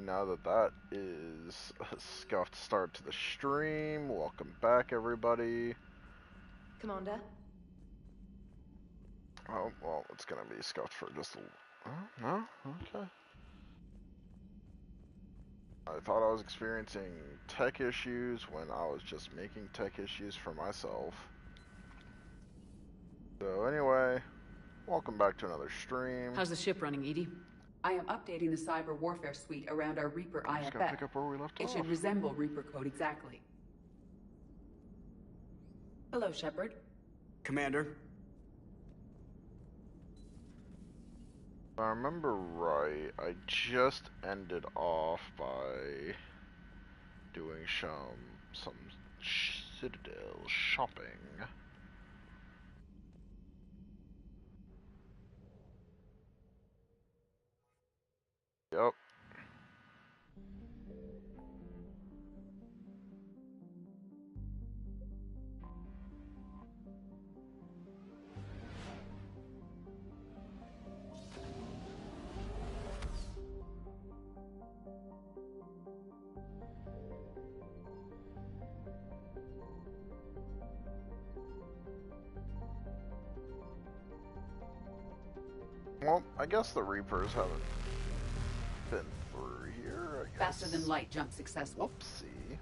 now that that is a scuffed start to the stream. Welcome back, everybody. Commander? Oh, well, it's gonna be scuffed for just a... Oh, no? Okay. I thought I was experiencing tech issues when I was just making tech issues for myself. So anyway, welcome back to another stream. How's the ship running, Edie? I am updating the cyber warfare suite around our Reaper I'm just gonna IFF. pick up where we left It off. should resemble Reaper code exactly. Hello, Shepard. Commander. If I remember right, I just ended off by doing some Citadel shopping. Yep. Well, I guess the Reapers haven't been through here, I guess. Faster than light jump successful. Whoopsie.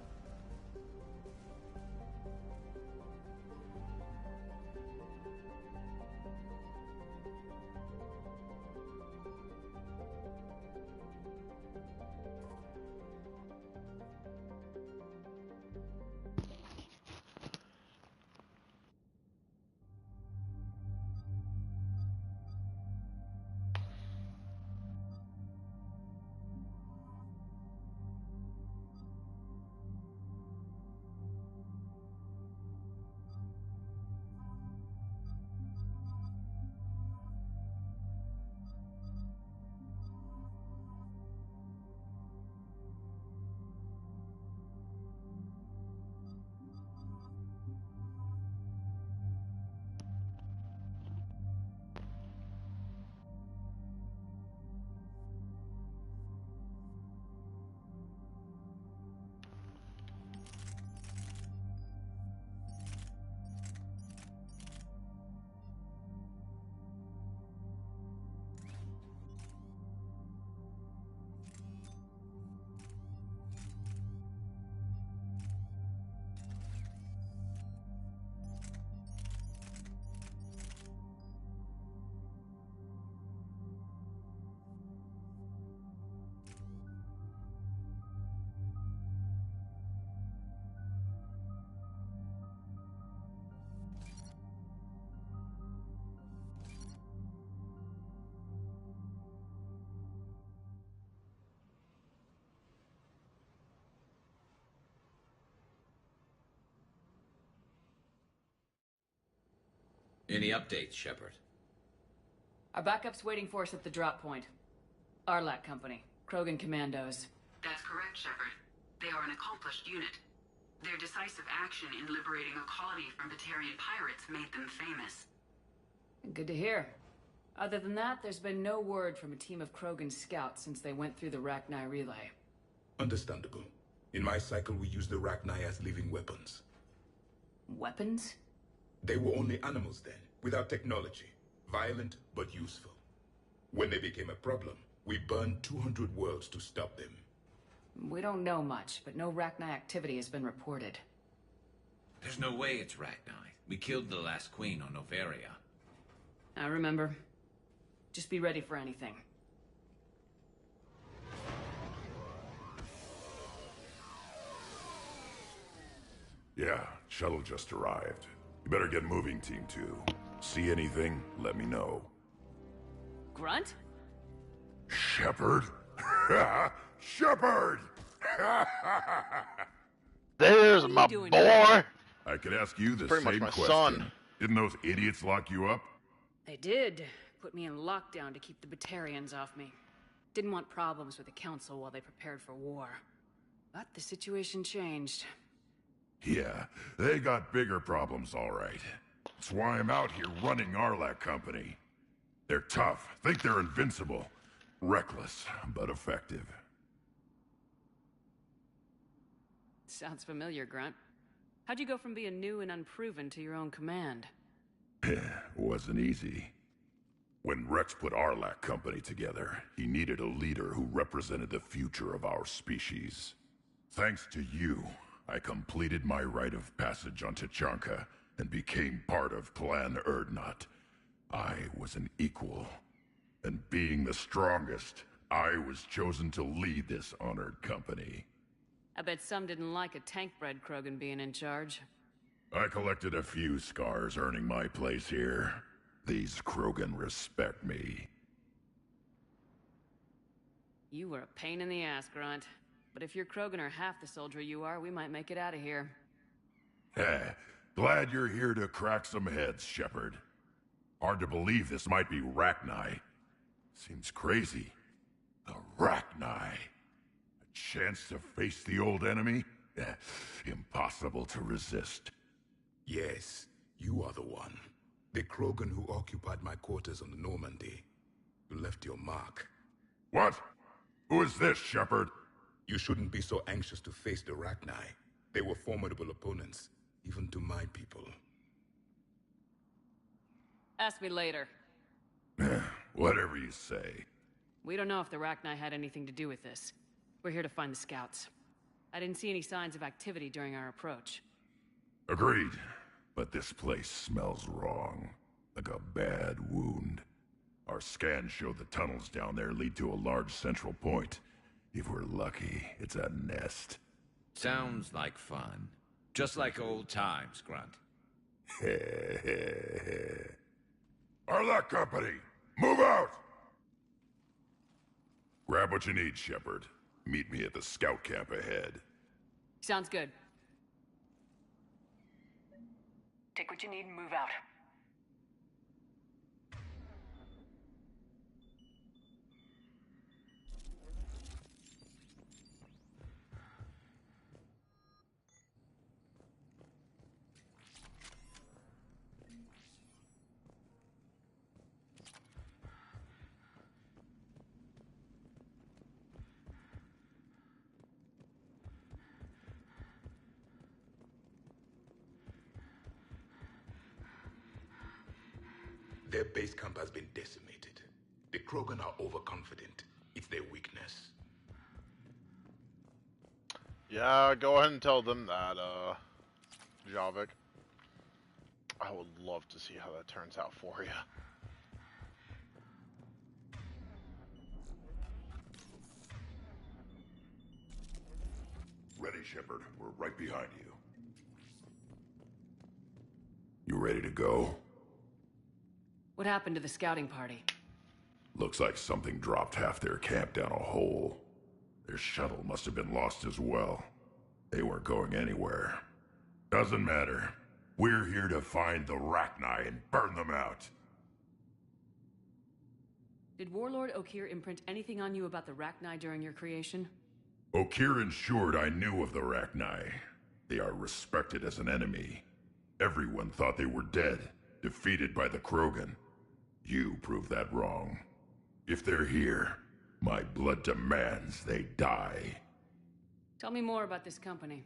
Any updates, Shepard? Our backup's waiting for us at the drop point. Arlac Company, Krogan Commandos. That's correct, Shepard. They are an accomplished unit. Their decisive action in liberating a colony from Batarian pirates made them famous. Good to hear. Other than that, there's been no word from a team of Krogan scouts since they went through the Rachni relay. Understandable. In my cycle, we use the Rachni as living weapons. Weapons? They were only animals then, without technology. Violent, but useful. When they became a problem, we burned 200 worlds to stop them. We don't know much, but no Rachni activity has been reported. There's no way it's Rachni. We killed the last queen on Noveria. I remember. Just be ready for anything. Yeah, shuttle just arrived. You better get moving, Team 2. See anything, let me know. Grunt? Shepard? Shepard! There's my boy! I could ask you the Pretty much same my question. son. Didn't those idiots lock you up? They did. Put me in lockdown to keep the Batarians off me. Didn't want problems with the Council while they prepared for war. But the situation changed. Yeah, they got bigger problems, all right. That's why I'm out here running Arlac Company. They're tough, think they're invincible. Reckless, but effective. Sounds familiar, Grunt. How'd you go from being new and unproven to your own command? Wasn't easy. When Rex put our Arlac company together, he needed a leader who represented the future of our species. Thanks to you, I completed my rite of passage on Tachanka and became part of Clan Erdnot. I was an equal, and being the strongest, I was chosen to lead this honored company. I bet some didn't like a tank-bred Krogan being in charge. I collected a few scars earning my place here. These Krogan respect me. You were a pain in the ass, Grunt. But if your Krogan are half the soldier you are, we might make it out of here. Glad you're here to crack some heads, Shepard. Hard to believe this might be Rachni. Seems crazy. The Rachni. A chance to face the old enemy? Impossible to resist. Yes, you are the one. The Krogan who occupied my quarters on the Normandy. You left your mark. What? Who is this, Shepard? You shouldn't be so anxious to face the Rachni. They were formidable opponents, even to my people. Ask me later. Whatever you say. We don't know if the Rachni had anything to do with this. We're here to find the scouts. I didn't see any signs of activity during our approach. Agreed. But this place smells wrong. Like a bad wound. Our scans show the tunnels down there lead to a large central point. If we're lucky, it's a nest. Sounds like fun. Just like old times, Grunt. Arlac Company, move out! Grab what you need, Shepard. Meet me at the scout camp ahead. Sounds good. Take what you need and move out. Their base camp has been decimated. The Krogan are overconfident. It's their weakness. Yeah, go ahead and tell them that, Javik. I would love to see how that turns out for you. Ready, Shepard. We're right behind you. You ready to go? What happened to the scouting party? Looks like something dropped half their camp down a hole. Their shuttle must have been lost as well. They weren't going anywhere. Doesn't matter. We're here to find the Rachni and burn them out. Did Warlord Okeer imprint anything on you about the Rachni during your creation? Okeer ensured I knew of the Rachni. They are respected as an enemy. Everyone thought they were dead, defeated by the Krogan. You proved that wrong. If they're here, my blood demands they die. Tell me more about this company.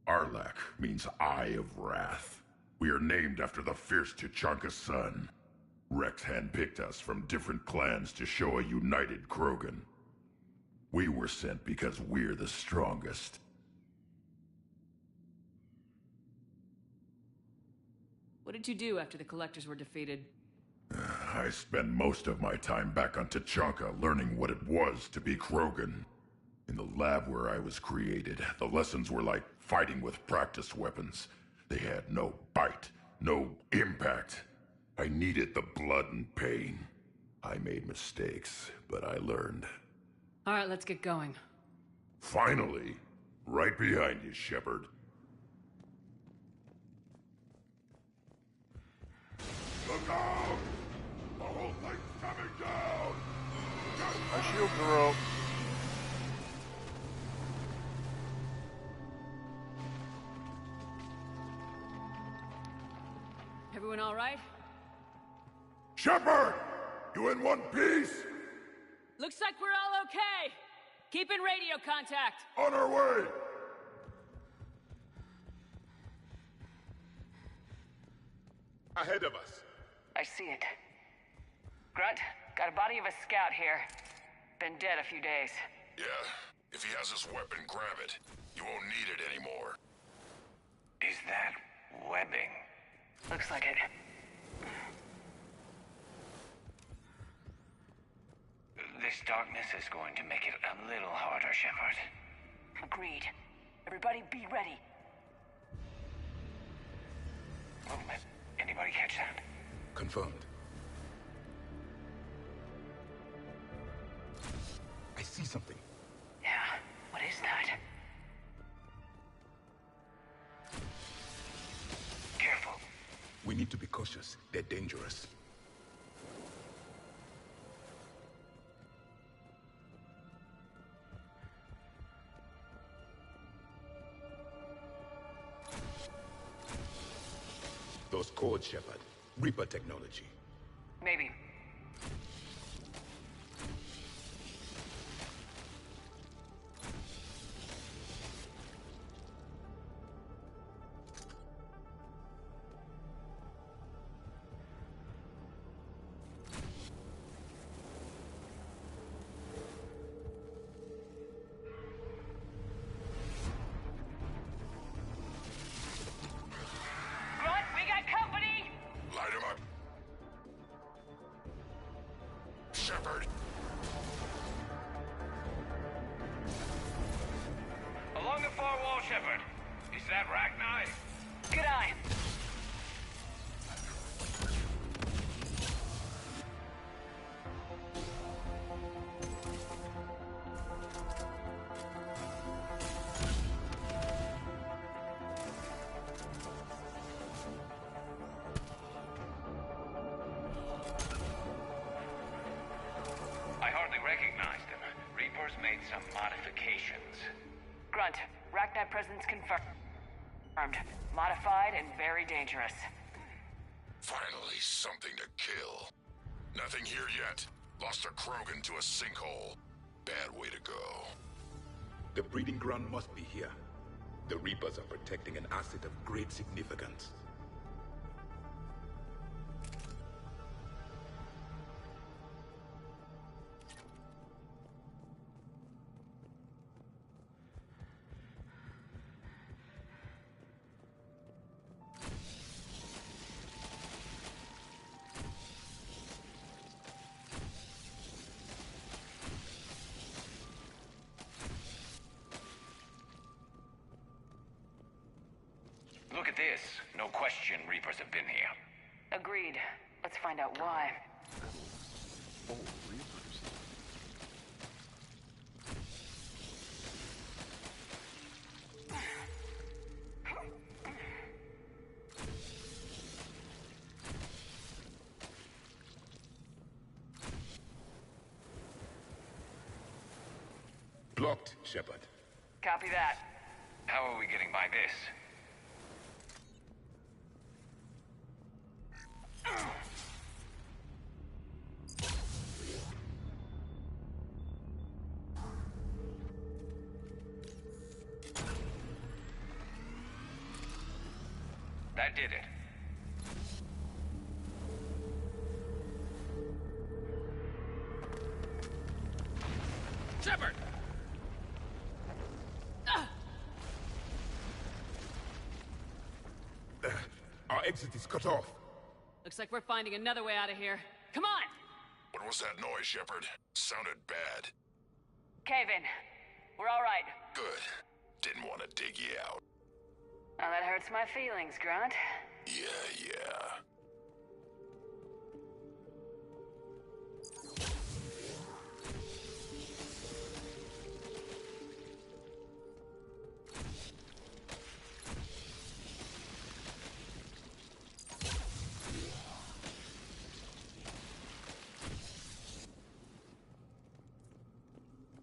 Arlac means Eye of Wrath. We are named after the fierce Tachanka son. Rex handpicked us from different clans to show a united Krogan. We were sent because we're the strongest. What did you do after the Collectors were defeated? I spent most of my time back on Tachanka learning what it was to be Krogan. In the lab where I was created, the lessons were like fighting with practice weapons. They had no bite, no impact. I needed the blood and pain. I made mistakes, but I learned. All right, let's get going. Finally! Right behind you, Shepard. Look out! The whole thing's coming down! My shield broke. Everyone all right? Shepard! You in one piece? Looks like we're all okay. Keep in radio contact. On our way! Ahead of us. I see it. Grunt, got a body of a scout here. Been dead a few days. Yeah, if he has his weapon, grab it. You won't need it anymore. Is that webbing? Looks like it. This darkness is going to make it a little harder, Shepard. Agreed. Everybody be ready. Movement. Anybody catch that? Confirmed. I see something. Yeah, what is that? Careful. We need to be cautious. They're dangerous. Those cords, Shepard. Reaper technology. Maybe. Grunt, we got company! Light him up. Shepard. Along the far wall, Shepard. Is that Ragnar? Good eye. I hardly recognized him. Reapers made some modifications. Grunt, Ragnar presence confirmed. Modified and very dangerous. Finally, something to kill. Nothing here yet. Lost a Krogan to a sinkhole. Bad way to go. The breeding ground must be here. The Reapers are protecting an asset of great significance. Look at this. No question Reapers have been here. Agreed. Let's find out why. Oh, Reapers. Blocked, Shepard. Copy that. How are we getting by this? That did it. Shepard! Our exit is cut off. Looks like we're finding another way out of here. Come on! What was that noise, Shepard? Sounded bad. Cave in. We're all right. Good. Didn't want to dig you out. Now that hurts my feelings, Grunt. Yeah.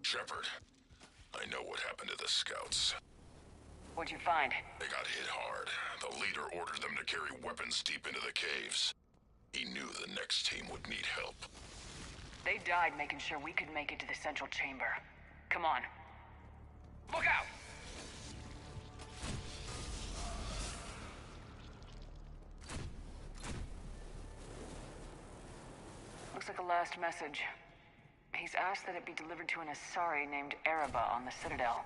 Shepard, I know what happened to the scouts. What'd you find? They got hit hard. The leader ordered them to carry weapons deep into the caves. He knew the next team would need help. They died making sure we could make it to the central chamber. Come on. Look out! Looks like a last message. He's asked that it be delivered to an Asari named Ereba on the Citadel.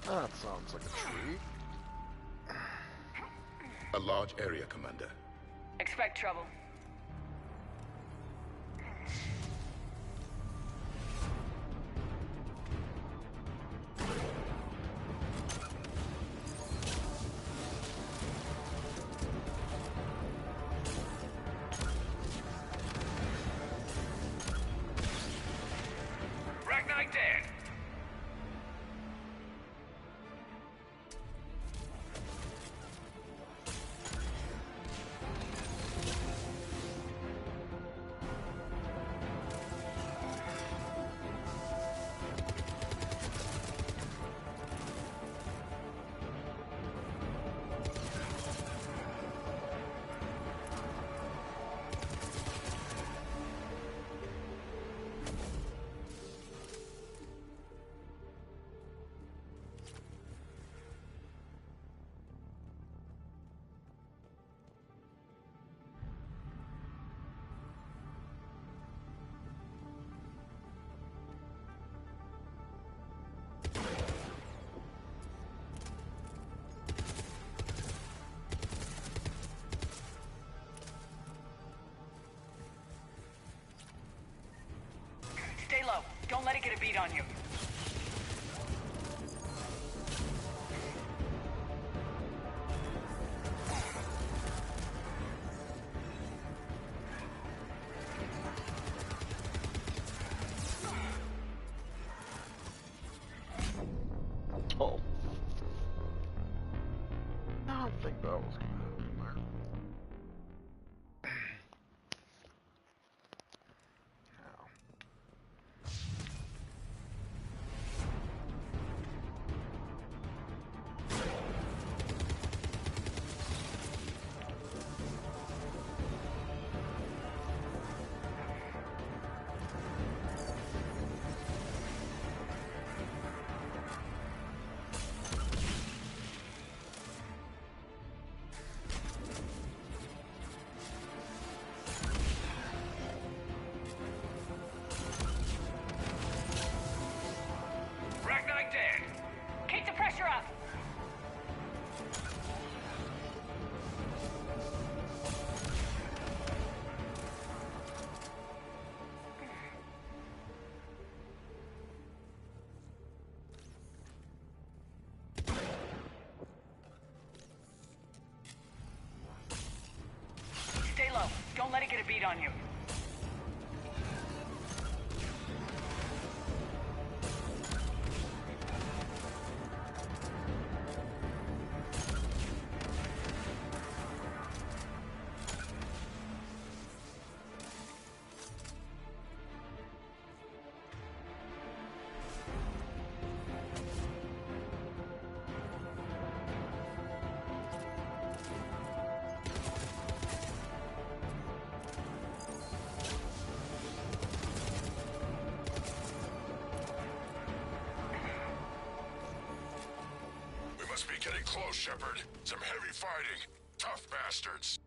That sounds like a treat. A large area, Commander. Expect trouble. Ragnar dead. Stay low. Don't let it get a beat on you. Oh. I don't think that was gonna happen there. Now. Ragnar dead. Keep the pressure up. Stay low. Don't let it get a beat on you. We must be getting close, Shepard. Some heavy fighting. Tough bastards.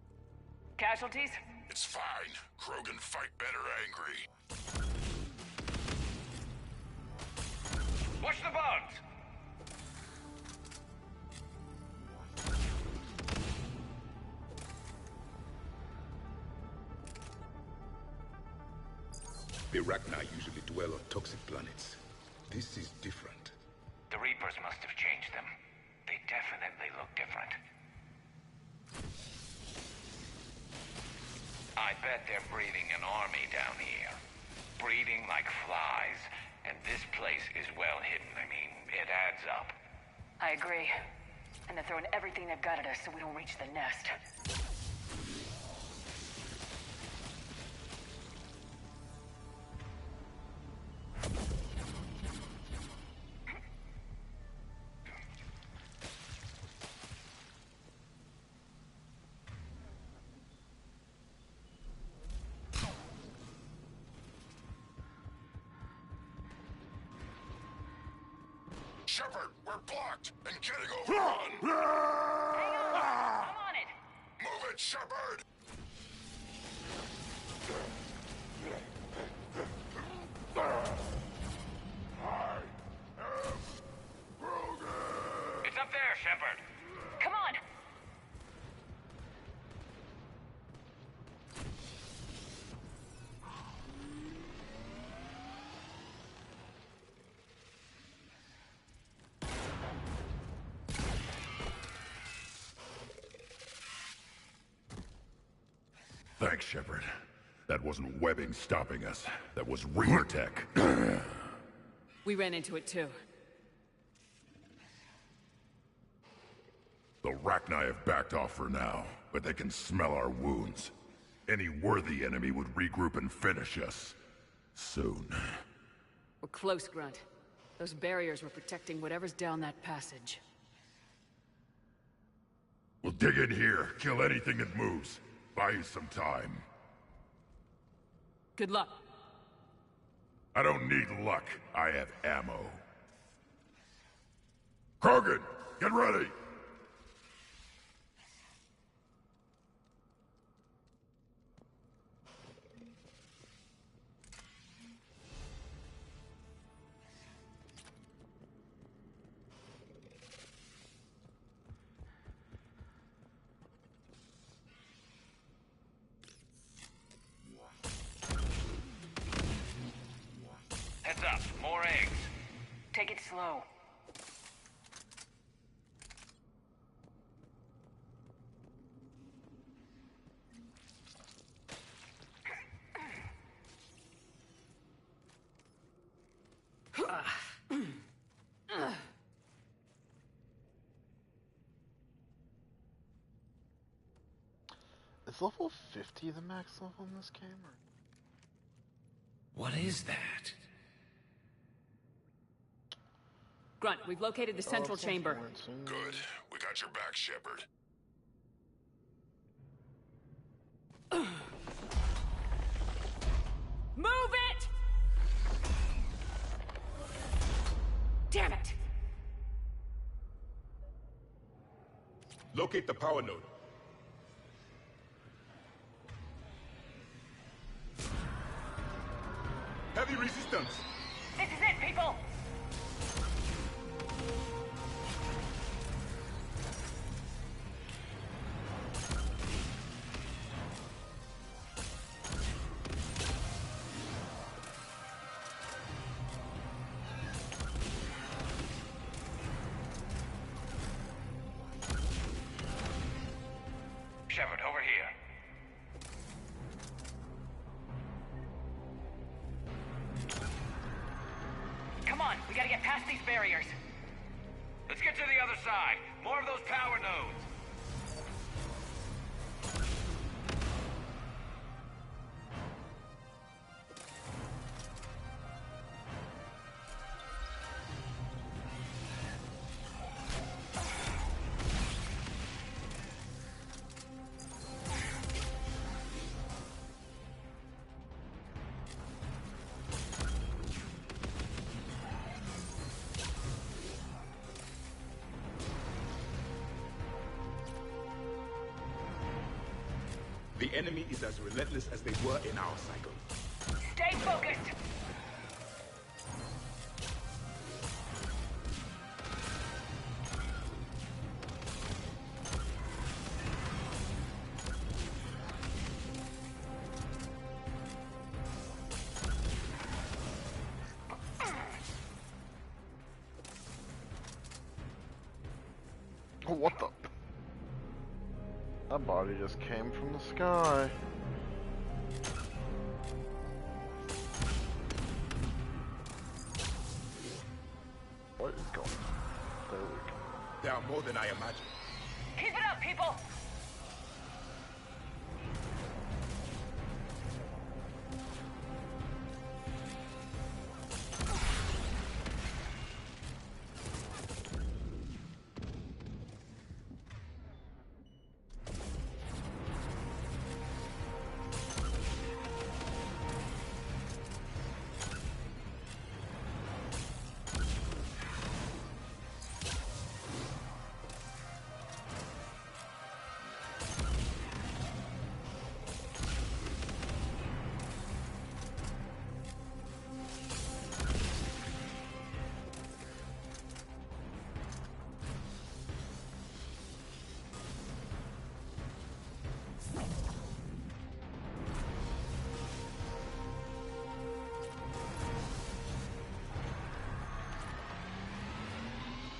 Casualties? It's fine. Krogan fight better angry. Watch the bugs. The Ragnar usually dwell on toxic planets. This is different. The Reapers must have changed them. They definitely look different. I bet they're breeding an army down here. Breeding like flies. And this place is well hidden. I mean, it adds up. I agree. And they're throwing everything they've got at us so we don't reach the nest. Shepard, we're blocked and getting overrun! Hang on! I'm on it! Move it, Shepard! It's up there, Shepard. Come on! Thanks, Shepard. That wasn't webbing stopping us. That was Reaper tech. We ran into it too. The Rachni have backed off for now, but they can smell our wounds. Any worthy enemy would regroup and finish us. Soon. We're close, Grunt. Those barriers were protecting whatever's down that passage. We'll dig in here, kill anything that moves. Buy you some time. Good luck. I don't need luck. I have ammo. Krogan, get ready! Heads up, more eggs. Take it slow. Is level 50 the max level in this game? Or... What is that? Grunt, we've located the central chamber. Good. We got your back, Shepard. Move it! Damn it! Locate the power node. Heavy resistance. This is it, people! Shepard, over here. Come on, we gotta get past these barriers. Let's get to the other side. More of those power nodes. The enemy is as relentless as they were in our cycle. Stay focused! Oh, what the? That body just came from the sky. What is going on? There we go. There are more than I imagined. Keep it up, people!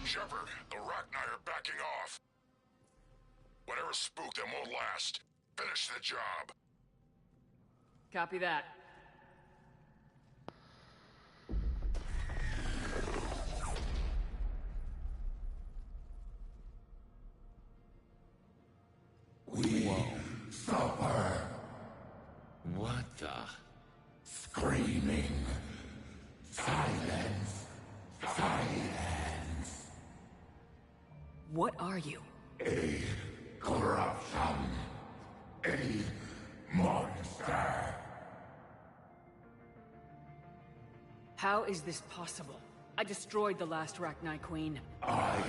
Shepard, the Rachni are backing off. Whatever spooked them won't last. Finish the job. Copy that. We suffer. What the? Screaming. Silence. Silence. What are you? A corruption. A monster. How is this possible? I destroyed the last Rachni Queen. I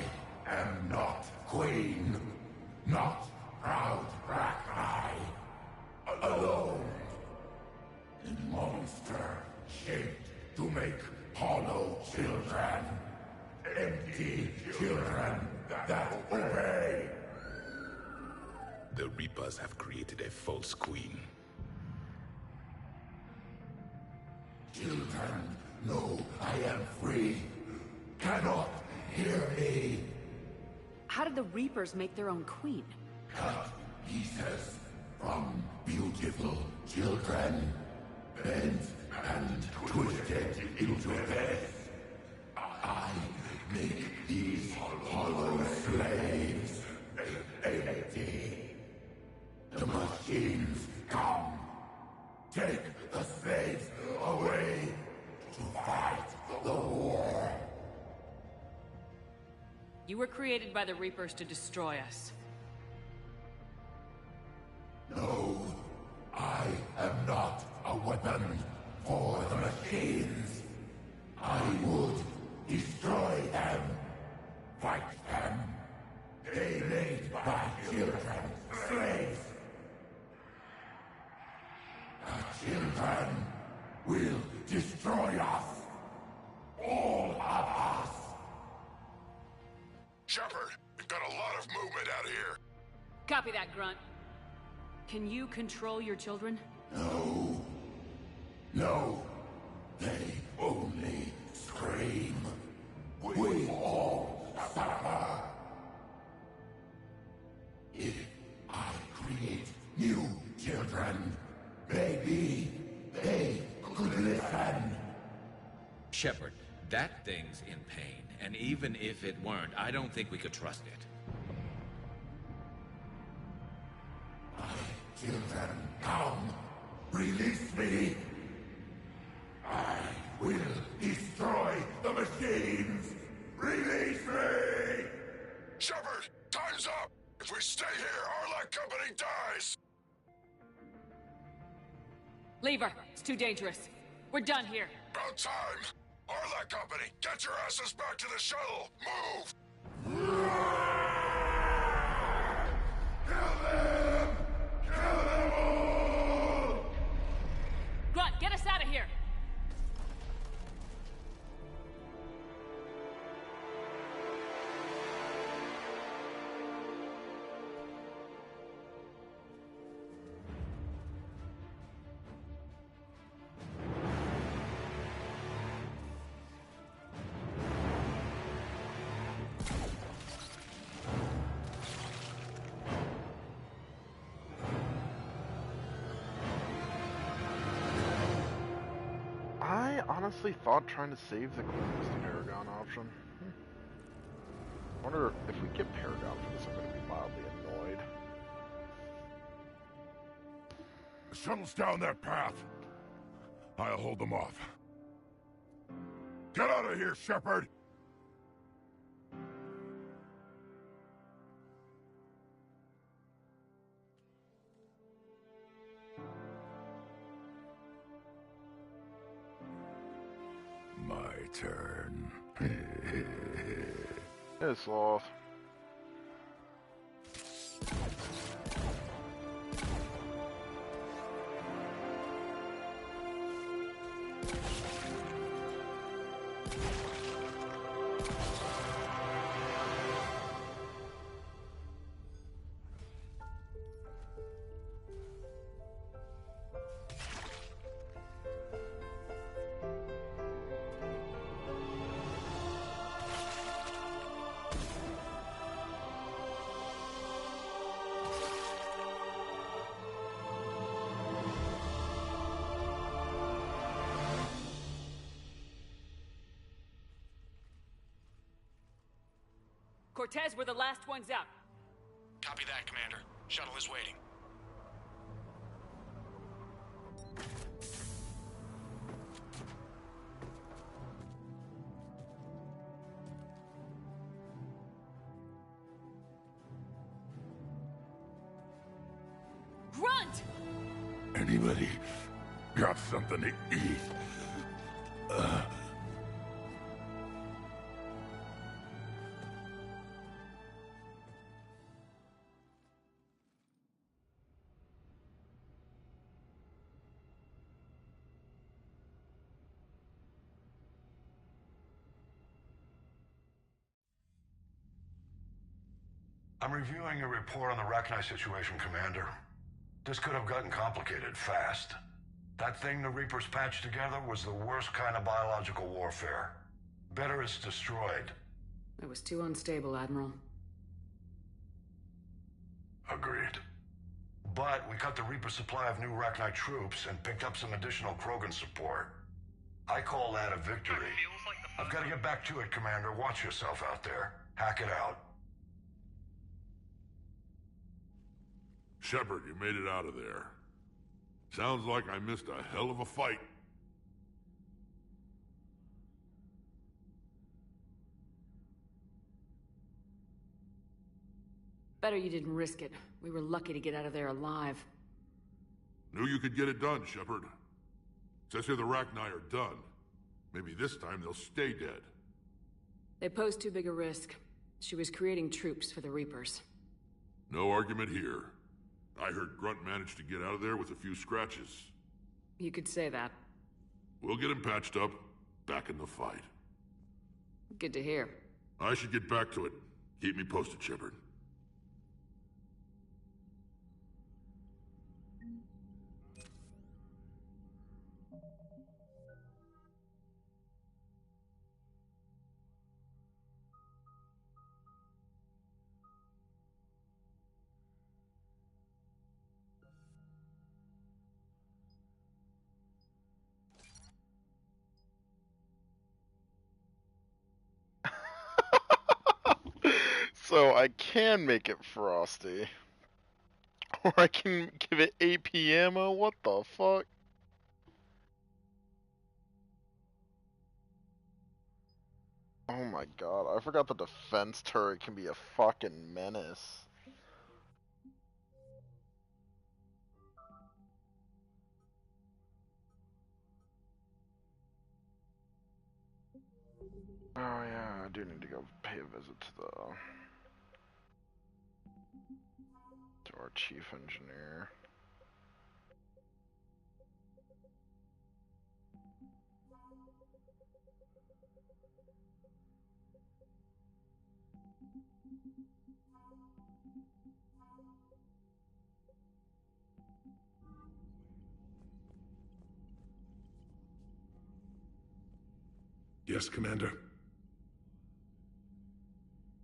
am not queen. Not proud Rachni. Alone. A monster shaped to make hollow children. Empty children that obey. The Reapers have created a false queen. Children know I am free. Cannot hear me. How did the Reapers make their own queen? Cut pieces from beautiful children. Bent and twisted into this. I make these hollow slaves empty. The machines come. Take the slaves away to fight the war. You were created by the Reapers to destroy us. No, I am not a weapon for the machines. I would destroy them, fight them. They made my children slaves. The children will destroy us. All of us. Shepard, we've got a lot of movement out here. Copy that, Grunt. Can you control your children? No. No. They only scream. We all suffer. If I create new children, maybe they could listen. Shepard, that thing's in pain. And even if it weren't, I don't think we could trust it. My children, come. Release me. I will destroy the machines. Release me. Shepard, time's up. If we stay here, Arlac Company dies. Leave her. It's too dangerous. We're done here. About time. Arlac Company, get your asses back to the shuttle. Move. Kill them! Kill them all! Grunt, get us out of here! I honestly thought trying to save the queen was the Paragon option. Wonder if we get Paragon for this, I'm going to be mildly annoyed. The shuttle's down that path. I'll hold them off. Get out of here, Shepard! My turn. Hey, Sloth. Cortez, we're the last ones out. Copy that, Commander. Shuttle is waiting. Grunt! Anybody got something to eat? I'm reviewing your report on the Rachni situation, Commander. This could have gotten complicated fast. That thing the Reapers patched together was the worst kind of biological warfare. Better it's destroyed. It was too unstable, Admiral. Agreed. But we cut the Reaper supply of new Rachni troops and picked up some additional Krogan support. I call that a victory. I've got to get back to it, Commander. Watch yourself out there. Hack it out. Shepard, you made it out of there. Sounds like I missed a hell of a fight. Better you didn't risk it. We were lucky to get out of there alive. Knew you could get it done, Shepard. Says here the Rachni are done. Maybe this time they'll stay dead. They posed too big a risk. She was creating troops for the Reapers. No argument here. I heard Grunt managed to get out of there with a few scratches. You could say that. We'll get him patched up, back in the fight. Good to hear. I should get back to it. Keep me posted, Shepard. So I can make it frosty. Or I can give it AP ammo? What the fuck? Oh my god, I forgot the defense turret can be a fucking menace. Oh yeah, I do need to go pay a visit to our chief engineer. Yes, Commander.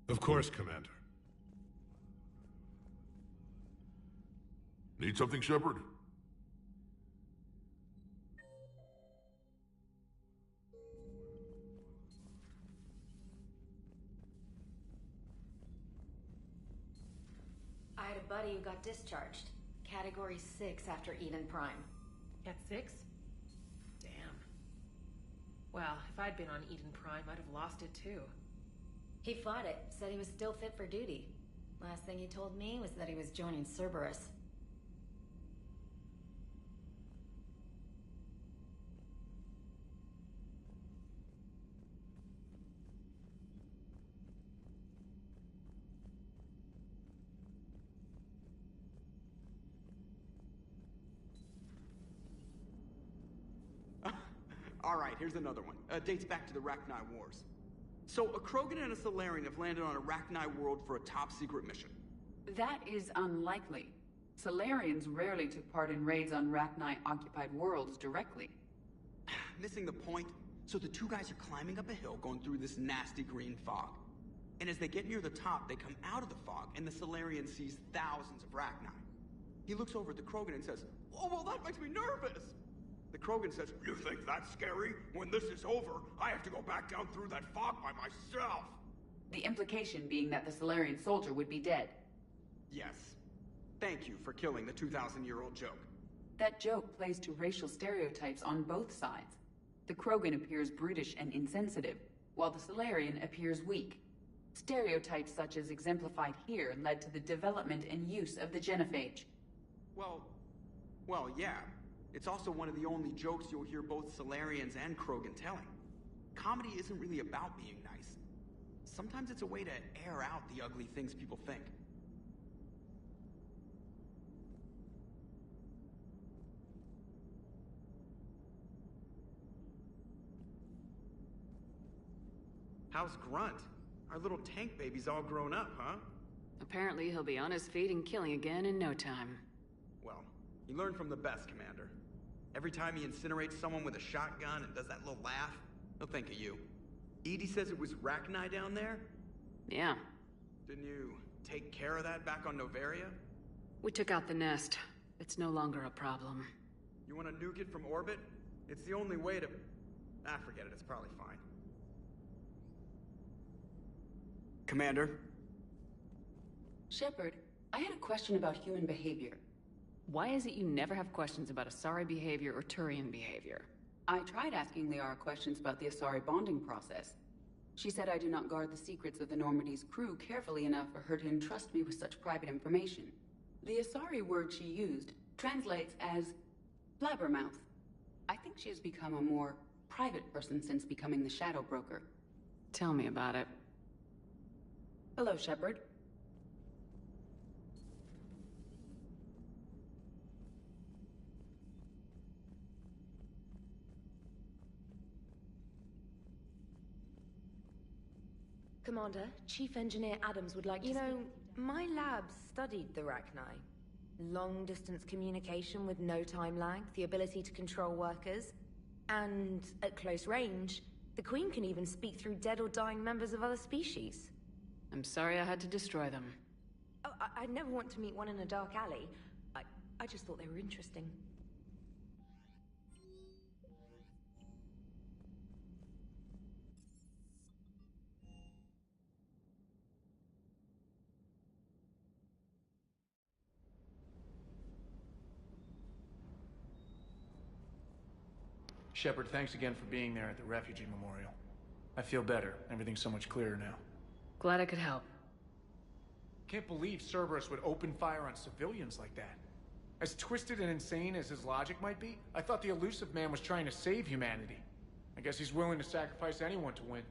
Of course, Commander. Need something, Shepard? I had a buddy who got discharged. Category 6 after Eden Prime. At 6? Damn. Well, if I'd been on Eden Prime, I'd have lost it too. He fought it, said he was still fit for duty. Last thing he told me was that he was joining Cerberus. Alright, here's another one. Dates back to the Rachni Wars. So, a Krogan and a Salarian have landed on a Rachni world for a top-secret mission. That is unlikely. Salarians rarely took part in raids on Rachni-occupied worlds directly. Missing the point? So the two guys are climbing up a hill going through this nasty green fog. And as they get near the top, they come out of the fog, and the Salarian sees thousands of Rachni. He looks over at the Krogan and says, "Oh, well, that makes me nervous!" The Krogan says, "You think that's scary? When this is over, I have to go back down through that fog by myself." The implication being that the Solarian soldier would be dead. Yes. Thank you for killing the 2,000-year-old joke. That joke plays to racial stereotypes on both sides. The Krogan appears brutish and insensitive, while the Solarian appears weak. Stereotypes such as exemplified here led to the development and use of the genophage. Well, yeah. It's also one of the only jokes you'll hear both Solarians and Krogan telling. Comedy isn't really about being nice. Sometimes it's a way to air out the ugly things people think. How's Grunt? Our little tank baby's all grown up, huh? Apparently he'll be on his feet and killing again in no time. Well, he learned from the best, Commander. Every time he incinerates someone with a shotgun and does that little laugh, he'll think of you. Edie says it was Rachni down there? Yeah. Didn't you take care of that back on Noveria? We took out the nest. It's no longer a problem. You want to nuke it from orbit? It's the only way to... forget it, it's probably fine. Commander? Shepard, I had a question about human behavior. Why is it you never have questions about Asari behavior or Turian behavior? I tried asking Liara questions about the Asari bonding process. She said I do not guard the secrets of the Normandy's crew carefully enough for her to entrust me with such private information. The Asari word she used translates as blabbermouth. I think she has become a more private person since becoming the Shadow Broker. Tell me about it. Hello, Shepard. Commander, Chief Engineer Adams would like to speak. You know, my lab studied the Rachni. Long-distance communication with no time lag, the ability to control workers, and at close range, the Queen can even speak through dead or dying members of other species. I'm sorry I had to destroy them. Oh, I'd never want to meet one in a dark alley. I just thought they were interesting. Shepard, thanks again for being there at the Refugee Memorial. I feel better. Everything's so much clearer now. Glad I could help. Can't believe Cerberus would open fire on civilians like that. As twisted and insane as his logic might be, I thought the elusive man was trying to save humanity. I guess he's willing to sacrifice anyone to win.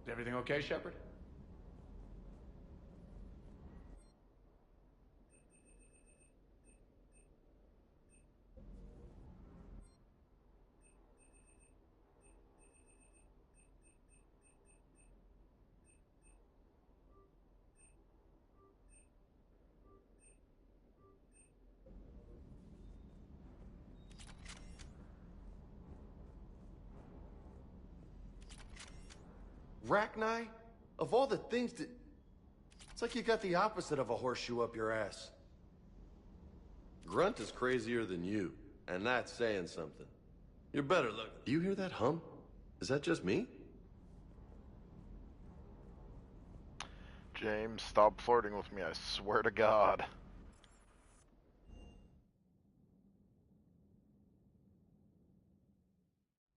Is everything okay, Shepard? Rachni? Of all the things that... It's like you got the opposite of a horseshoe up your ass. Grunt is crazier than you, and that's saying something. You're better looking. Do you hear that hum? Is that just me? James, stop flirting with me, I swear to God.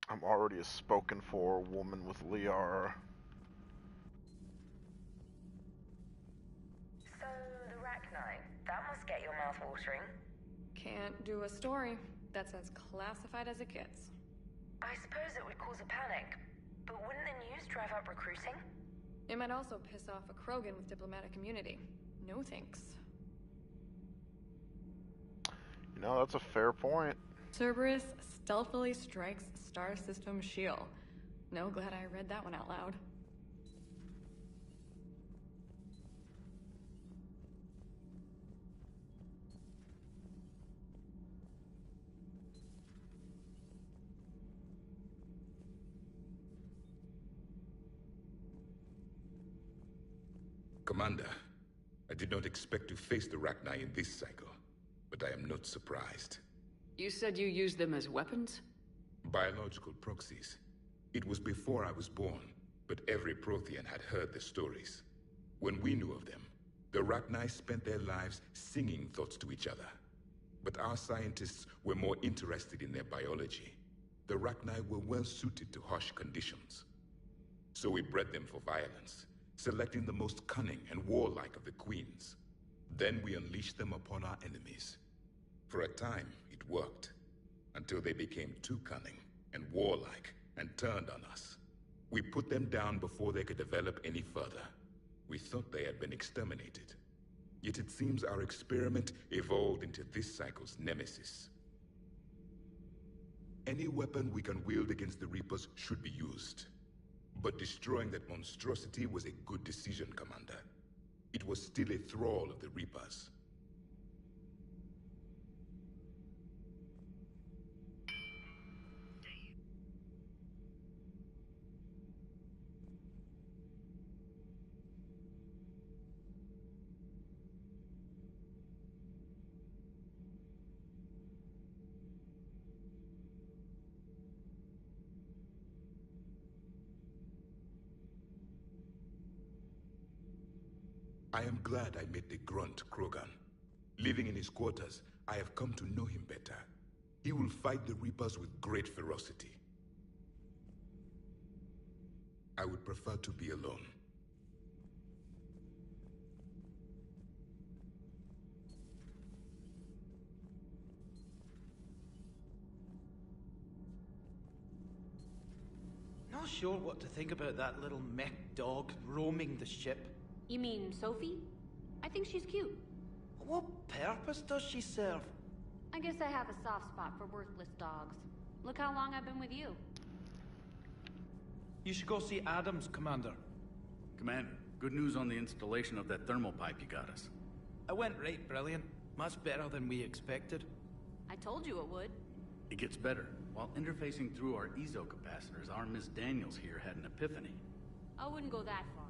I'm already a spoken-for woman with Liara. So, the Rachni, that must get your mouth watering. Can't do a story that's as classified as it gets. I suppose it would cause a panic, but wouldn't the news drive up recruiting? It might also piss off a Krogan with diplomatic immunity. No thanks. You know, that's a fair point. Cerberus stealthily strikes Star System shield. No, glad I read that one out loud. Commander, I did not expect to face the Rachni in this cycle, but I am not surprised. You said you used them as weapons? Biological proxies. It was before I was born. But every Prothean had heard the stories. When we knew of them, the Rachni spent their lives singing thoughts to each other. But our scientists were more interested in their biology. The Rachni were well suited to harsh conditions. So we bred them for violence, selecting the most cunning and warlike of the queens. Then we unleashed them upon our enemies. For a time, it worked, until they became too cunning and warlike and turned on us. We put them down before they could develop any further. We thought they had been exterminated. Yet it seems our experiment evolved into this cycle's nemesis. Any weapon we can wield against the Reapers should be used. But destroying that monstrosity was a good decision, Commander. It was still a thrall of the Reapers. I am glad I met the grunt, Krogan. Living in his quarters, I have come to know him better. He will fight the Reapers with great ferocity. I would prefer to be alone. Not sure what to think about that little mech dog roaming the ship. You mean Sophie? I think she's cute. What purpose does she serve? I guess I have a soft spot for worthless dogs. Look how long I've been with you. You should go see Adams, Commander. Commander, good news on the installation of that thermal pipe you got us. It went right brilliant. Much better than we expected. I told you it would. It gets better. While interfacing through our ezo capacitors, our Miss Daniels here had an epiphany. I wouldn't go that far.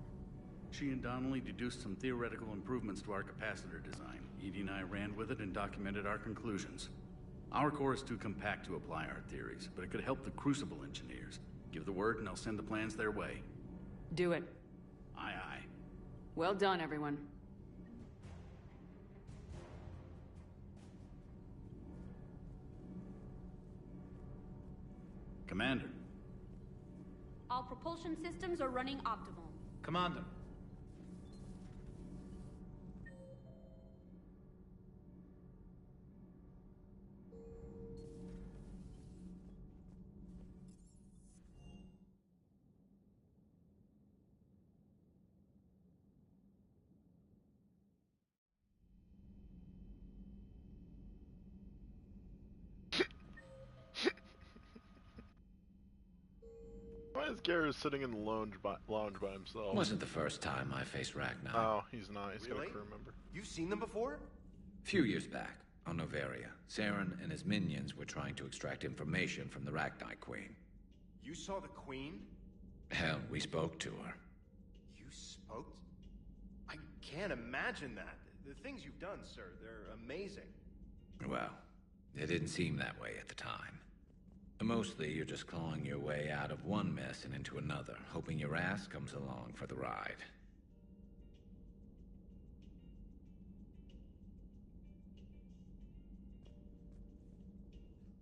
She and Donnelly deduced some theoretical improvements to our capacitor design. Edie and I ran with it and documented our conclusions. Our core is too compact to apply our theories, but it could help the Crucible engineers. Give the word and I'll send the plans their way. Do it. Aye, aye. Well done, everyone. Commander. All propulsion systems are running optimal. Commander. Why is Garrus sitting in the lounge by himself? Wasn't the first time I faced Rachni. Oh, he's not. He's got Really? a crew member. You've seen them before? Few years back, on Novaria, Saren and his minions were trying to extract information from the Rachni Queen. You saw the Queen? Hell, we spoke to her. You spoke? I can't imagine that. The things you've done, sir, they're amazing. Well, it didn't seem that way at the time. Mostly, you're just clawing your way out of one mess and into another, hoping your ass comes along for the ride.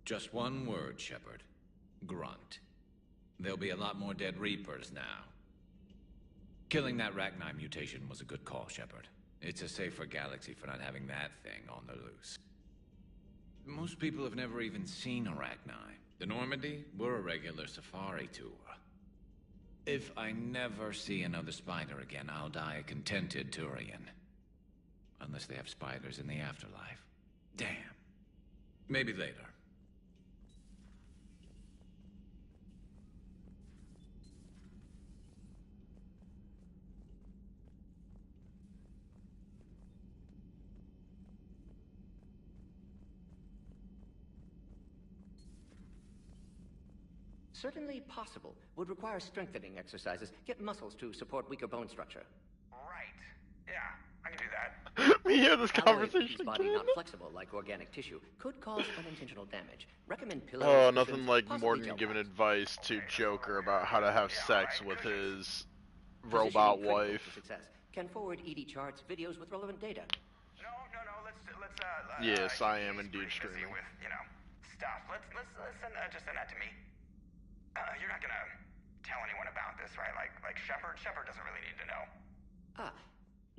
Just one word, Shepard. Grunt. There'll be a lot more dead Reapers now. Killing that Rachni mutation was a good call, Shepard. It's a safer galaxy for not having that thing on the loose. Most people have never even seen a Rachni. The Normandy, we're a regular safari tour. If I never see another spider again, I'll die a contented Turian. Unless they have spiders in the afterlife. Damn. Maybe later. Certainly possible. Would require strengthening exercises. Get muscles to support weaker bone structure. Right. Yeah, I can do that. We hear this Alloy conversation of body again. not flexible like organic tissue could cause unintentional damage. Recommend pillows. Oh, cushions, nothing like possibly Morgan gel giving packs. advice to Joker about how to have sex with his robot Positioning critical wife. to success. Can forward ED charts, videos with relevant data. No, Yes, I am indeed streaming. with, stuff. Let's just send that to me. You're not gonna tell anyone about this, right? Like Shepard? Shepard doesn't really need to know. Ah,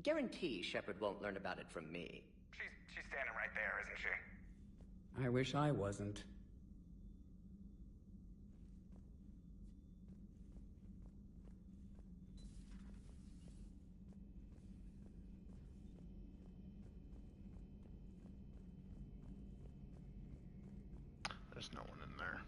guarantee Shepard won't learn about it from me. She's standing right there, isn't she? I wish I wasn't. There's no one in there.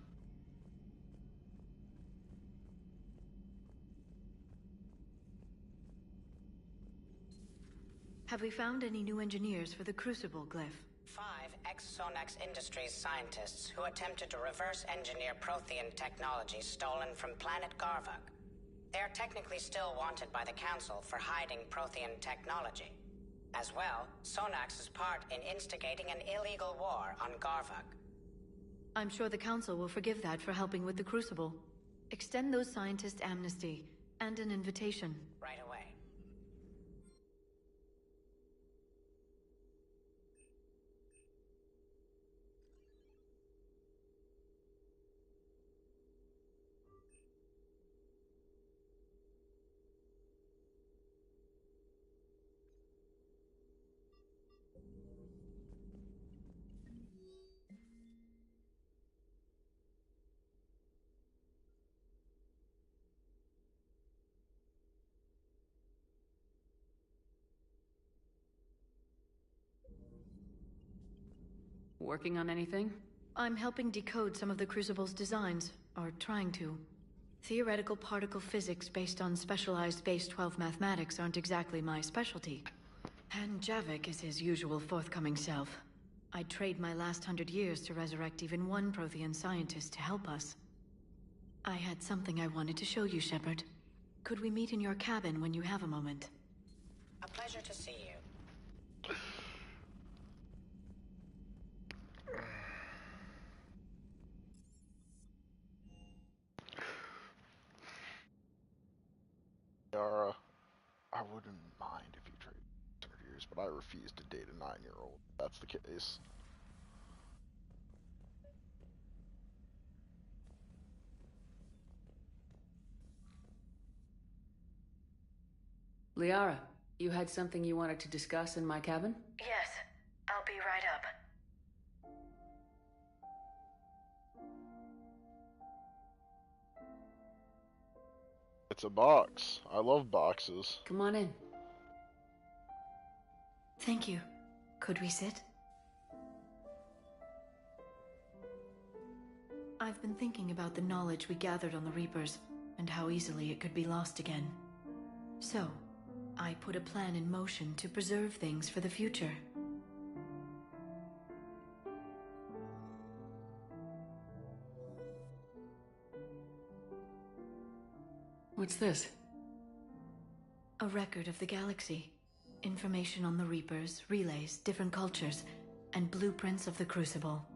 Have we found any new engineers for the Crucible glyph? 5 ex-Sonax Industries scientists who attempted to reverse engineer Prothean technology stolen from planet Garvuk. They are technically still wanted by the Council for hiding Prothean technology. As well, Sonax's part in instigating an illegal war on Garvuk. I'm sure the Council will forgive that for helping with the Crucible. Extend those scientists amnesty and an invitation. Right away. Working on anything? I'm helping decode some of the Crucible's designs, or trying to. Theoretical particle physics based on specialized base 12 mathematics aren't exactly my specialty. And Javik is his usual forthcoming self. I'd trade my last 100 years to resurrect even one Prothean scientist to help us. I had something I wanted to show you, Shepard. Could we meet in your cabin when you have a moment? A pleasure to see you. Yara, I wouldn't mind if you traded 100 years, but I refuse to date a 9-year-old. That's the case. Liara, you had something you wanted to discuss in my cabin? Yes, I'll be right up. It's a box. I love boxes. Come on in. Thank you. Could we sit? I've been thinking about the knowledge we gathered on the Reapers, and how easily it could be lost again. So, I put a plan in motion to preserve things for the future. What's this? A record of the galaxy. Information on the Reapers, relays, different cultures, and blueprints of the Crucible.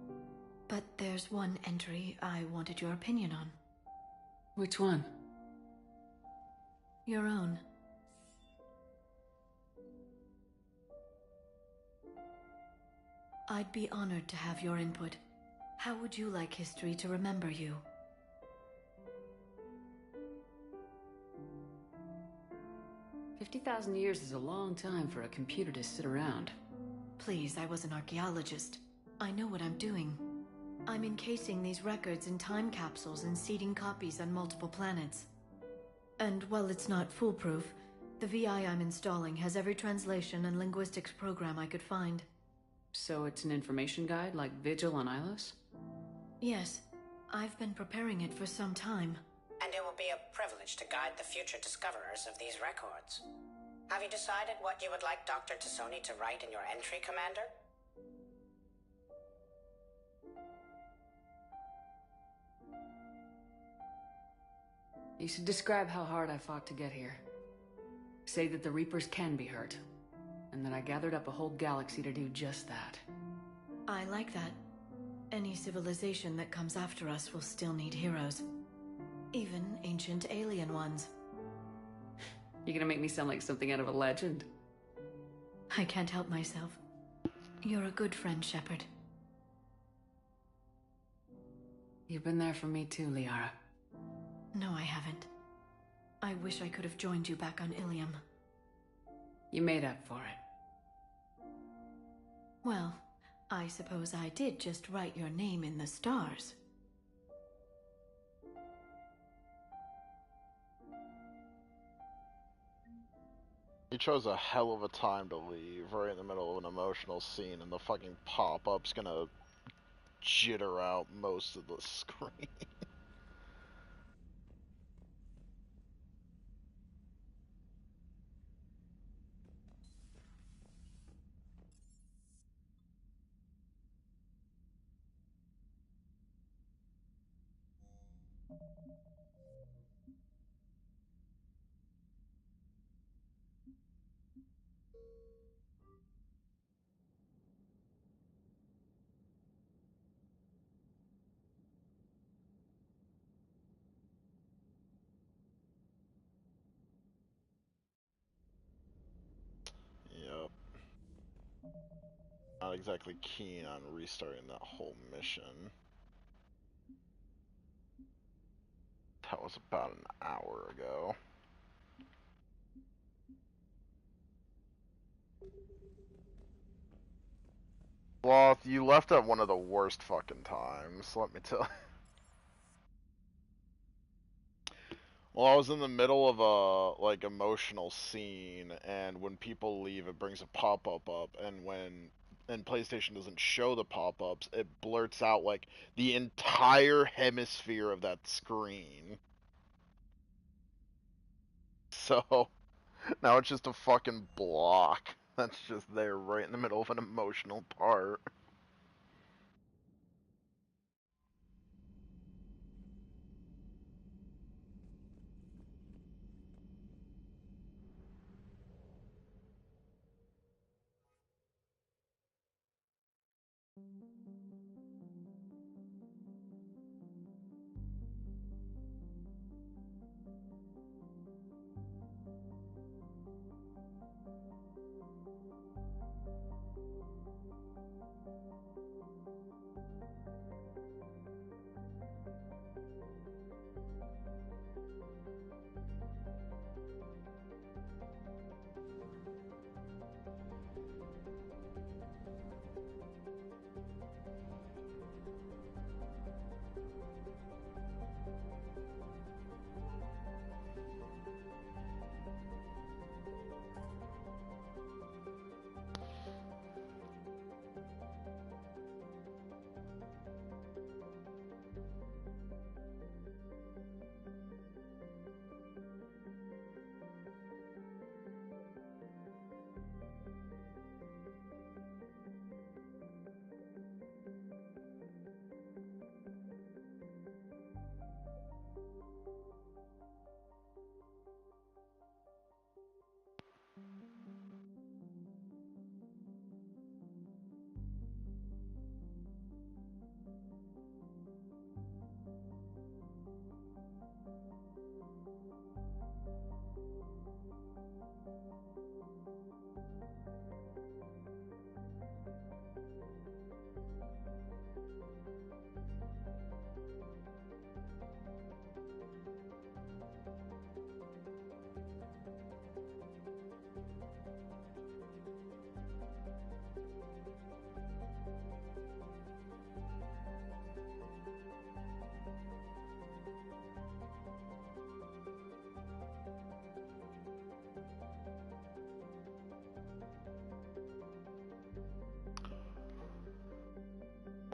But there's one entry I wanted your opinion on. Which one? Your own. I'd be honored to have your input. How would you like history to remember you? $50,000 years is a long time for a computer to sit around. Please, I was an archaeologist. I know what I'm doing. I'm encasing these records in time capsules and seeding copies on multiple planets. And while it's not foolproof, the VI I'm installing has every translation and linguistics program I could find. So it's an information guide like Vigil on Ilos? Yes. I've been preparing it for some time. And it will be a privilege to guide the future discoverers of these records. Have you decided what you would like Dr. Tassoni to write in your entry, Commander? You should describe how hard I fought to get here. Say that the Reapers can be hurt. and that I gathered up a whole galaxy to do just that. I like that. Any civilization that comes after us will still need heroes. Even ancient alien ones. You're gonna make me sound like something out of a legend. I can't help myself. You're a good friend, Shepard. You've been there for me too, Liara. No, I haven't. I wish I could have joined you back on Ilium. You made up for it. Well, I suppose I did just write your name in the stars. He chose a hell of a time to leave, right in the middle of an emotional scene, and the fucking pop-up's gonna jitter out most of the screen. Yep. Not exactly keen on restarting that whole mission. That was about an hour ago. Well, you left at one of the worst fucking times, let me tell you. Well, I was in the middle of a, like, emotional scene, and when people leave, it brings a pop-up up, and PlayStation doesn't show the pop-ups, it blurts out, like, the entire hemisphere of that screen. So, now it's just a fucking block that's just there right in the middle of an emotional part.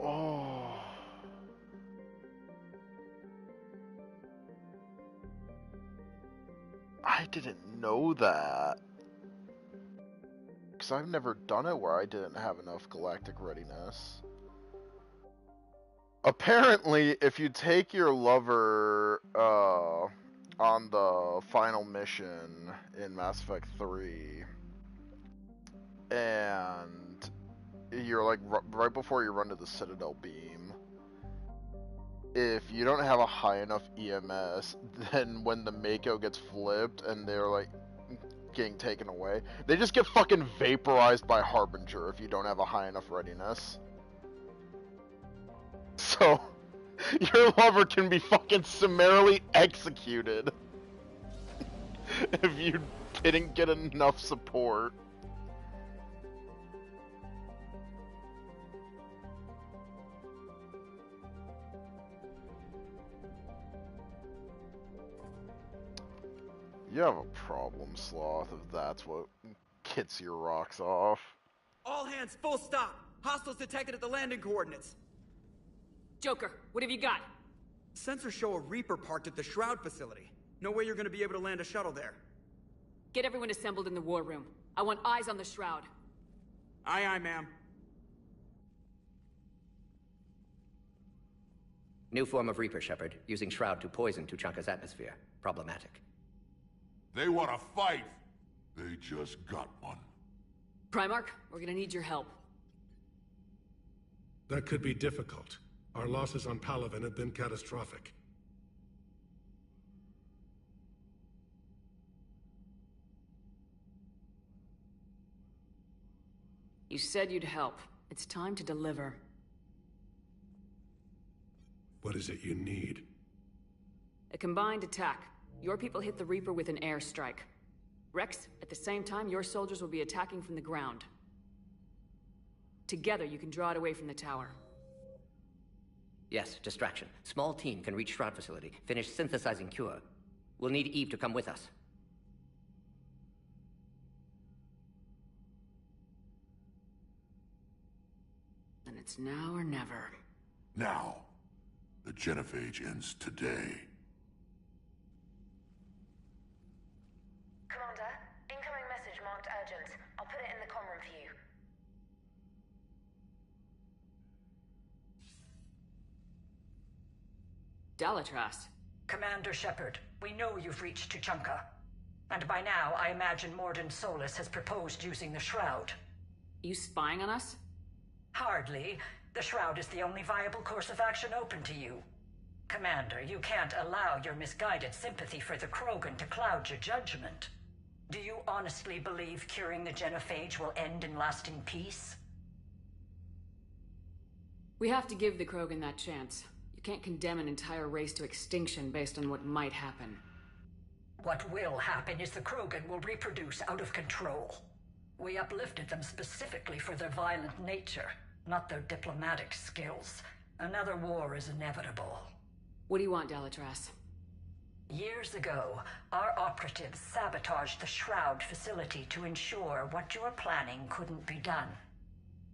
Oh. I didn't know that. Because I've never done it where I didn't have enough galactic readiness. Apparently, if you take your lover on the final mission in Mass Effect 3, and you're like right before you run to the Citadel beam. If you don't have a high enough EMS, then when the Mako gets flipped and they're like getting taken away, they just get fucking vaporized by Harbinger if you don't have a high enough readiness. So, your lover can be fucking summarily executed if you didn't get enough support. You have a problem, Sloth, if that's what gets your rocks off. All hands, full stop! Hostiles detected at the landing coordinates! Joker, what have you got? Sensors show a Reaper parked at the Shroud facility. No way you're gonna be able to land a shuttle there. Get everyone assembled in the war room. I want eyes on the Shroud. Aye, aye, ma'am. New form of Reaper, Shepard, using Shroud to poison Tuchanka's atmosphere. Problematic. They want to fight. They just got one. Primarch, we're gonna need your help. That could be difficult. Our losses on Palaven have been catastrophic. You said you'd help. It's time to deliver. What is it you need? A combined attack. Your people hit the Reaper with an airstrike. Rex, at the same time, your soldiers will be attacking from the ground. Together, you can draw it away from the tower. Yes, distraction. Small team can reach Shroud facility, finish synthesizing cure. We'll need Eve to come with us. Then it's now or never. Now. The genophage ends today. Commander, incoming message marked urgent. I'll put it in the comm room for you. Dalatras. Commander Shepard, we know you've reached Tuchanka. And by now, I imagine Morden Solus has proposed using the Shroud. You spying on us? Hardly. The Shroud is the only viable course of action open to you. Commander, you can't allow your misguided sympathy for the Krogan to cloud your judgment. Do you honestly believe curing the genophage will end in lasting peace? We have to give the Krogan that chance. You can't condemn an entire race to extinction based on what might happen. What will happen is the Krogan will reproduce out of control. We uplifted them specifically for their violent nature, not their diplomatic skills. Another war is inevitable. What do you want, Dalatras? Years ago, our operatives sabotaged the Shroud facility to ensure what you were planning couldn't be done.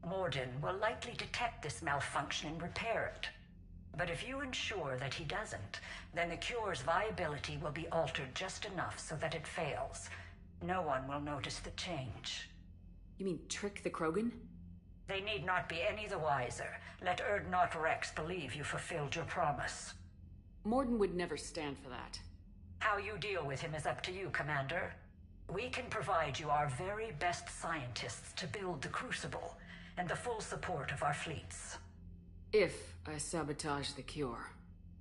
Morden will likely detect this malfunction and repair it. But if you ensure that he doesn't, then the cure's viability will be altered just enough so that it fails. No one will notice the change. You mean trick the Krogan? They need not be any the wiser. Let Urdnot Rex believe you fulfilled your promise. Morden would never stand for that. How you deal with him is up to you, Commander. We can provide you our very best scientists to build the Crucible, and the full support of our fleets. If I sabotage the cure.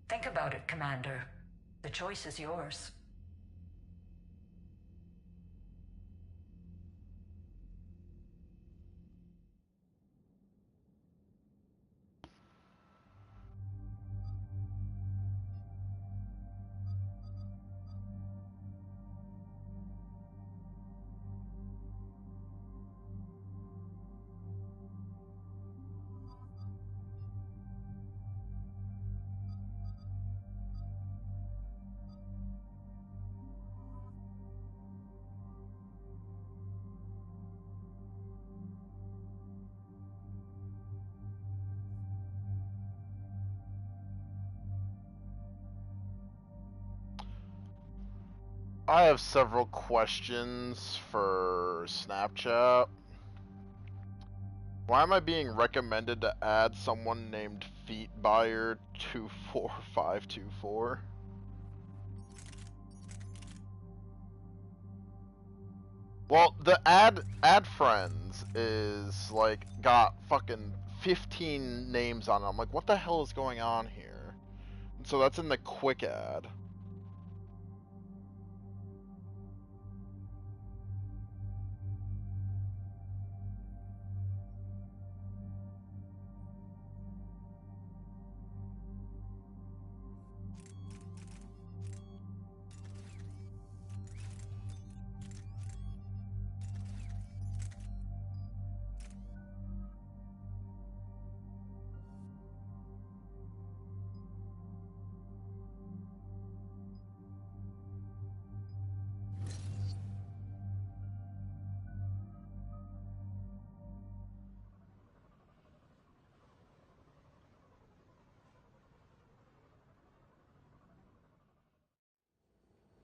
Think about it, Commander. The choice is yours. I have several questions for Snapchat. Why am I being recommended to add someone named Feetbuyer 24524? Well, the ad friends is like got fucking 15 names on it. I'm like, what the hell is going on here? So that's in the quick ad.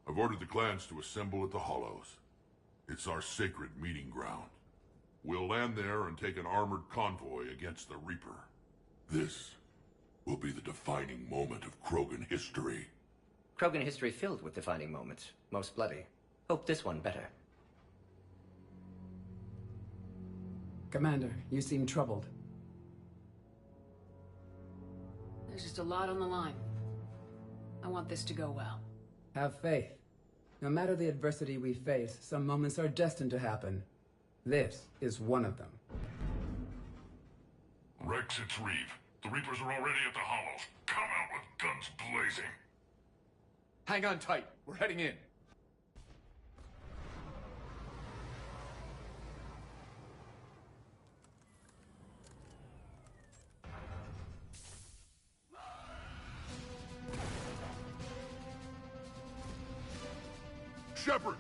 I've ordered the clans to assemble at the Hollows. It's our sacred meeting ground. We'll land there and take an armored convoy against the Reaper. This will be the defining moment of Krogan history. Krogan history filled with defining moments. Most bloody. Hope this one better. Commander, you seem troubled. There's just a lot on the line. I want this to go well. Have faith. No matter the adversity we face, some moments are destined to happen. This is one of them. Rex, it's Reeve. The Reapers are already at the Hollows. Come out with guns blazing. Hang on tight. We're heading in. Shepard,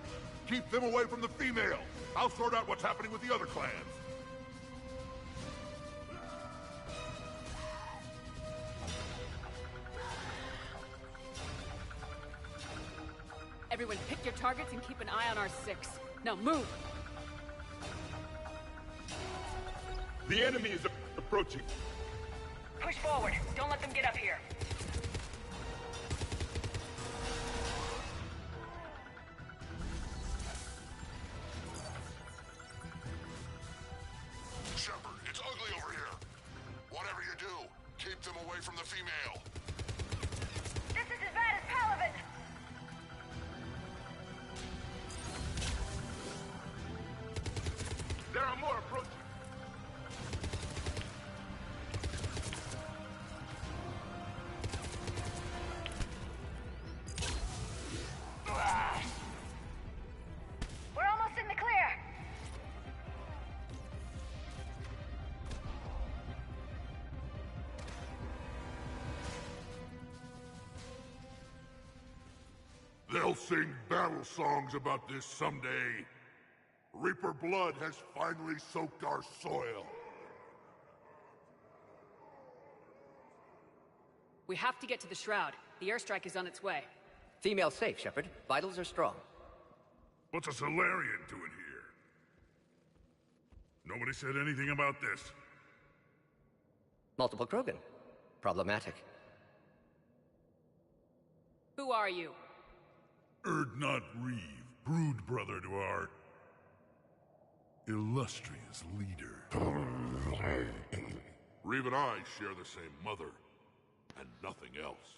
keep them away from the female. I'll sort out what's happening with the other clans. Everyone pick your targets and keep an eye on our 6. Now move! The enemy is approaching. Push forward. Don't let them get up here. Shepard, it's ugly over here. Whatever you do, keep them away from the female. This is as bad as Palaven! There are more approaching. We're almost in the clear! They'll sing battle songs about this someday. Reaper blood has finally soaked our soil. We have to get to the Shroud. The airstrike is on its way. Female safe, Shepard. Vitals are strong. What's a Solarian doing here? Nobody said anything about this. Multiple Krogan. Problematic. Who are you? Erdnot Reeve, brood brother to our illustrious leader. Reeve and I share the same mother, and nothing else.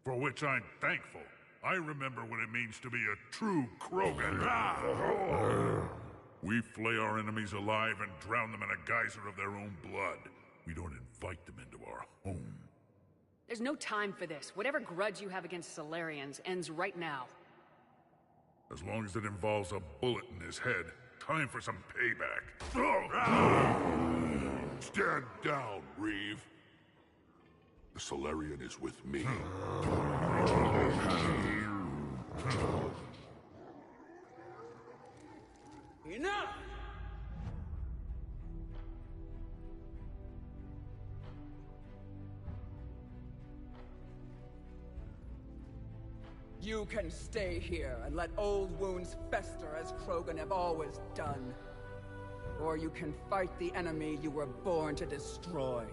For which I'm thankful. I remember what it means to be a true Krogan. We flay our enemies alive and drown them in a geyser of their own blood. We don't invite them into our home. There's no time for this. Whatever grudge you have against Solarians ends right now. As long as it involves a bullet in his head, time for some payback. Stand down, Reeve. The Solarian is with me. Enough! You can stay here and let old wounds fester as Krogan have always done. Or you can fight the enemy you were born to destroy,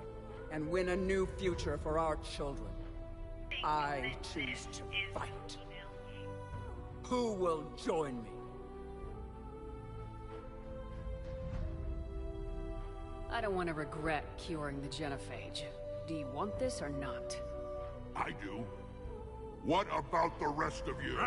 and win a new future for our children. I choose to fight. Who will join me? I don't want to regret curing the genophage. Do you want this or not? I do. What about the rest of you?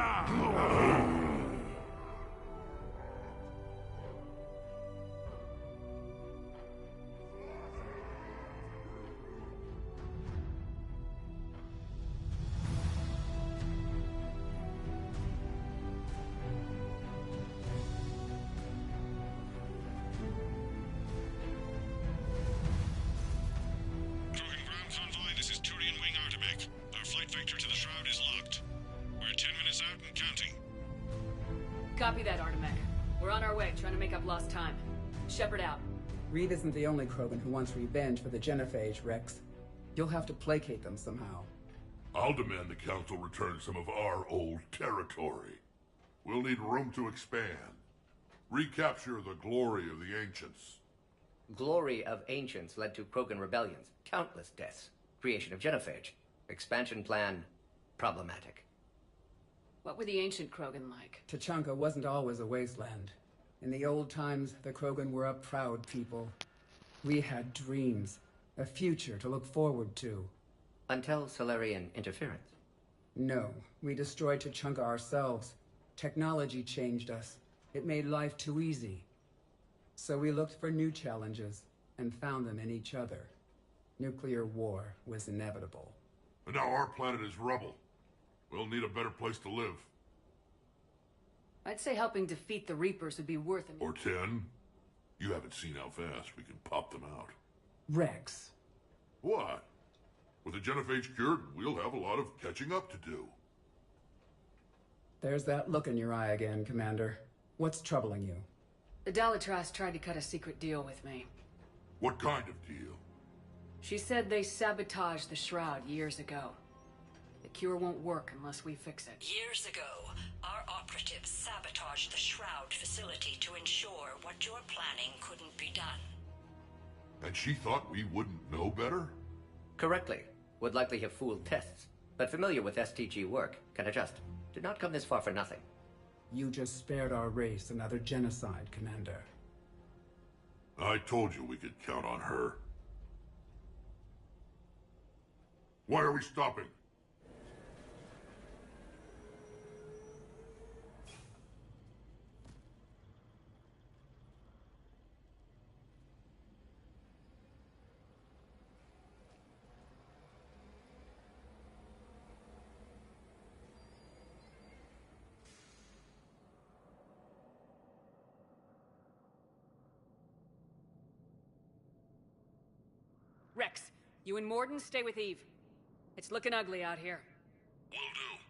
Copy that, Artemech. We're on our way, trying to make up lost time. Shepard out. Reed isn't the only Krogan who wants revenge for the genophage, Rex. You'll have to placate them somehow. I'll demand the Council return some of our old territory. We'll need room to expand. Recapture the glory of the Ancients. Glory of Ancients led to Krogan rebellions, countless deaths, creation of genophage. Expansion plan, problematic. What were the ancient Krogan like? Tachanka wasn't always a wasteland. In the old times, the Krogan were a proud people. We had dreams, a future to look forward to. Until Solarian interference. No, we destroyed Tachanka ourselves. Technology changed us. It made life too easy. So we looked for new challenges, and found them in each other. Nuclear war was inevitable. And now our planet is rubble. We'll need a better place to live. I'd say helping defeat the Reapers would be worth it. Or 10. You haven't seen how fast we can pop them out. Rex. What? With the genophage cured, we'll have a lot of catching up to do. There's that look in your eye again, Commander. What's troubling you? The Dalatrass tried to cut a secret deal with me. What kind of deal? She said they sabotaged the Shroud years ago. The cure won't work unless we fix it. Years ago, our operatives sabotaged the Shroud facility to ensure what you're planning couldn't be done. And she thought we wouldn't know better? Correctly. Would likely have fooled tests, but familiar with STG work, can adjust. Did not come this far for nothing. You just spared our race another genocide, Commander. I told you we could count on her. Why are we stopping? Rex, you and Morden stay with Eve. It's looking ugly out here. Will do.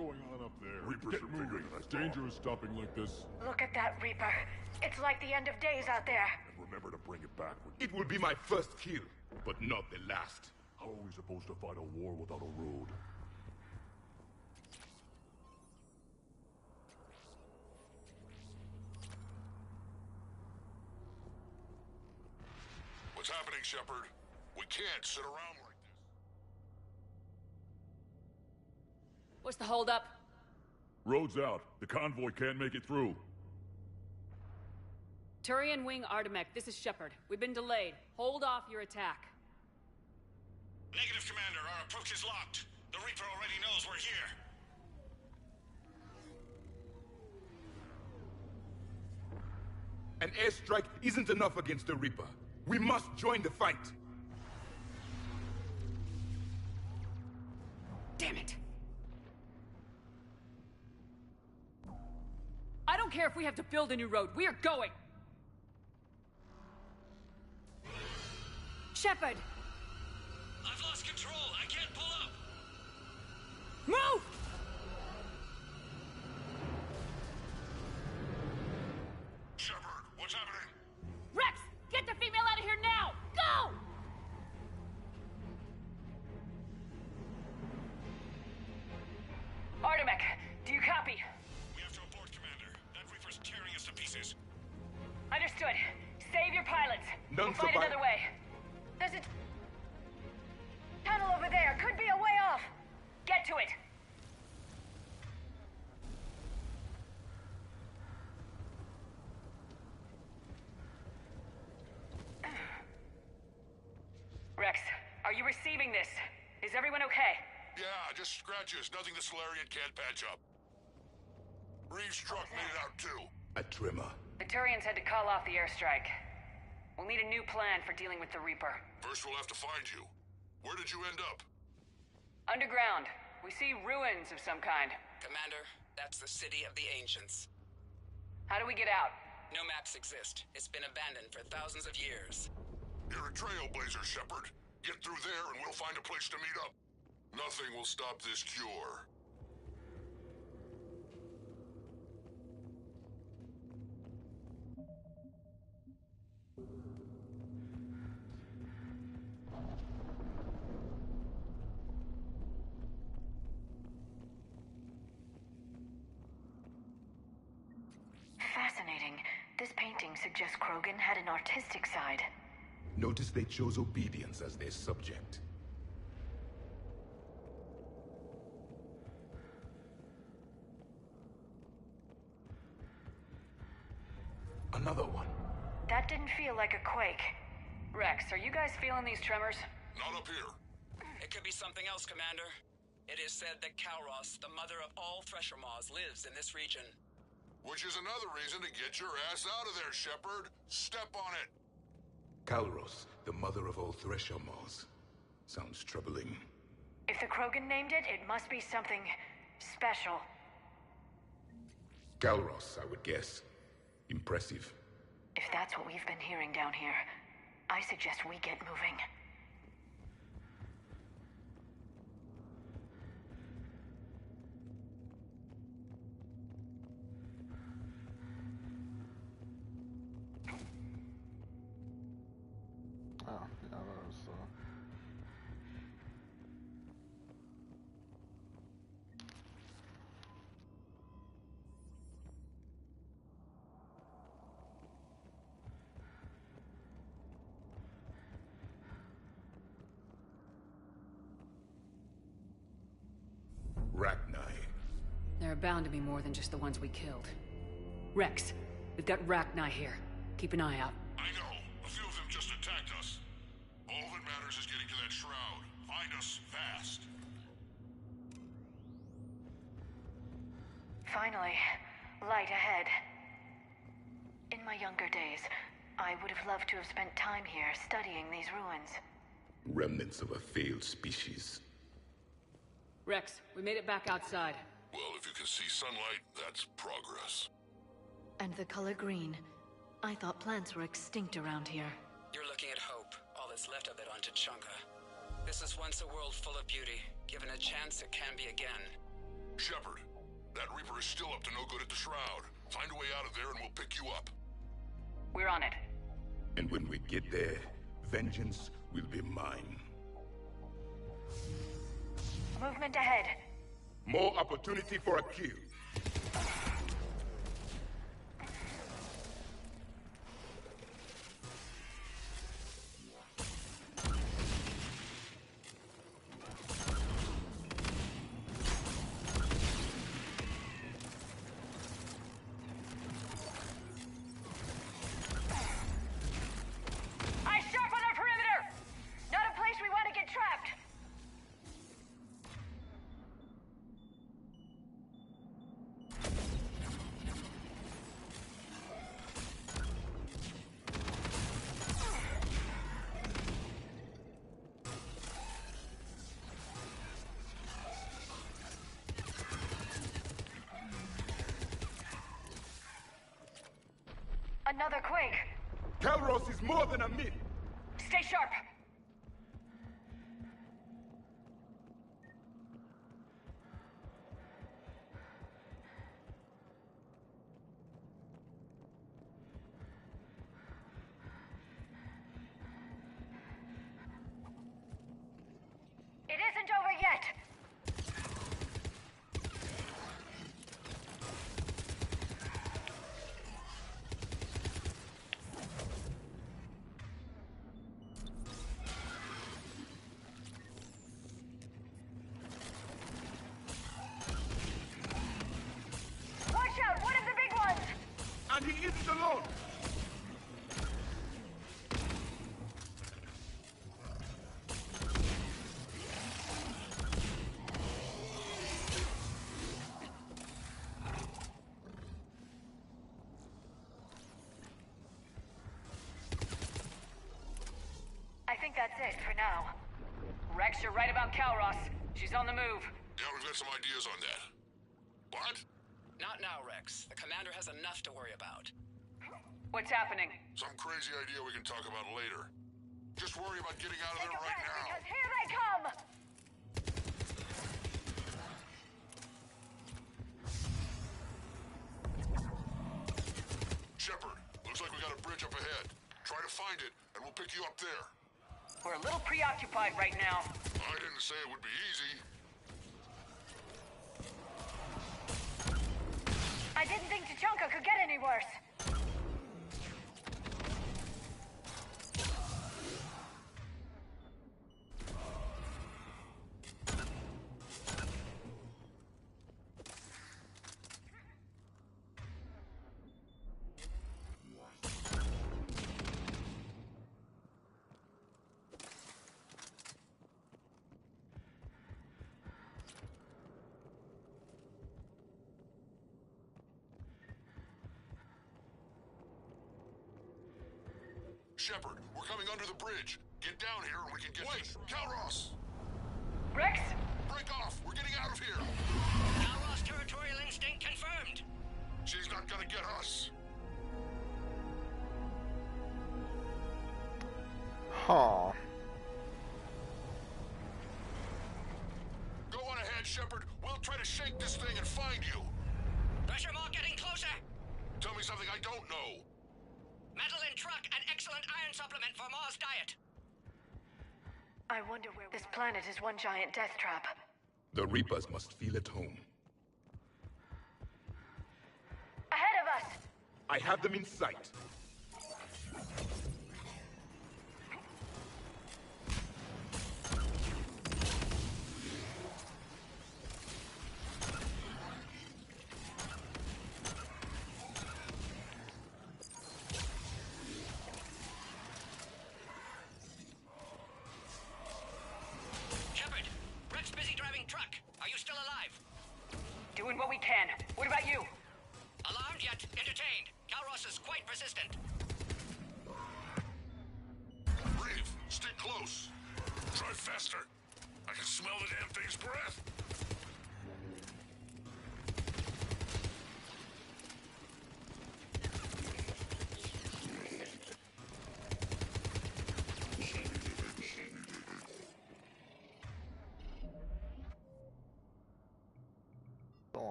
going on up there? Reapers Get are bigger moving. than I thought. Danger is stopping like this. Look at that Reaper. It's like the end of days out there. And remember to bring it back with you. It will be my first kill, but not the last. How are we supposed to fight a war without a road? What's happening, Shepard? We can't sit around like this. What's the holdup? Road's out. The convoy can't make it through. Turian Wing Artemek, this is Shepard. We've been delayed. Hold off your attack. Negative, Commander. Our approach is locked. The Reaper already knows we're here. An airstrike isn't enough against the Reaper. We must join the fight. Damn it! I don't care if we have to build a new road. We are going! Shepard! I've lost control. I can't pull up. Move! Shepard, what's happening? Rex! Get the female out of here now! Go! Artemek, do you copy? We have to abort, Commander. That Reaper's tearing us to pieces. Understood. Save your pilots. None We'll for find another way. There's a tunnel over there. Could be a way off. Get to it. Rex, are you receiving this? Is everyone okay? Yeah, just scratches. Nothing the Solarian can't patch up. Reeves' truck made it out too. A tremor. The Turians had to call off the airstrike. We'll need a new plan for dealing with the Reaper. First we'll have to find you. Where did you end up? Underground. We see ruins of some kind. Commander, that's the City of the Ancients. How do we get out? No maps exist. It's been abandoned for thousands of years. You're a trailblazer, Shepard. Get through there and we'll find a place to meet up. Nothing will stop this cure. Fascinating. This painting suggests Krogan had an artistic side. Notice they chose obedience as their subject. Another one. That didn't feel like a quake. Rex, are you guys feeling these tremors? Not up here. It could be something else, Commander. It is said that Kalros, the mother of all Thresher Maws, lives in this region. Which is another reason to get your ass out of there, Shepard. Step on it. Kalros, the mother of all Thresher Maws. Sounds troubling. If the Krogan named it, it must be something special. Kalros, I would guess. Impressive. If that's what we've been hearing down here, I suggest we get moving. Oh, yeah, that was, Rachni. There are bound to be more than just the ones we killed. Rex, we've got Rachni here. Keep an eye out. I know. A few of them just attacked us. All that matters is getting to that shroud. Find us fast. Finally, light ahead. In my younger days, I would have loved to have spent time here studying these ruins. Remnants of a failed species. Rex, we made it back outside. Well, if you can see sunlight, that's progress. And the color green. I thought plants were extinct around here. You're looking at hope, all that's left of it on Tuchanka. This is once a world full of beauty. Given a chance, it can be again. Shepard, that Reaper is still up to no good at the Shroud. Find a way out of there and we'll pick you up. We're on it. And when we get there, vengeance will be mine. Movement ahead. More opportunity for a kill. Eyes sharp on our perimeter! Not a place we want to get trapped! Another quake! Calros is more than a myth! Stay sharp! It isn't over yet! Watch out! One of the big ones! And he isn't alone! I think that's it for now. Rex, you're right about Calros. She's on the move. Yeah, we've got some ideas on that. What? Not now, Rex. The commander has enough to worry about. What's happening? Some crazy idea we can talk about later. Just worry about getting out of there right now. Because here they come! Shepard, looks like we got a bridge up ahead. Try to find it, and we'll pick you up there. We're a little preoccupied right now. I didn't say it would be easy. I didn't think Tachanka could get any worse. Shepard, we're coming under the bridge. Get down here and we can get... Wait! Calros! Rex? Break off! We're getting out of here! Calros territorial instinct confirmed. She's not gonna get us. Huh. Go on ahead, Shepard. We'll try to shake this thing and find you. Pressure mark getting closer. Tell me something I don't know. Metal in truck and excellent iron supplement for Mars diet. I wonder where this planet is one giant death trap. The Reapers must feel at home. Ahead of us! I have them in sight. Shepard, Rex busy driving truck. Are you still alive? Doing what we can. What about you? Alarmed yet entertained. Calros is quite persistent. Reeve, stick close. Drive faster. I can smell the damn thing's breath.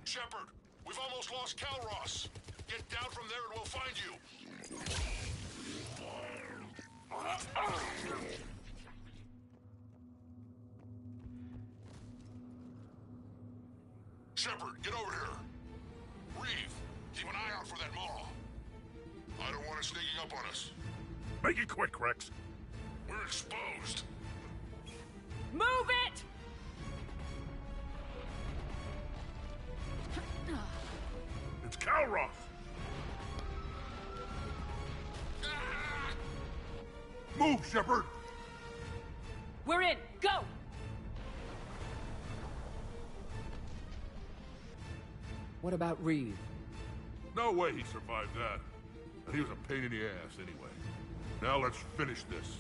Shepard, we've almost lost Calross. Get down from there and we'll find you. Shepard, get over here. Reeve, keep an eye out for that maw. I don't want it sneaking up on us. Make it quick, Rex. We're exposed. Move it! It's Calross! Move, Shepard! We're in! Go! What about Reeve? No way he survived that. And he was a pain in the ass anyway. Now let's finish this.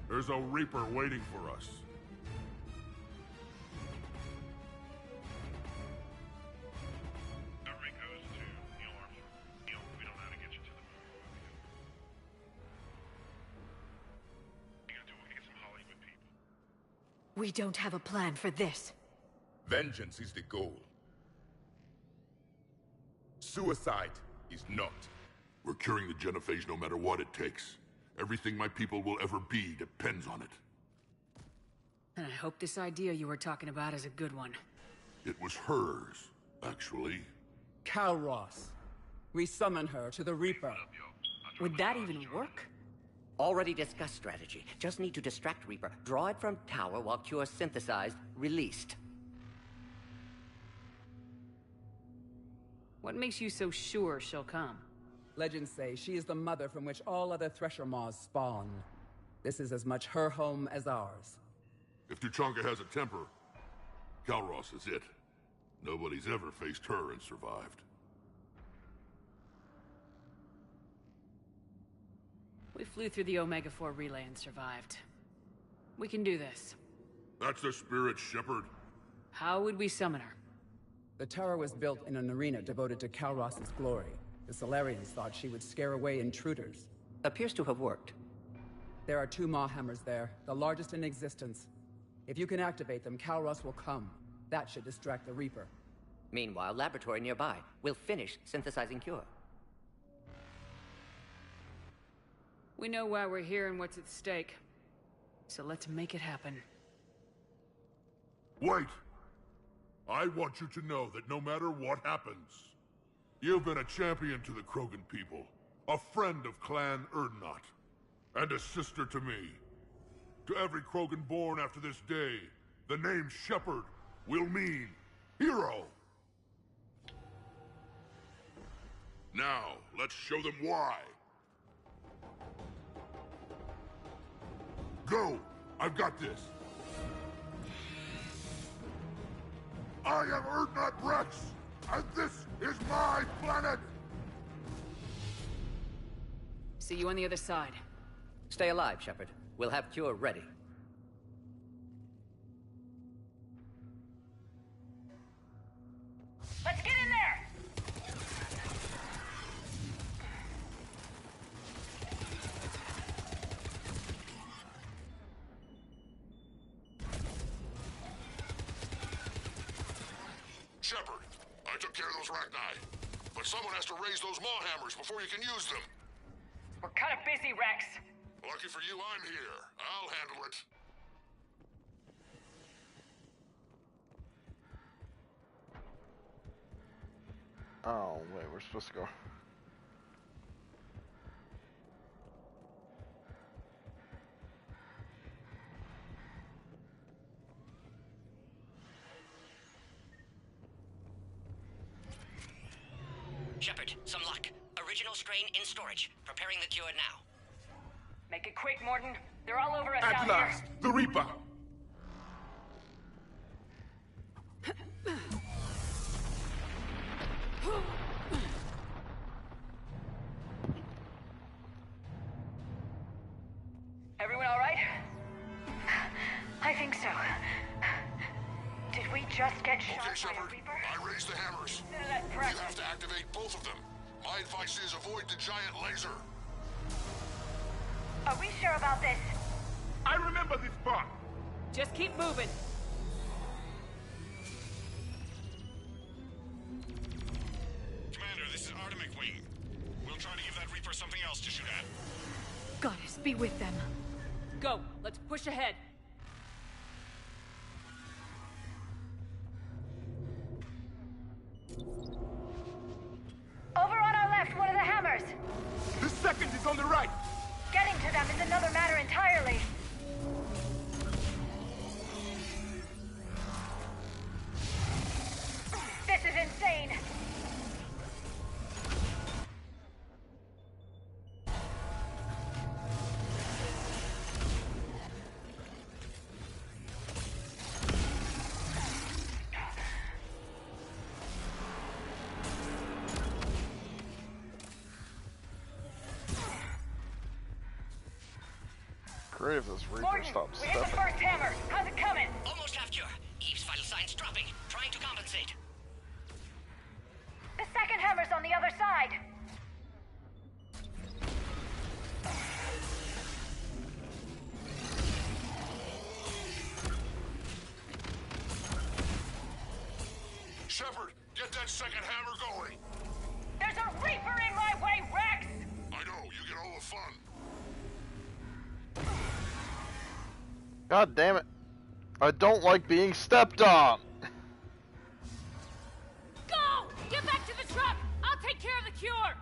There's a Reaper waiting for us. We don't have a plan for this. Vengeance is the goal. Suicide is not. We're curing the genophage no matter what it takes. Everything my people will ever be depends on it. And I hope this idea you were talking about is a good one. It was hers, actually. Calross. We summon her to the Reaper. Would that even work? Already discussed strategy. Just need to distract Reaper. Draw it from tower while Cure synthesized, released. What makes you so sure she'll come? Legends say she is the mother from which all other Thresher Maws spawn. This is as much her home as ours. If Tuchanka has a temper, Calross is it. Nobody's ever faced her and survived. We flew through the Omega-4 relay and survived. We can do this. That's the spirit, Shepard. How would we summon her? The tower was built in an arena devoted to Calross's glory. The Solarians thought she would scare away intruders. Appears to have worked. There are 2 Maw hammers there, the largest in existence. If you can activate them, Calross will come. That should distract the Reaper. Meanwhile, laboratory nearby. We'll finish synthesizing Cure. We know why we're here and what's at stake. So let's make it happen. Wait! I want you to know that no matter what happens, you've been a champion to the Krogan people, a friend of Clan Erdnot, and a sister to me. To every Krogan born after this day, the name Shepard will mean hero. Now, let's show them why. Go! I've got this. I am Erdnot Rex, and this is my planet! See you on the other side. Stay alive, Shepard. We'll have Cure ready. Let's get in there! Shepard, I took care of those Rachni. But someone has to raise those Maw hammers before you can use them. We're kind of busy, Rex. Lucky for you, I'm here. I'll handle it. Oh, wait, we're supposed to go. Shepard, some luck. Original strain in storage. Preparing the Cure now. Make it quick, Morden. They're all over us At out last, here. the Reaper! Everyone all right? I think so. Did we just get shot Okay, by a Shepard. Reaper? I raised the hammers. That You pressure. have to activate both of them. My advice is avoid the giant laser. Are we sure about this? I remember this part! Just keep moving. for something else to shoot at. Goddess, be with them. Go. Let's push ahead. Over on our left, one of the hammers. The second is on the right. Getting to them is another matter entirely. This is insane. Great if this Reaper Morton, stops we hit the stepping. first hammer. How's it coming? Almost half cure. Eve's vital signs dropping. Trying to compensate. The second hammer's on the other side. Shepard, get that second hammer going. There's a Reaper in my way, Rex! I know, you get all the fun. God damn it. I don't like being stepped on. Go! Get back to the truck! I'll take care of the cure!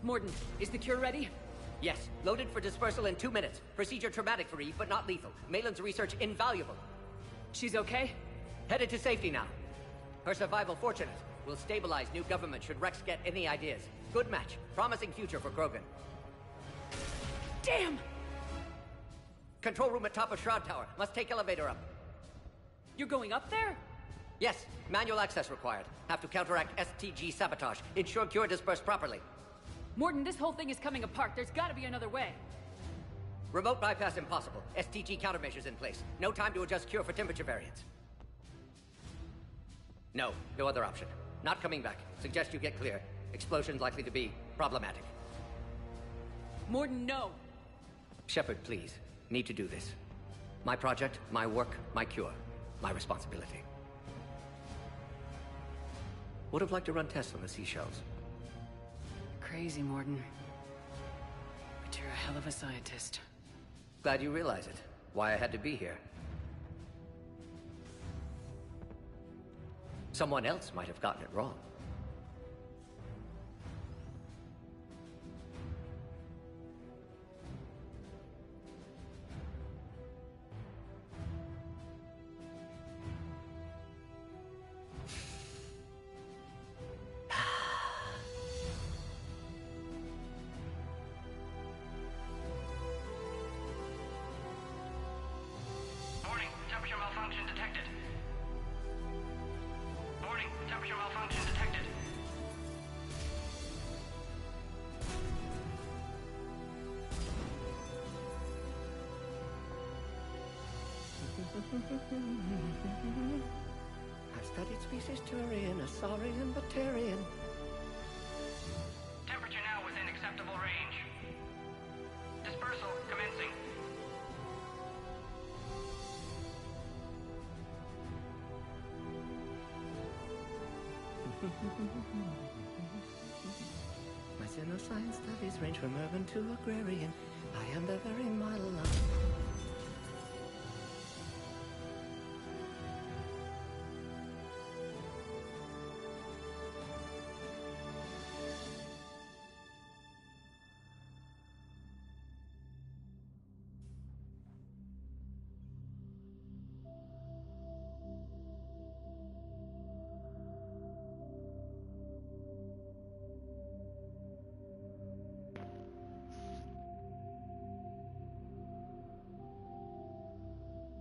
Morton, is the cure ready? Yes, loaded for dispersal in 2 minutes. Procedure traumatic for Eve, but not lethal. Malin's research invaluable. She's okay? Headed to safety now. Her survival fortunate. Will stabilize new government should Rex get any ideas. Good match. Promising future for Krogan. Damn! Control room at top of Shroud Tower. Must take elevator up. You're going up there? Yes, manual access required. Have to counteract STG sabotage. Ensure cure dispersed properly. Morton, this whole thing is coming apart. There's gotta be another way. Remote bypass impossible. STG countermeasures in place. No time to adjust cure for temperature variance. No other option. Not coming back. Suggest you get clear. Explosion's likely to be problematic. Morton, no. Shepard, please. Need to do this. My project, my work, my cure. My responsibility. Would have liked to run tests on the seashells. Crazy, Morton. But you're a hell of a scientist. Glad you realize it. Why I had to be here. Someone else might have gotten it wrong. Warning, temperature malfunction detected. Warning, temperature malfunction detected. I've studied species Turian, Asaurian, Batarian. Temperature now within acceptable range. Dispersal commencing. My xenoscience studies range from urban to agrarian. I am the very model of...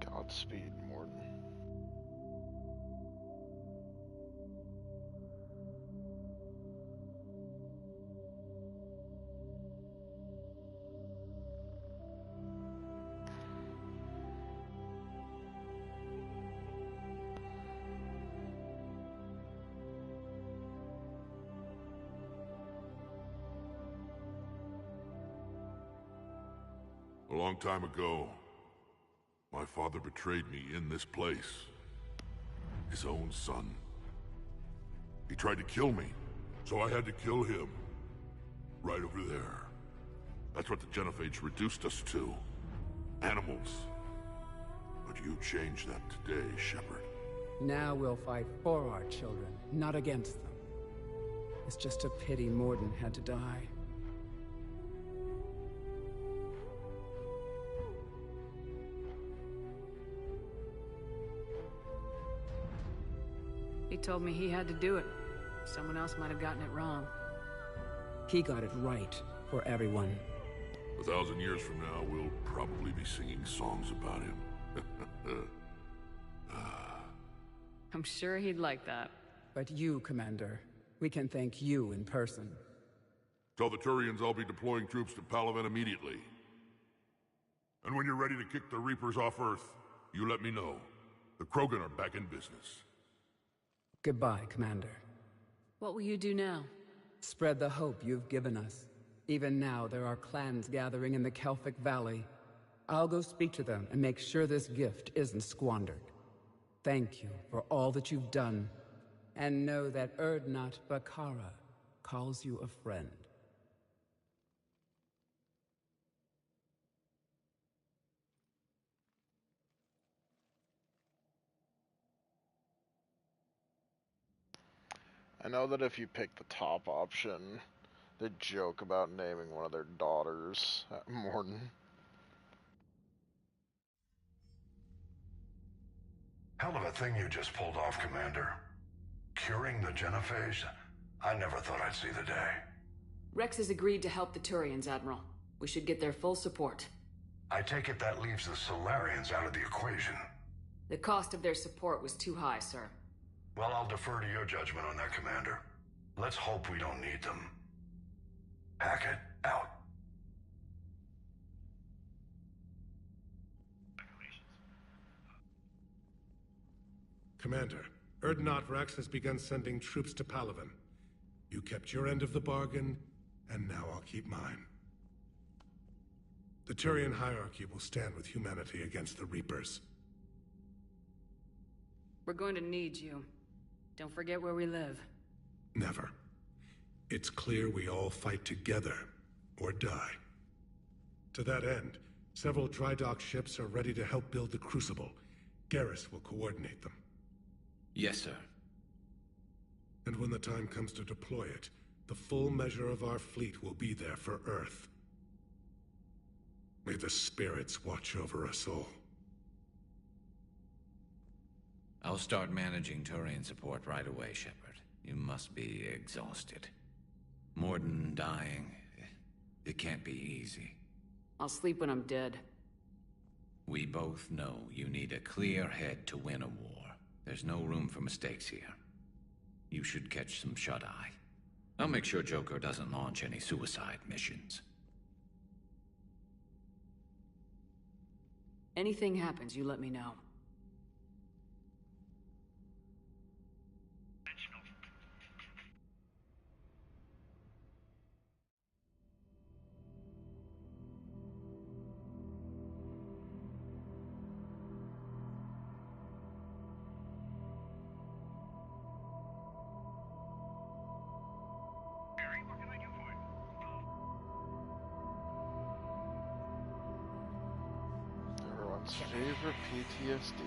Godspeed, Morden. A long time ago, my father betrayed me in this place. His own son. He tried to kill me, so I had to kill him. Right over there. That's what the Genophage reduced us to. Animals. But you changed that today, Shepard. Now we'll fight for our children, not against them. It's just a pity Morden had to die. He told me he had to do it. Someone else might have gotten it wrong. He got it right for everyone. 1,000 years from now, we'll probably be singing songs about him. I'm sure he'd like that. But you, Commander, we can thank you in person. Tell the Turians I'll be deploying troops to Palaven immediately. And when you're ready to kick the Reapers off Earth, you let me know. The Krogan are back in business. Goodbye, Commander. What will you do now? Spread the hope you've given us. Even now, there are clans gathering in the Kelphic Valley. I'll go speak to them and make sure this gift isn't squandered. Thank you for all that you've done. And know that Erdnot Bakara calls you a friend. I know that if you pick the top option, they joke about naming one of their daughters Morden. Hell of a thing you just pulled off, Commander. Curing the Genophage? I never thought I'd see the day. Rex has agreed to help the Turians, Admiral. We should get their full support. I take it that leaves the Solarians out of the equation. The cost of their support was too high, sir. Well, I'll defer to your judgment on that, Commander. Let's hope we don't need them. Hackett, out. Commander, Erdnot Rex has begun sending troops to Palaven. You kept your end of the bargain, and now I'll keep mine. The Turian hierarchy will stand with humanity against the Reapers. We're going to need you. Don't forget where we live. Never. It's clear we all fight together, or die. To that end, several dry dock ships are ready to help build the Crucible. Garrus will coordinate them. Yes, sir. And when the time comes to deploy it, the full measure of our fleet will be there for Earth. May the spirits watch over us all. I'll start managing Turian support right away, Shepard. You must be exhausted. Morden dying, it can't be easy. I'll sleep when I'm dead. We both know you need a clear head to win a war. There's no room for mistakes here. You should catch some shut-eye. I'll make sure Joker doesn't launch any suicide missions. Anything happens, you let me know. Favorite PTSD.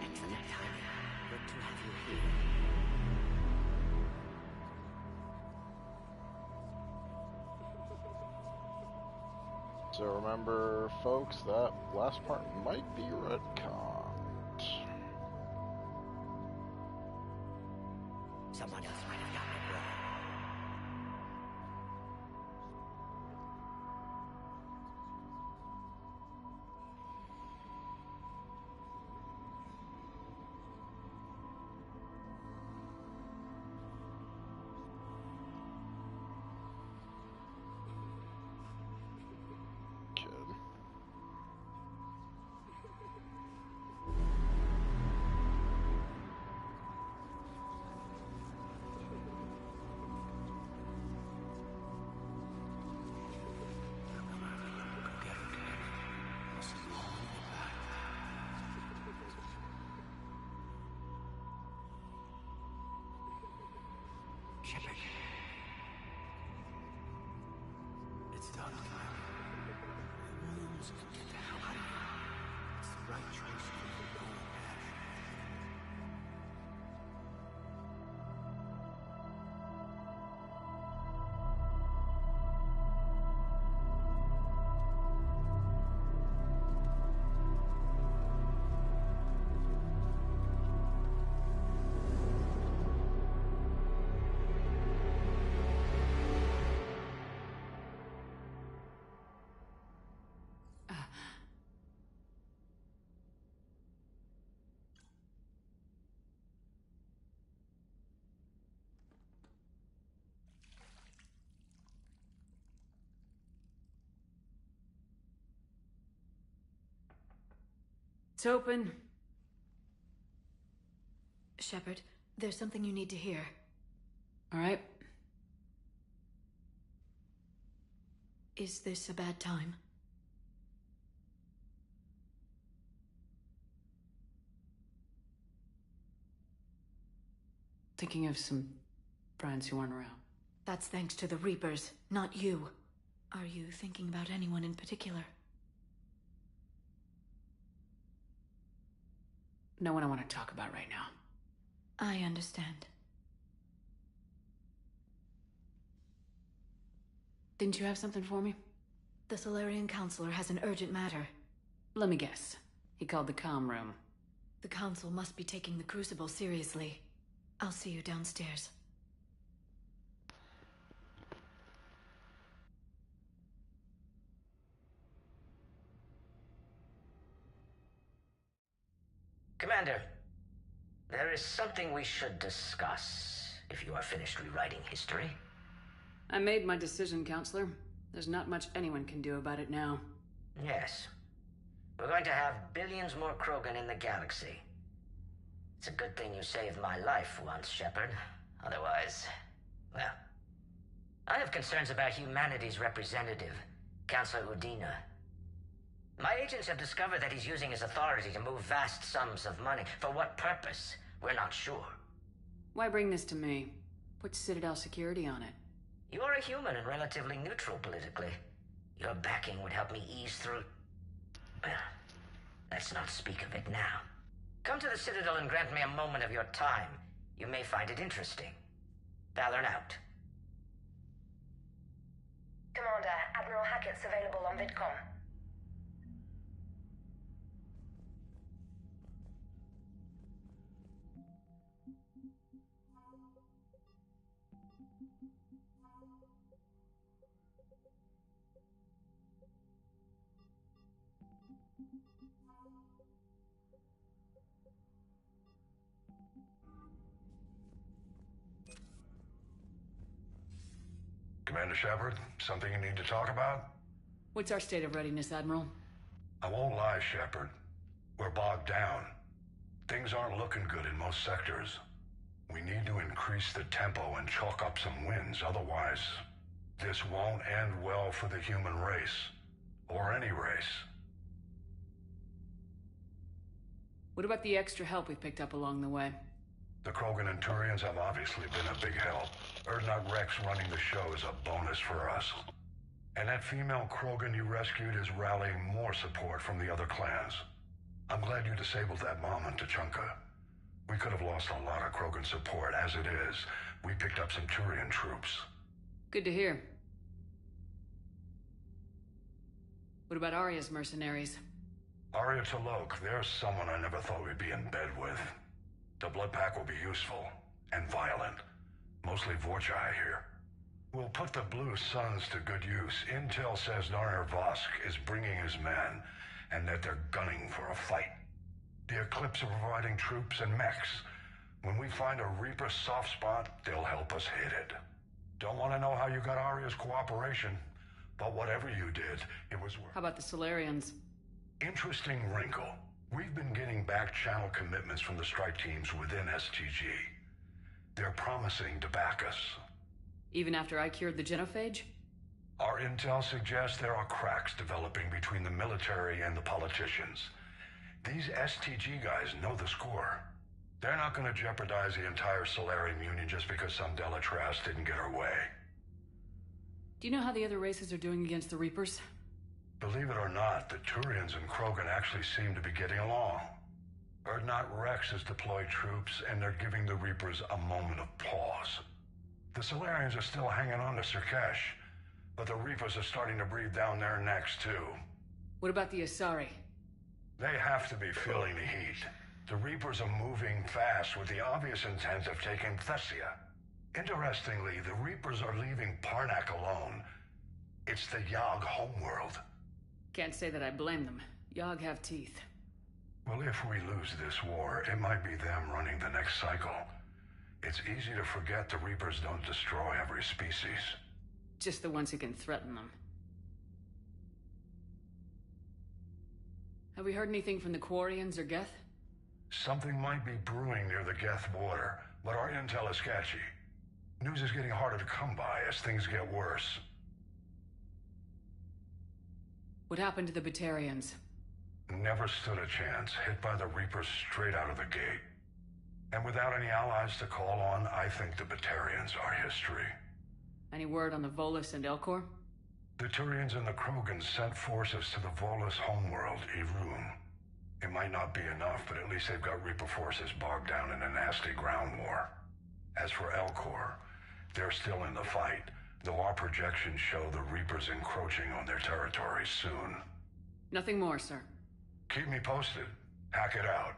So remember, folks, that last part might be retconned. Someone else might have gotten it wrong. Shepard. It's done. Williams, get the hell out of here. It's the right choice to keep going, Ash. It's open. Shepard, there's something you need to hear. All right. Is this a bad time? Thinking of some friends who aren't around. That's thanks to the Reapers, not you. Are you thinking about anyone in particular? No one I want to talk about right now. I understand. Didn't you have something for me? The Solarian Counselor has an urgent matter. Let me guess. He called the comm room. The Council must be taking the Crucible seriously. I'll see you downstairs. Commander, there is something we should discuss, if you are finished rewriting history. I made my decision, Counselor. There's not much anyone can do about it now. Yes. We're going to have billions more Krogan in the galaxy. It's a good thing you saved my life once, Shepard. Otherwise, well... I have concerns about humanity's representative, Counselor Udina. My agents have discovered that he's using his authority to move vast sums of money. For what purpose? We're not sure. Why bring this to me? Put Citadel security on it. You are a human and relatively neutral politically. Your backing would help me ease through... Well, let's not speak of it now. Come to the Citadel and grant me a moment of your time. You may find it interesting. Valorn out. Commander, Admiral Hackett's available on VidCom. Commander Shepard, something you need to talk about? What's our state of readiness, Admiral? I won't lie, Shepard. We're bogged down. Things aren't looking good in most sectors. We need to increase the tempo and chalk up some wins, otherwise, this won't end well for the human race. Or any race. What about the extra help we picked up along the way? The Krogan and Turians have obviously been a big help. Erdnot Rex running the show is a bonus for us. And that female Krogan you rescued is rallying more support from the other clans. I'm glad you disabled that bomb on Tachanka. We could have lost a lot of Krogan support. As it is, we picked up some Turian troops. Good to hear. What about Arya's mercenaries? Arya T'Loak, there's someone I never thought we'd be in bed with. The Blood Pack will be useful, and violent. Mostly Vorcha here. We'll put the Blue Suns to good use. Intel says Narner Vosk is bringing his men, and that they're gunning for a fight. The Eclipse are providing troops and mechs. When we find a Reaper soft spot, they'll help us hit it. Don't want to know how you got Arya's cooperation, but whatever you did, it was worth. How about the Solarians? Interesting wrinkle. We've been getting back-channel commitments from the strike teams within STG. They're promising to back us. Even after I cured the genophage? Our intel suggests there are cracks developing between the military and the politicians. These STG guys know the score. They're not going to jeopardize the entire Solarian Union just because some Delatras didn't get her way. Do you know how the other races are doing against the Reapers? Believe it or not, the Turians and Krogan actually seem to be getting along. Urdnot Rex has deployed troops, and they're giving the Reapers a moment of pause. The Solarians are still hanging on to Sirkesh, but the Reapers are starting to breathe down their necks, too. What about the Asari? They have to be feeling the heat. The Reapers are moving fast with the obvious intent of taking Thessia. Interestingly, the Reapers are leaving Parnak alone. It's the Yogg homeworld. Can't say that I blame them. Yogg have teeth. Well, if we lose this war, it might be them running the next cycle. It's easy to forget the Reapers don't destroy every species. Just the ones who can threaten them. Have we heard anything from the Quarians or Geth? Something might be brewing near the Geth border, but our intel is sketchy. News is getting harder to come by as things get worse. What happened to the Batarians? Never stood a chance, hit by the Reapers straight out of the gate. And without any allies to call on, I think the Batarians are history. Any word on the Volus and Elcor? The Turians and the Krogans sent forces to the Volus homeworld, Irun. It might not be enough, but at least they've got Reaper forces bogged down in a nasty ground war. As for Elcor, they're still in the fight, though our projections show the Reapers encroaching on their territory soon. Nothing more, sir. Keep me posted. Hack it out.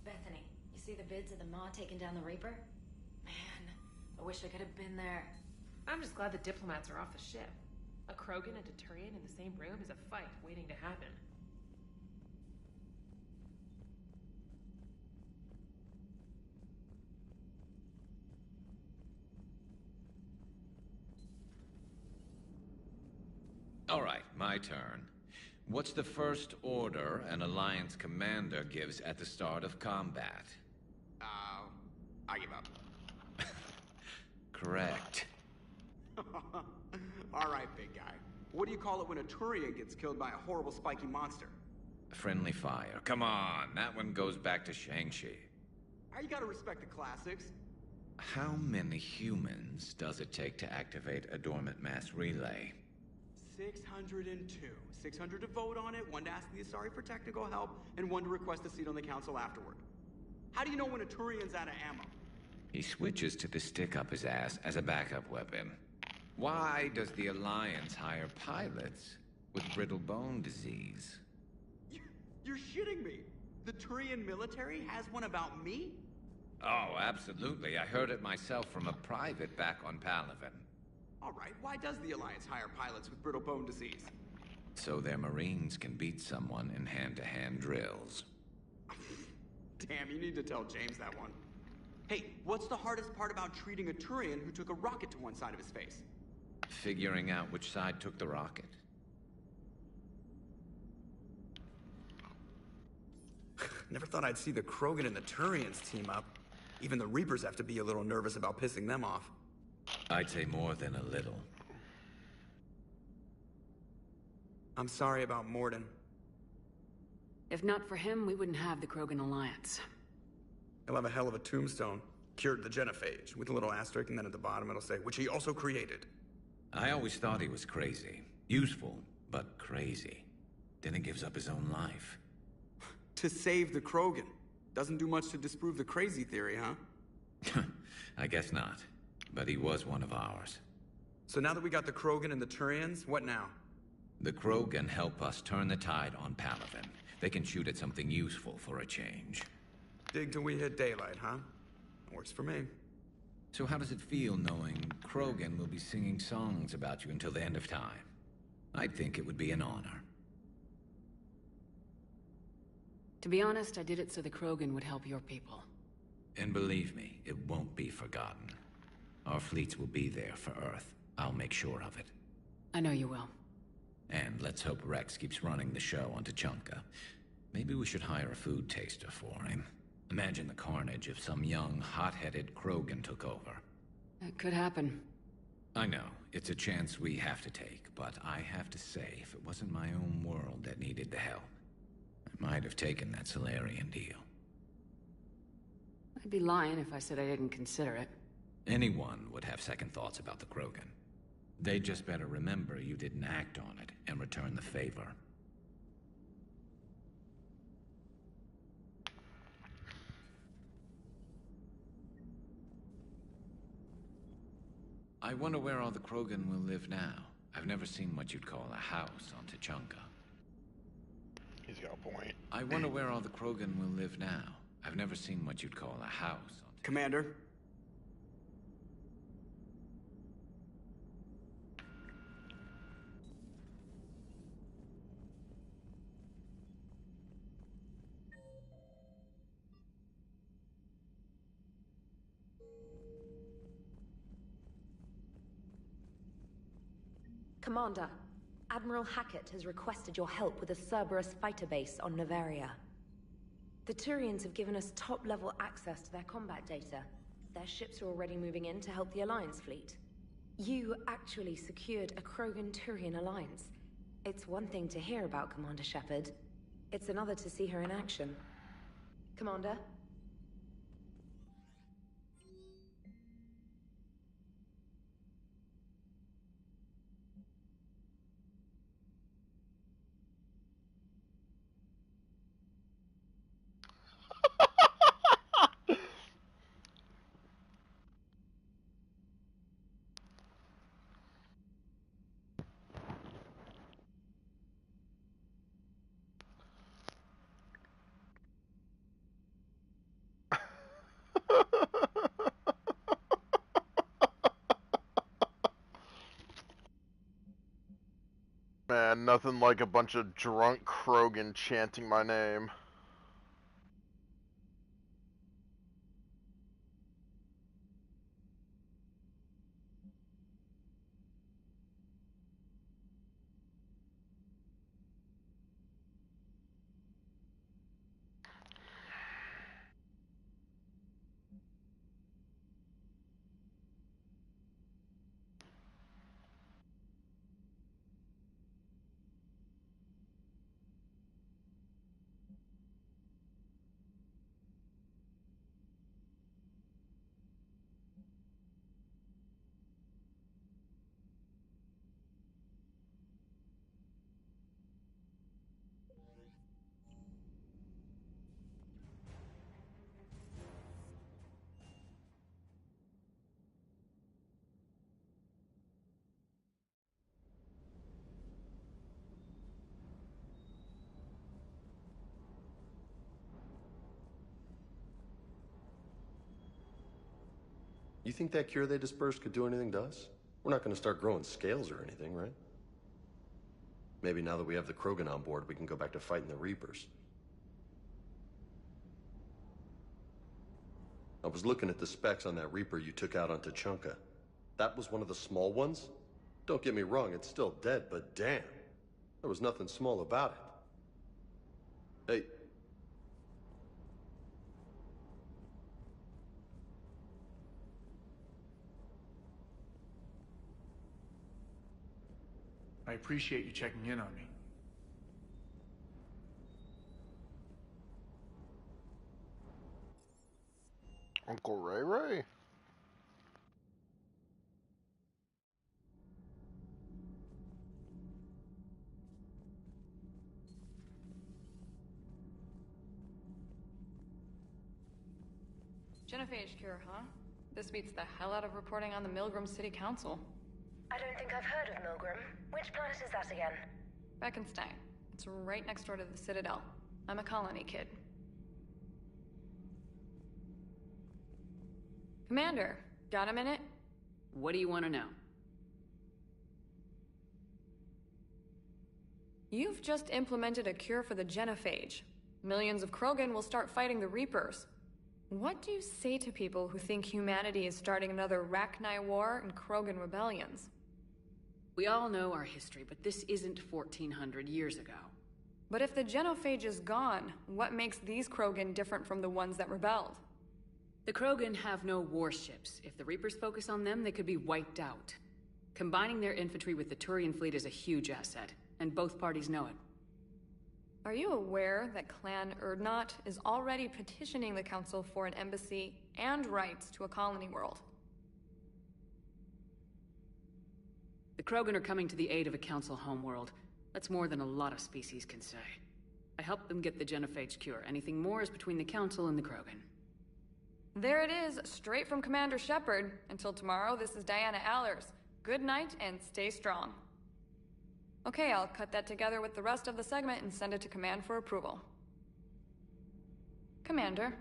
Bethany, you see the bids of the Maw taking down the Reaper? Man, I wish I could have been there. I'm just glad the diplomats are off the ship. A Krogan and a Turian in the same room is a fight waiting to happen. All right, my turn. What's the first order an Alliance commander gives at the start of combat? I give up. Correct. Alright, big guy. What do you call it when a Turian gets killed by a horrible spiky monster? Friendly fire. Come on, that one goes back to Shang-Chi. You gotta respect the classics. How many humans does it take to activate a dormant mass relay? 602. 600 to vote on it, 1 to ask the Asari for technical help, and 1 to request a seat on the council afterward. How do you know when a Turian's out of ammo? He switches to the stick up his ass as a backup weapon. Why does the Alliance hire pilots with brittle bone disease? You're shitting me! The Turian military has one about me? Oh, absolutely. I heard it myself from a private back on Palaven. Alright, why does the Alliance hire pilots with brittle bone disease? So their Marines can beat someone in hand-to-hand drills. Damn, you need to tell James that one. Hey, what's the hardest part about treating a Turian who took a rocket to one side of his face? Figuring out which side took the rocket. Never thought I'd see the Krogan and the Turians team up. Even the Reapers have to be a little nervous about pissing them off. I'd say more than a little. I'm sorry about Morden. If not for him, we wouldn't have the Krogan Alliance. He'll have a hell of a tombstone. Cured the genophage, with a little asterisk, and then at the bottom it'll say, which he also created. I always thought he was crazy. Useful, but crazy. Then he gives up his own life. To save the Krogan. Doesn't do much to disprove the crazy theory, huh? I guess not. But he was one of ours. So now that we got the Krogan and the Turians, what now? The Krogan help us turn the tide on Palaven. They can shoot at something useful for a change. Dig till we hit daylight, huh? Works for me. So how does it feel knowing Krogan will be singing songs about you until the end of time? I think it would be an honor. To be honest, I did it so the Krogan would help your people. And believe me, it won't be forgotten. Our fleets will be there for Earth. I'll make sure of it. I know you will. And let's hope Rex keeps running the show on Tuchanka. Maybe we should hire a food taster for him. Imagine the carnage if some young, hot-headed Krogan took over. It could happen. I know, it's a chance we have to take, but I have to say, if it wasn't my own world that needed the help, I might have taken that Solarian deal. I'd be lying if I said I didn't consider it. Anyone would have second thoughts about the Krogan. They just better remember you didn't act on it and return the favor. I wonder where all the Krogan will live now. I've never seen what you'd call a house on Tuchanka. He's got a point. I wonder where all the Krogan will live now. I've never seen what you'd call a house on Tuchanka. Commander? Commander, Admiral Hackett has requested your help with a Cerberus fighter base on Novaria. The Turians have given us top-level access to their combat data. Their ships are already moving in to help the Alliance fleet. You actually secured a Krogan-Turian alliance. It's one thing to hear about, Commander Shepard. It's another to see her in action. Commander? Man, nothing like a bunch of drunk Krogan chanting my name. You think that cure they dispersed could do anything to us? We're not going to start growing scales or anything, right? Maybe now that we have the Krogan on board, we can go back to fighting the Reapers. I was looking at the specs on that Reaper you took out on Tuchanka. That was one of the small ones? Don't get me wrong, it's still dead, but damn. There was nothing small about it. Hey. I appreciate you checking in on me. Uncle Ray Ray? Genophage cure, huh? This beats the hell out of reporting on the Milgram City Council. I don't think I've heard of Milgram. Which planet is that again? Beckenstein. It's right next door to the Citadel. I'm a colony kid. Commander, got a minute? What do you want to know? You've just implemented a cure for the genophage. Millions of Krogan will start fighting the Reapers. What do you say to people who think humanity is starting another Rachni War and Krogan rebellions? We all know our history, but this isn't 1400 years ago. But if the genophage is gone, what makes these Krogan different from the ones that rebelled? The Krogan have no warships. If the Reapers focus on them, they could be wiped out. Combining their infantry with the Turian fleet is a huge asset, and both parties know it. Are you aware that Clan Urdnot is already petitioning the Council for an embassy and rights to a colony world? The Krogan are coming to the aid of a Council homeworld. That's more than a lot of species can say. I helped them get the genophage cure. Anything more is between the Council and the Krogan. There it is, straight from Commander Shepard. Until tomorrow, this is Diana Allers. Good night and stay strong. Okay, I'll cut that together with the rest of the segment and send it to Command for approval. Commander.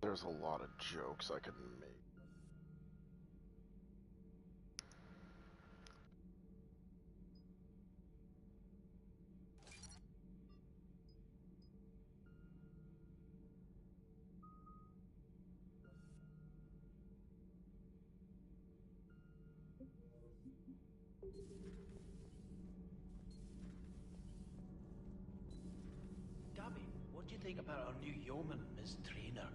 There's a lot of jokes I could make. Gabby, what do you think about our new yeoman, Miss Trainer?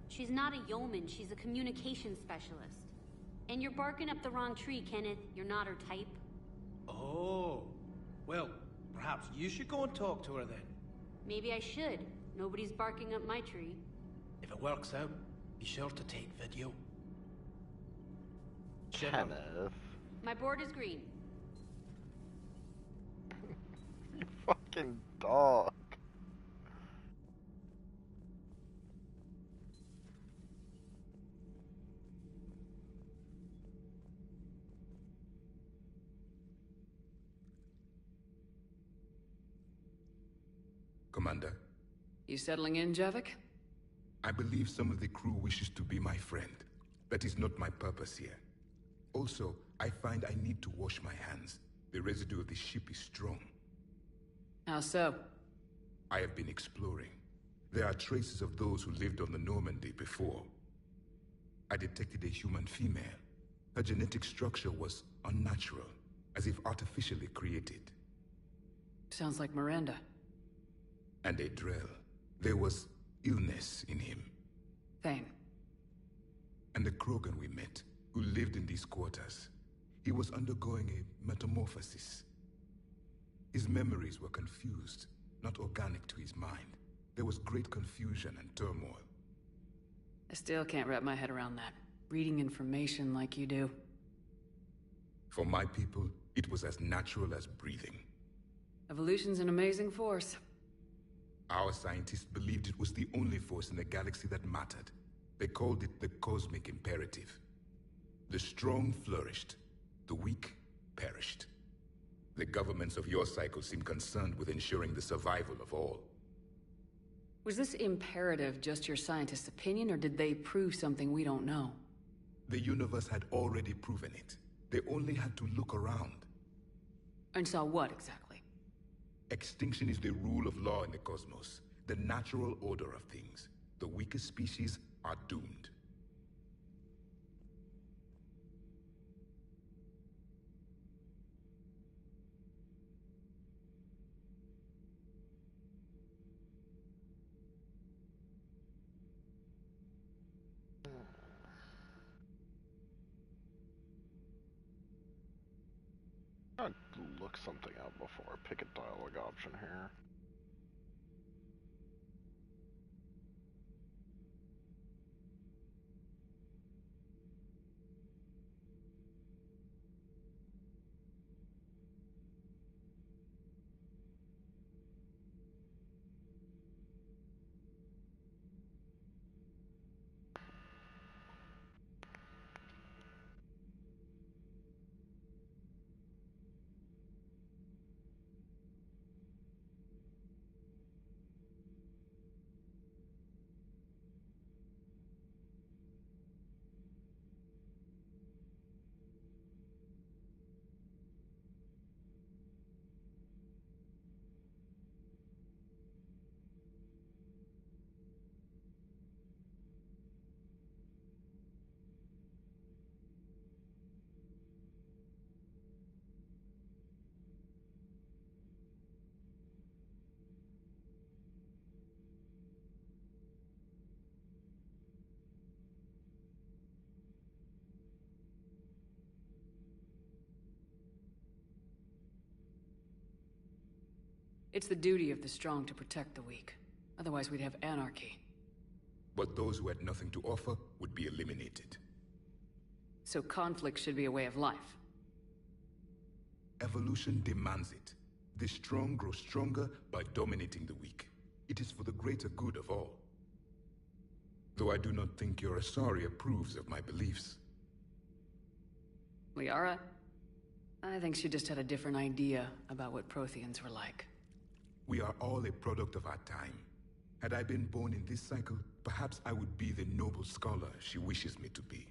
She's not a yeoman, she's a communications specialist. And you're barking up the wrong tree, Kenneth. You're not her type. Oh, well, perhaps you should go and talk to her then. Maybe I should. Nobody's barking up my tree. If it works out, be sure to take video. Kenneth. My board is green. You fucking dog. Commander. You settling in, Javik? I believe some of the crew wishes to be my friend. That is not my purpose here. Also, I find I need to wash my hands. The residue of the ship is strong. How so? I have been exploring. There are traces of those who lived on the Normandy before. I detected a human female. Her genetic structure was unnatural, as if artificially created. Sounds like Miranda. And a Drell. There was illness in him. Thane. And the Krogan we met, who lived in these quarters. He was undergoing a metamorphosis. His memories were confused, not organic to his mind. There was great confusion and turmoil. I still can't wrap my head around that. Reading information like you do. For my people, it was as natural as breathing. Evolution's an amazing force. Our scientists believed it was the only force in the galaxy that mattered. They called it the cosmic imperative. The strong flourished, the weak perished. The governments of your cycle seem concerned with ensuring the survival of all. Was this imperative just your scientist's opinion, or did they prove something we don't know? The universe had already proven it. They only had to look around. And saw what exactly? Extinction is the rule of law in the cosmos, the natural order of things. The weakest species are doomed. I'll look something up before I pick a dialogue option here. It's the duty of the strong to protect the weak. Otherwise we'd have anarchy. But those who had nothing to offer would be eliminated. So conflict should be a way of life. Evolution demands it. The strong grow stronger by dominating the weak. It is for the greater good of all. Though I do not think your Asari approves of my beliefs. Liara? I think she just had a different idea about what Protheans were like. We are all a product of our time. Had I been born in this cycle, perhaps I would be the noble scholar she wishes me to be.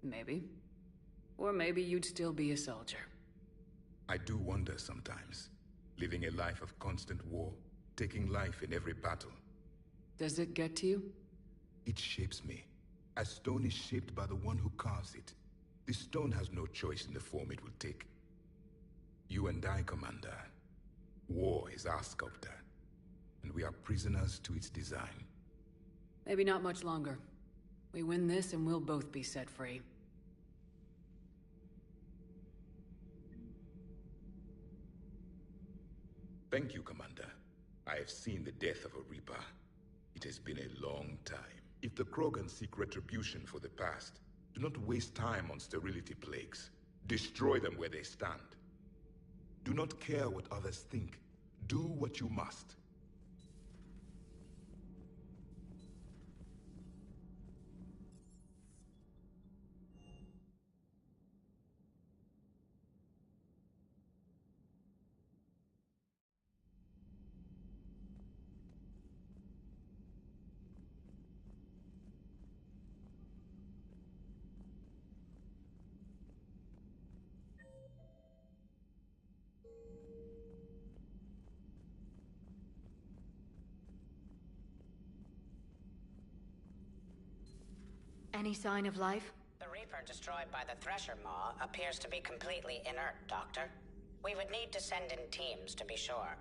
Maybe. Or maybe you'd still be a soldier. I do wonder sometimes. Living a life of constant war, taking life in every battle. Does it get to you? It shapes me. As stone is shaped by the one who carves it. The stone has no choice in the form it will take. You and I, Commander. War is our sculptor. And we are prisoners to its design. Maybe not much longer. We win this and we'll both be set free. Thank you, Commander. I have seen the death of a Reaper. It has been a long time. If the Krogan seek retribution for the past, do not waste time on sterility plagues. Destroy them where they stand. Do not care what others think. Do what you must. Any sign of life? The Reaper destroyed by the Thresher Maw appears to be completely inert, Doctor. We would need to send in teams to be sure.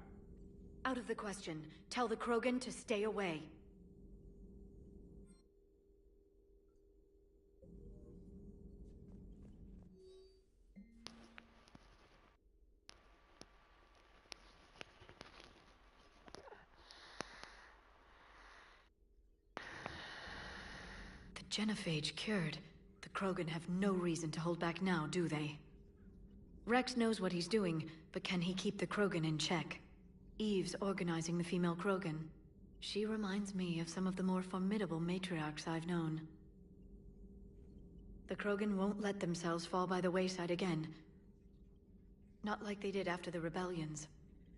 Out of the question. Tell the Krogan to stay away. The genophage cured. The Krogan have no reason to hold back now, do they? Rex knows what he's doing, but can he keep the Krogan in check? Eve's organizing the female Krogan. She reminds me of some of the more formidable matriarchs I've known. The Krogan won't let themselves fall by the wayside again. Not like they did after the rebellions.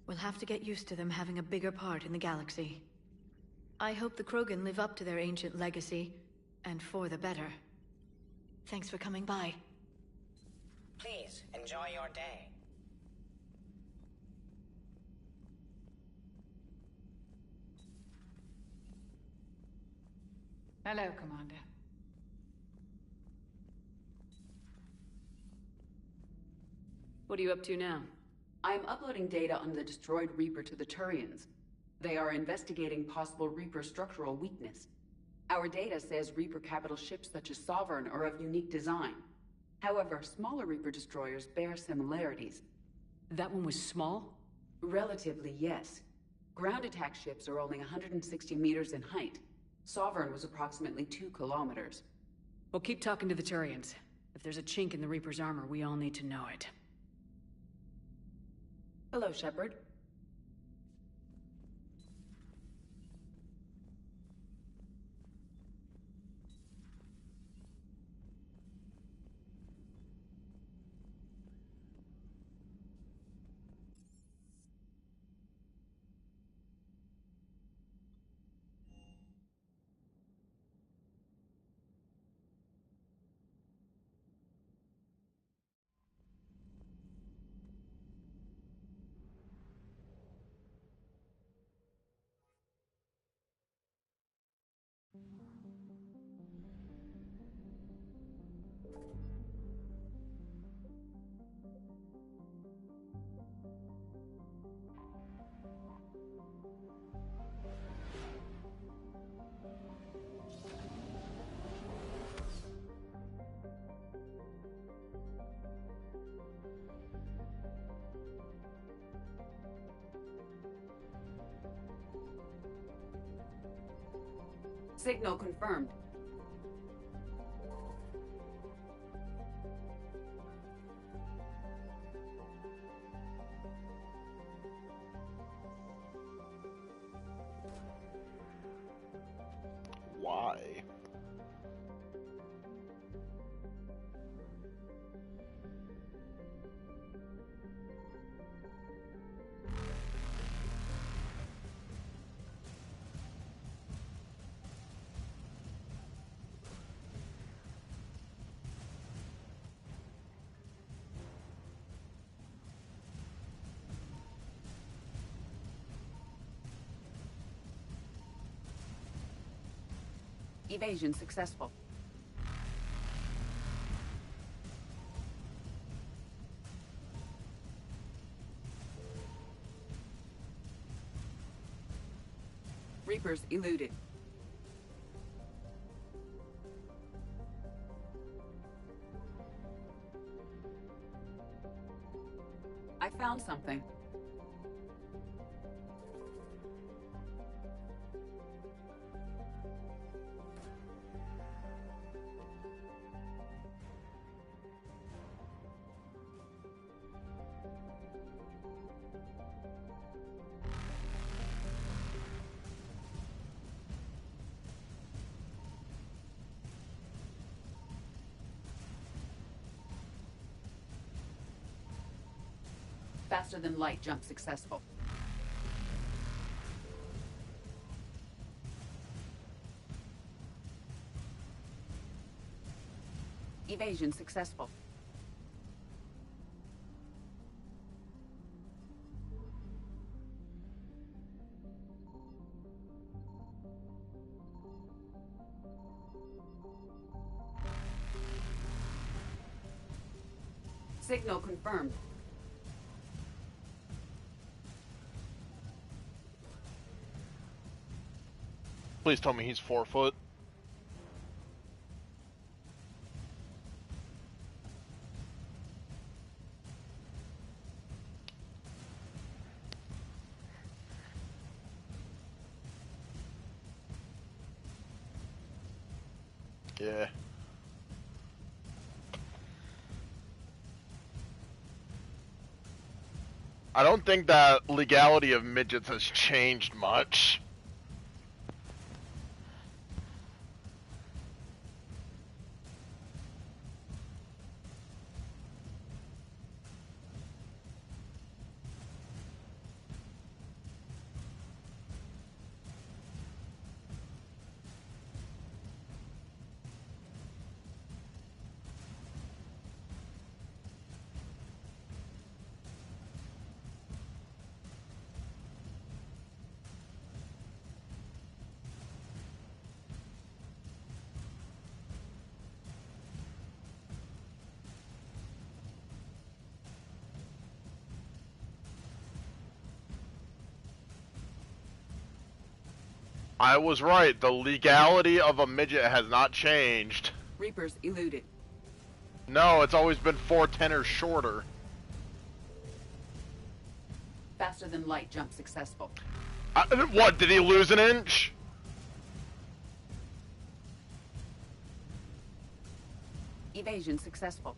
We'll have to get used to them having a bigger part in the galaxy. I hope the Krogan live up to their ancient legacy, and for the better. Thanks for coming by. Please, enjoy your day. Hello, Commander. What are you up to now? I'm uploading data on the destroyed Reaper to the Turians. They are investigating possible Reaper structural weakness. Our data says Reaper capital ships such as Sovereign are of unique design. However, smaller Reaper destroyers bear similarities. That one was small? Relatively, yes. Ground attack ships are only 160 meters in height. Sovereign was approximately 2 kilometers. Well, keep talking to the Turians. If there's a chink in the Reaper's armor, we all need to know it. Hello, Shepard. Signal confirmed. Why? Evasion successful. Reapers eluded. I found something. Faster than light jump successful. Evasion successful. Signal confirmed. Please tell me he's 4 foot. Yeah. I don't think that legality of midgets has changed much. I was right. The legality of a midget has not changed. Reapers eluded. No, it's always been 410 or shorter. Faster than light jump successful. What, did he lose an inch? Evasion successful.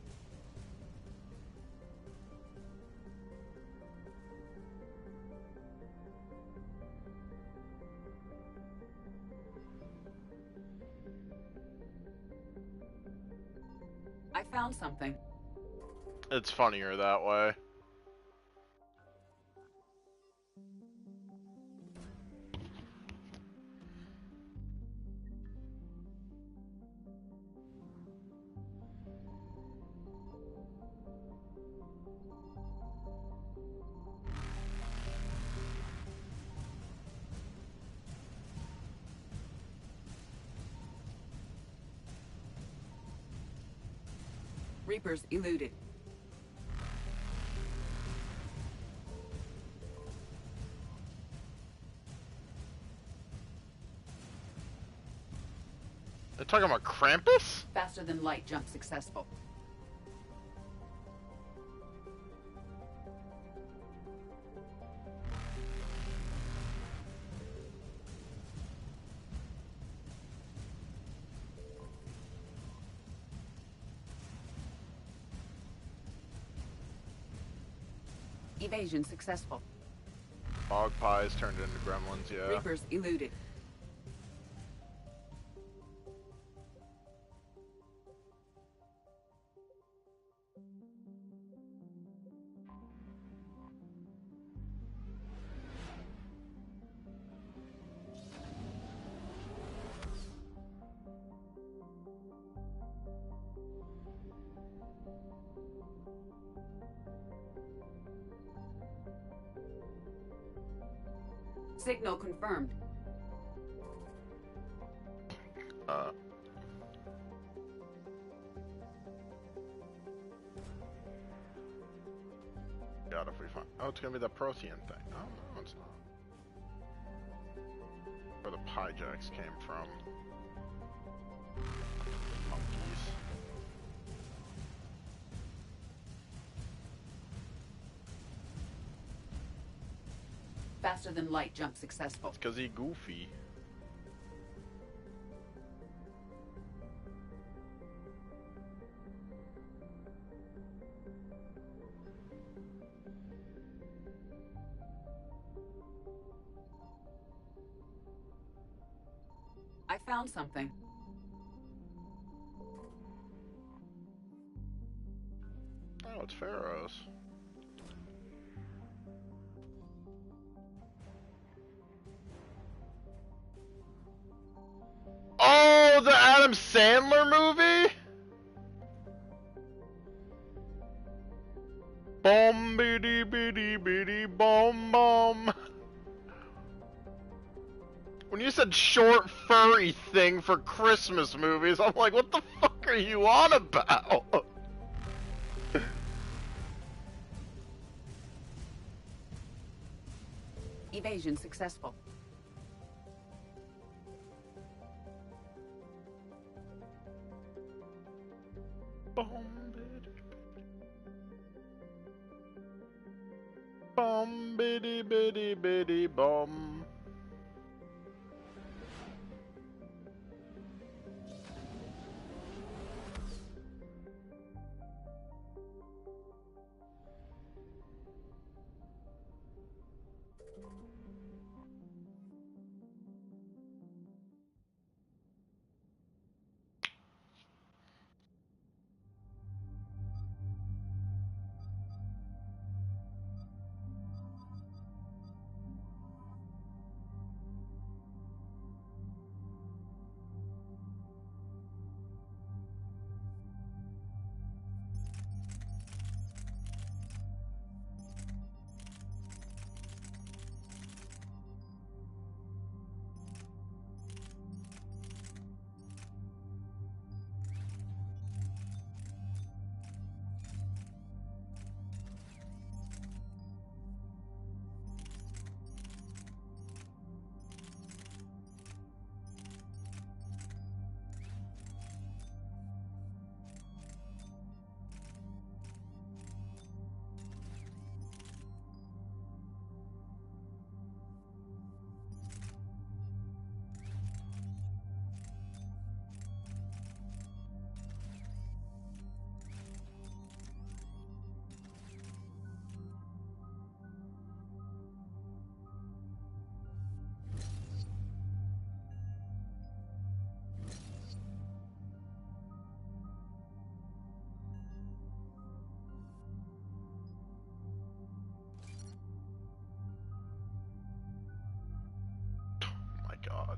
I found something. It's funnier that way. Reapers eluded. They're talking about Krampus? Faster than light jump successful. Evasion successful. Bog pies turned into gremlins, yeah. Reapers eluded. Signal confirmed. God, if we find... Oh, it's gonna be the Prothean thing. Oh, no, it's not. Where the Pyjax came from. Monkeys. Faster than light jump successful. It's 'cause he goofy. I found something. Oh, it's Pharaohs. Oh, the Adam Sandler movie? Bom biddy biddy biddy bom bom. When you said short furry thing for Christmas movies, I'm like, what the fuck are you on about? Evasion successful. Bom biddy biddy biddy bom.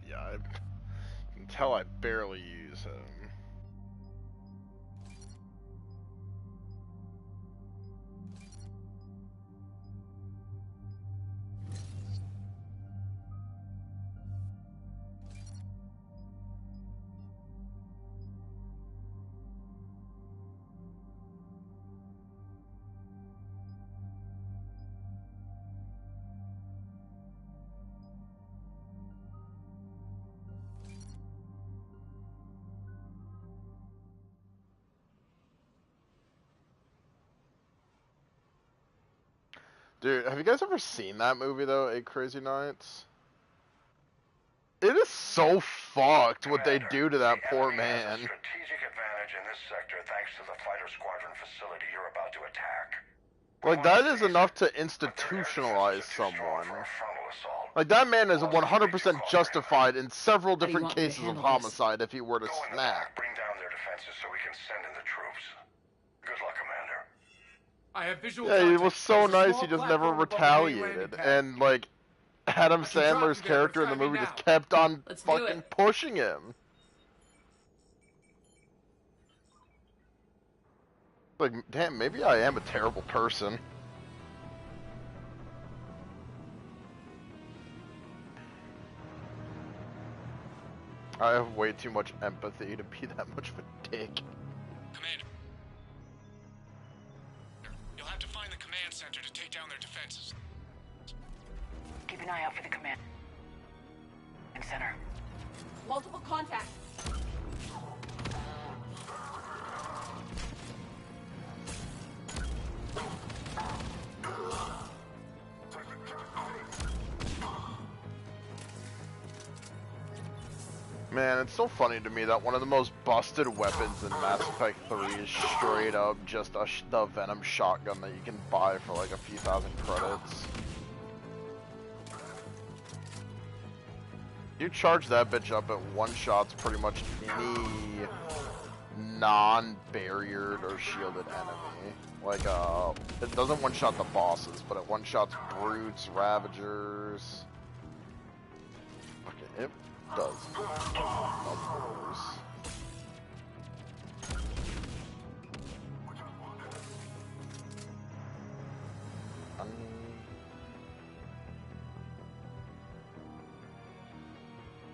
yeah, I can tell I barely use him. Dude, have you guys ever seen that movie though, Eight Crazy Nights? It is so fucked what they do to that poor man. Strategic advantage in this sector thanks to the fighter squadron facility you're about to attack. Like, that is enough to institutionalize someone. Like, that man is 100% justified in several different cases of homicide if he were to snap. Bring down their defenses so we can send in the troops. Good luck, Commander. I have visual Yeah, he contact. was so There's a nice, small he just platform never above the main landing retaliated. pad. And, like, Adam I can drop Sandler's you there, character in but the movie try me just now. kept on Let's do fucking it. pushing him. Like, damn, maybe I am a terrible person. I have way too much empathy to be that much of a dick. Commander, you'll have to find the command center to take down their defenses. Keep an eye out for the command center. Multiple contacts. Man, it's so funny to me that one of the most busted weapons in Mass Effect 3 is straight up just the Venom shotgun that you can buy for like a few thousand credits. You charge that bitch up at one-shots pretty much any non-barriered or shielded enemy. Like, it doesn't one-shot the bosses, but it one-shots brutes, ravagers. Okay, it does numbers.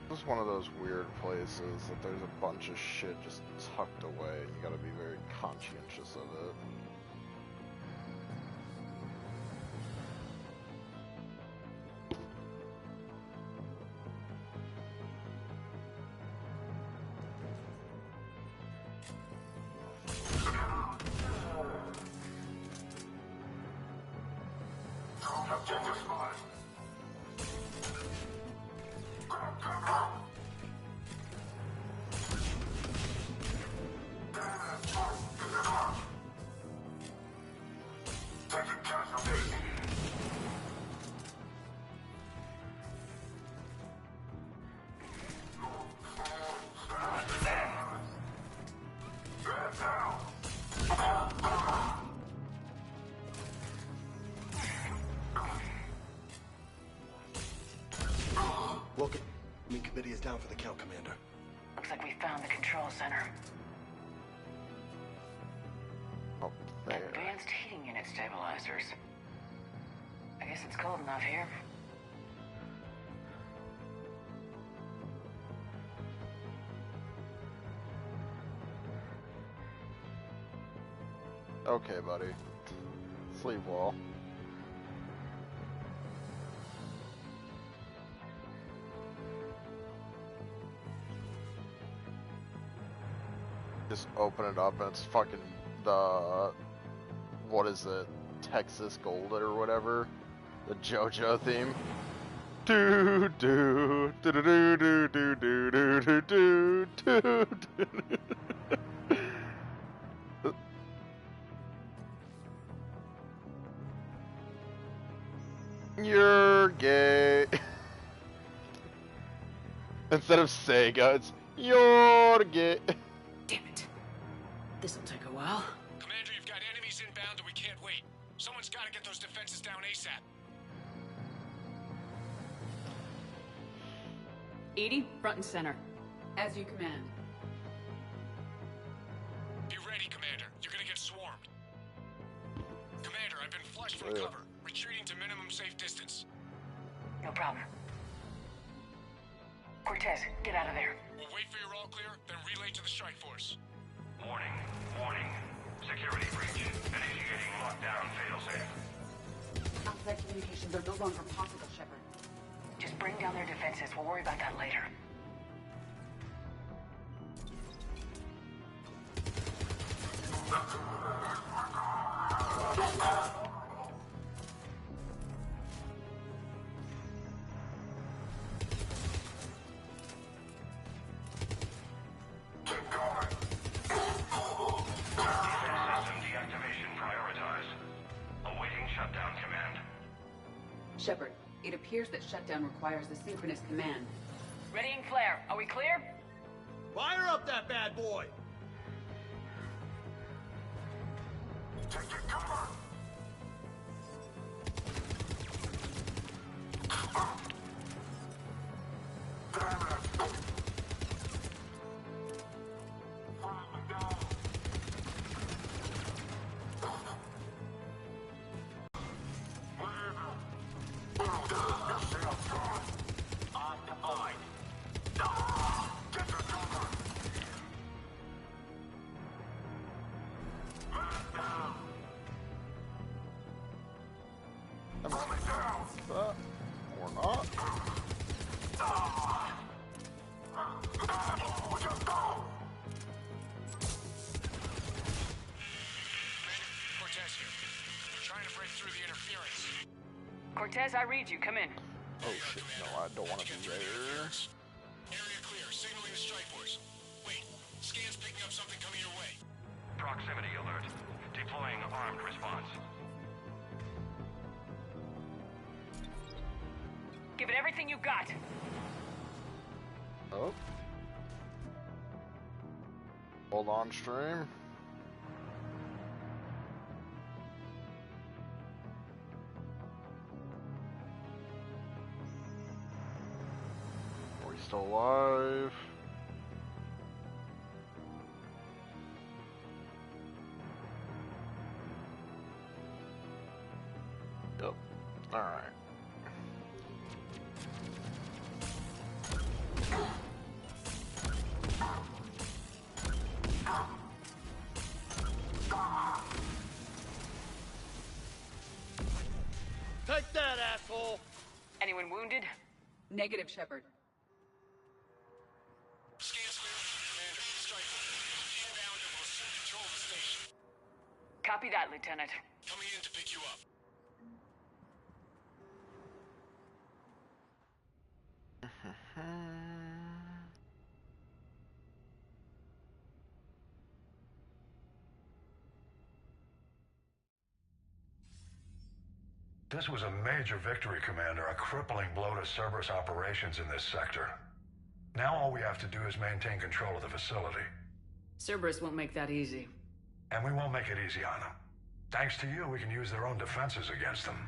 This is one of those weird places that there's a bunch of shit just tucked away and you gotta be very conscientious of it. Welcome. Committee is down for the count, Commander. Looks like we found the control center. Oh, there. Advanced heating unit stabilizers. I guess it's cold enough here. Okay, buddy. Sleep well. Just open it up and it's fucking the, what is it, Texas Golden or whatever, the JoJo theme. Do do do do do do do do do do do do. You're gay. Instead of Sega, it's you're gay. Damn it. This'll take a while. Commander, you've got enemies inbound and we can't wait. Someone's got to get those defenses down ASAP. EDI, front and center. As you command. Be ready, Commander. You're gonna get swarmed. Commander, I've been flushed from cover. Retreating to minimum safe distance. No problem. Cortez, get out of there. We'll wait for your all clear, then relay to the strike force. Warning. Warning. Security breach. Initiating lockdown failsafe. Outside communications are no longer possible, Shepard. Just bring down their defenses. We'll worry about that later. Shepard, it appears that shutdown requires a synchronous command. Readying flare. Are we clear? Fire up that bad boy! Taking cover. Or not. Cortez here. We're trying to break through the interference. Cortez, I read you. Come in. Oh shit, no, I don't want to be there. Area clear. Signaling the strike force. Wait. Scan's picking up something coming your way. Proximity alert. Deploying armed response. Give it everything you got. Oh. Hold on, stream. Are we still alive? Yep. Alright. Take that, asshole! Anyone wounded? Negative, Shepard. Scan's clear. Commander, strike force. Inbound and will soon control the station. Copy that, Lieutenant. Coming in to pick you up. This was a major victory, Commander. A crippling blow to Cerberus operations in this sector. Now all we have to do is maintain control of the facility. Cerberus won't make that easy. And we won't make it easy on them. Thanks to you, we can use their own defenses against them.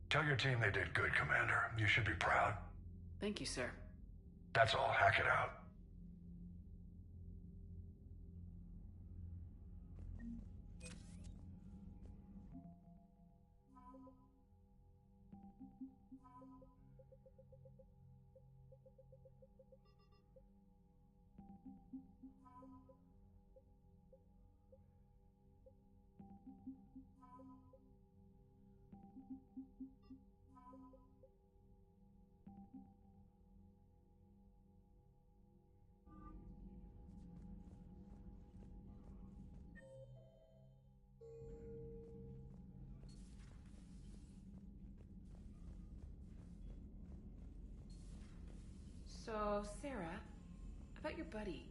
Tell your team they did good, Commander. You should be proud. Thank you, sir. That's all. Hack it out. So, Sarah, about your buddy,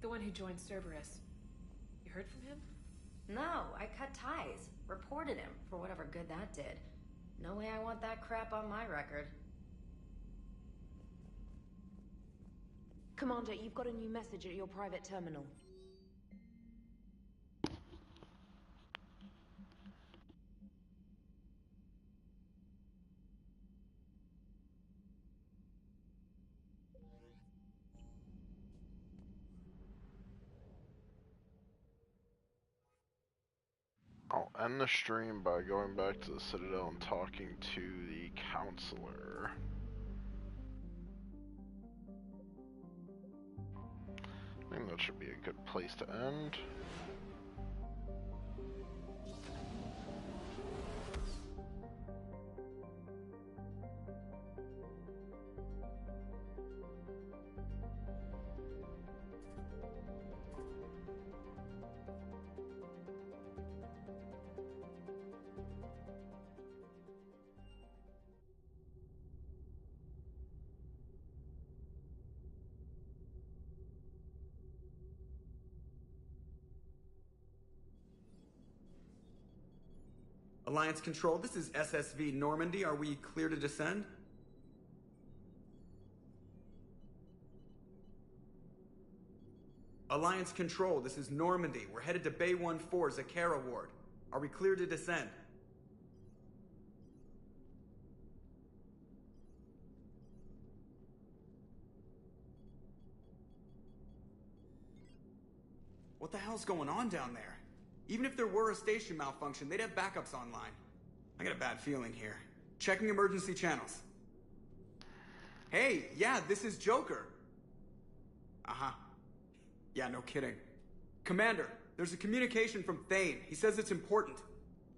the one who joined Cerberus. You heard from him? No, I cut ties. Reported him for whatever good that did. No way I want that crap on my record. Commander, you've got a new message at your private terminal. end the stream by going back to the Citadel and talking to the counselor. I think that should be a good place to end. Alliance Control, this is SSV Normandy. Are we clear to descend? Alliance Control, this is Normandy. We're headed to Bay 1-4, Zakara Ward. Are we clear to descend? What the hell's going on down there? Even if there were a station malfunction, they'd have backups online. I got a bad feeling here. Checking emergency channels. Hey, yeah, this is Joker. Uh-huh. Yeah, no kidding. Commander, there's a communication from Thane. He says it's important.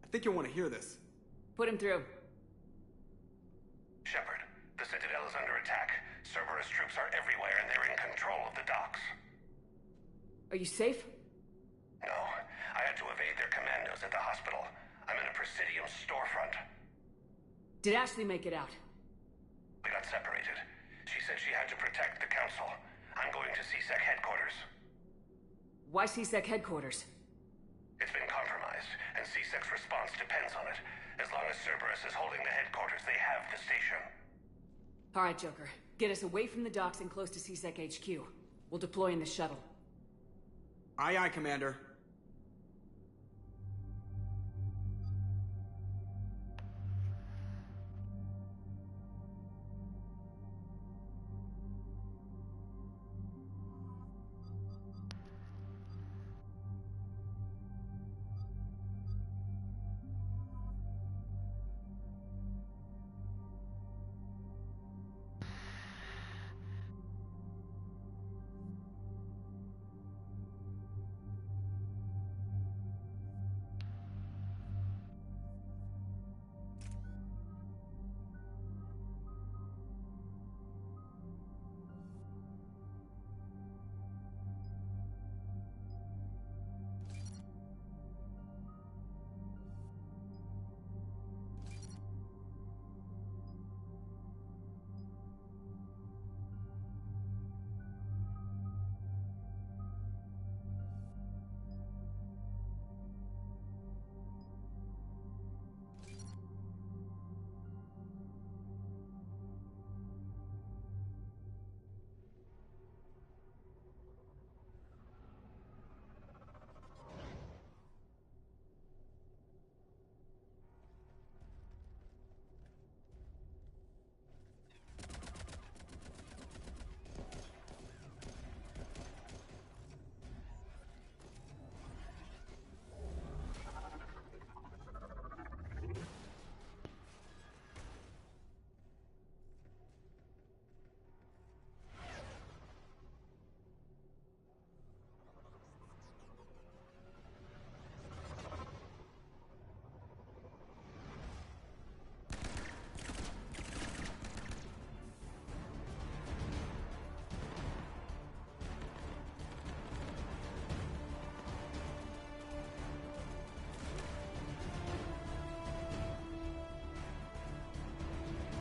I think you'll want to hear this. Put him through. Shepard, the Citadel is under attack. Cerberus troops are everywhere and they're in control of the docks. Are you safe? No, I had to evade their commandos at the hospital. I'm in a Presidium storefront. Did Ashley make it out? We got separated. She said she had to protect the Council. I'm going to CSEC headquarters. Why CSEC headquarters? It's been compromised, and CSEC's response depends on it. As long as Cerberus is holding the headquarters, they have the station. All right, Joker. Get us away from the docks and close to CSEC HQ. We'll deploy in the shuttle. Aye, aye, Commander.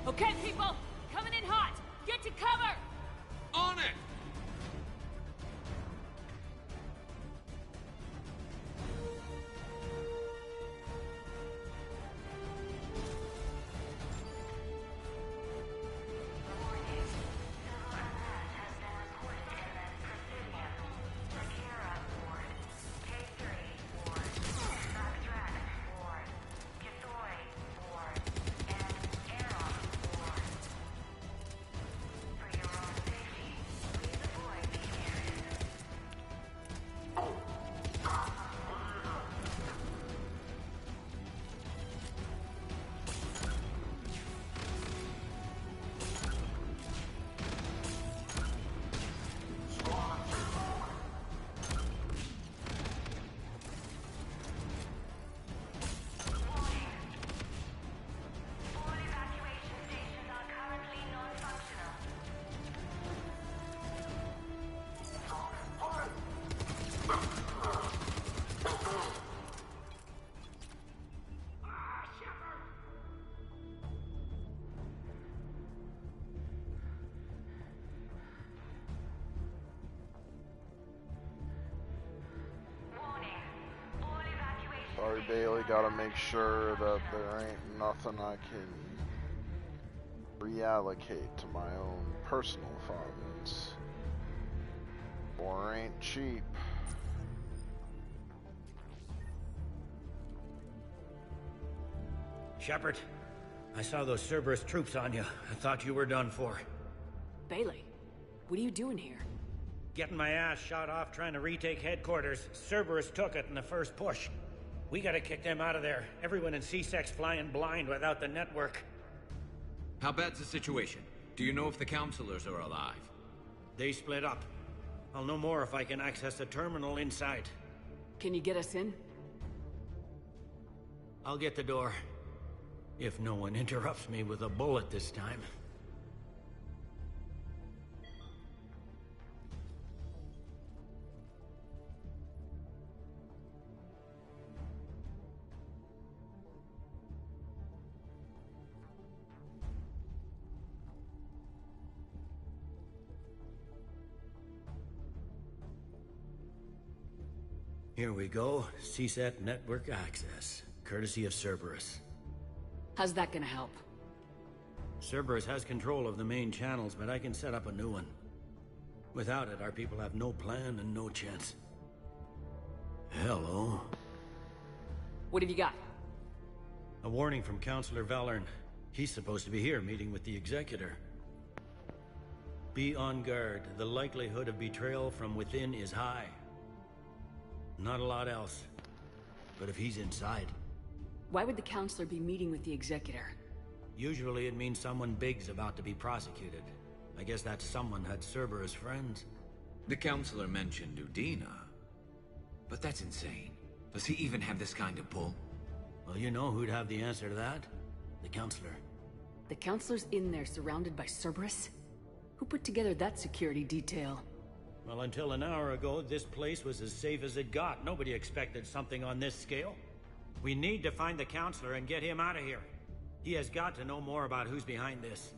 Okay, people! Coming in hot! Get to cover! On it! Sorry, Bailey, gotta make sure that there ain't nothing I can reallocate to my own personal funds. Or ain't cheap. Shepard, I saw those Cerberus troops on you. I thought you were done for. Bailey, what are you doing here? Getting my ass shot off trying to retake headquarters. Cerberus took it in the first push. We gotta kick them out of there. Everyone in C-Sec's flying blind without the network. How bad's the situation? Do you know if the counselors are alive? They split up. I'll know more if I can access the terminal inside. Can you get us in? I'll get the door. If no one interrupts me with a bullet this time. Here we go. CSAT network access. Courtesy of Cerberus. How's that gonna help? Cerberus has control of the main channels, but I can set up a new one. Without it, our people have no plan and no chance. Hello. What have you got? A warning from Counselor Valern. He's supposed to be here meeting with the Executor. Be on guard. The likelihood of betrayal from within is high. Not a lot else. But if he's inside... Why would the Counselor be meeting with the Executor? Usually it means someone big's about to be prosecuted. I guess that someone had Cerberus friends. The Counselor mentioned Udina. But that's insane. Does he even have this kind of pull? Well, you know who'd have the answer to that? The Counselor. The Counselor's in there surrounded by Cerberus? Who put together that security detail? Well, until an hour ago, this place was as safe as it got. Nobody expected something on this scale. We need to find the Counselor and get him out of here. He has got to know more about who's behind this.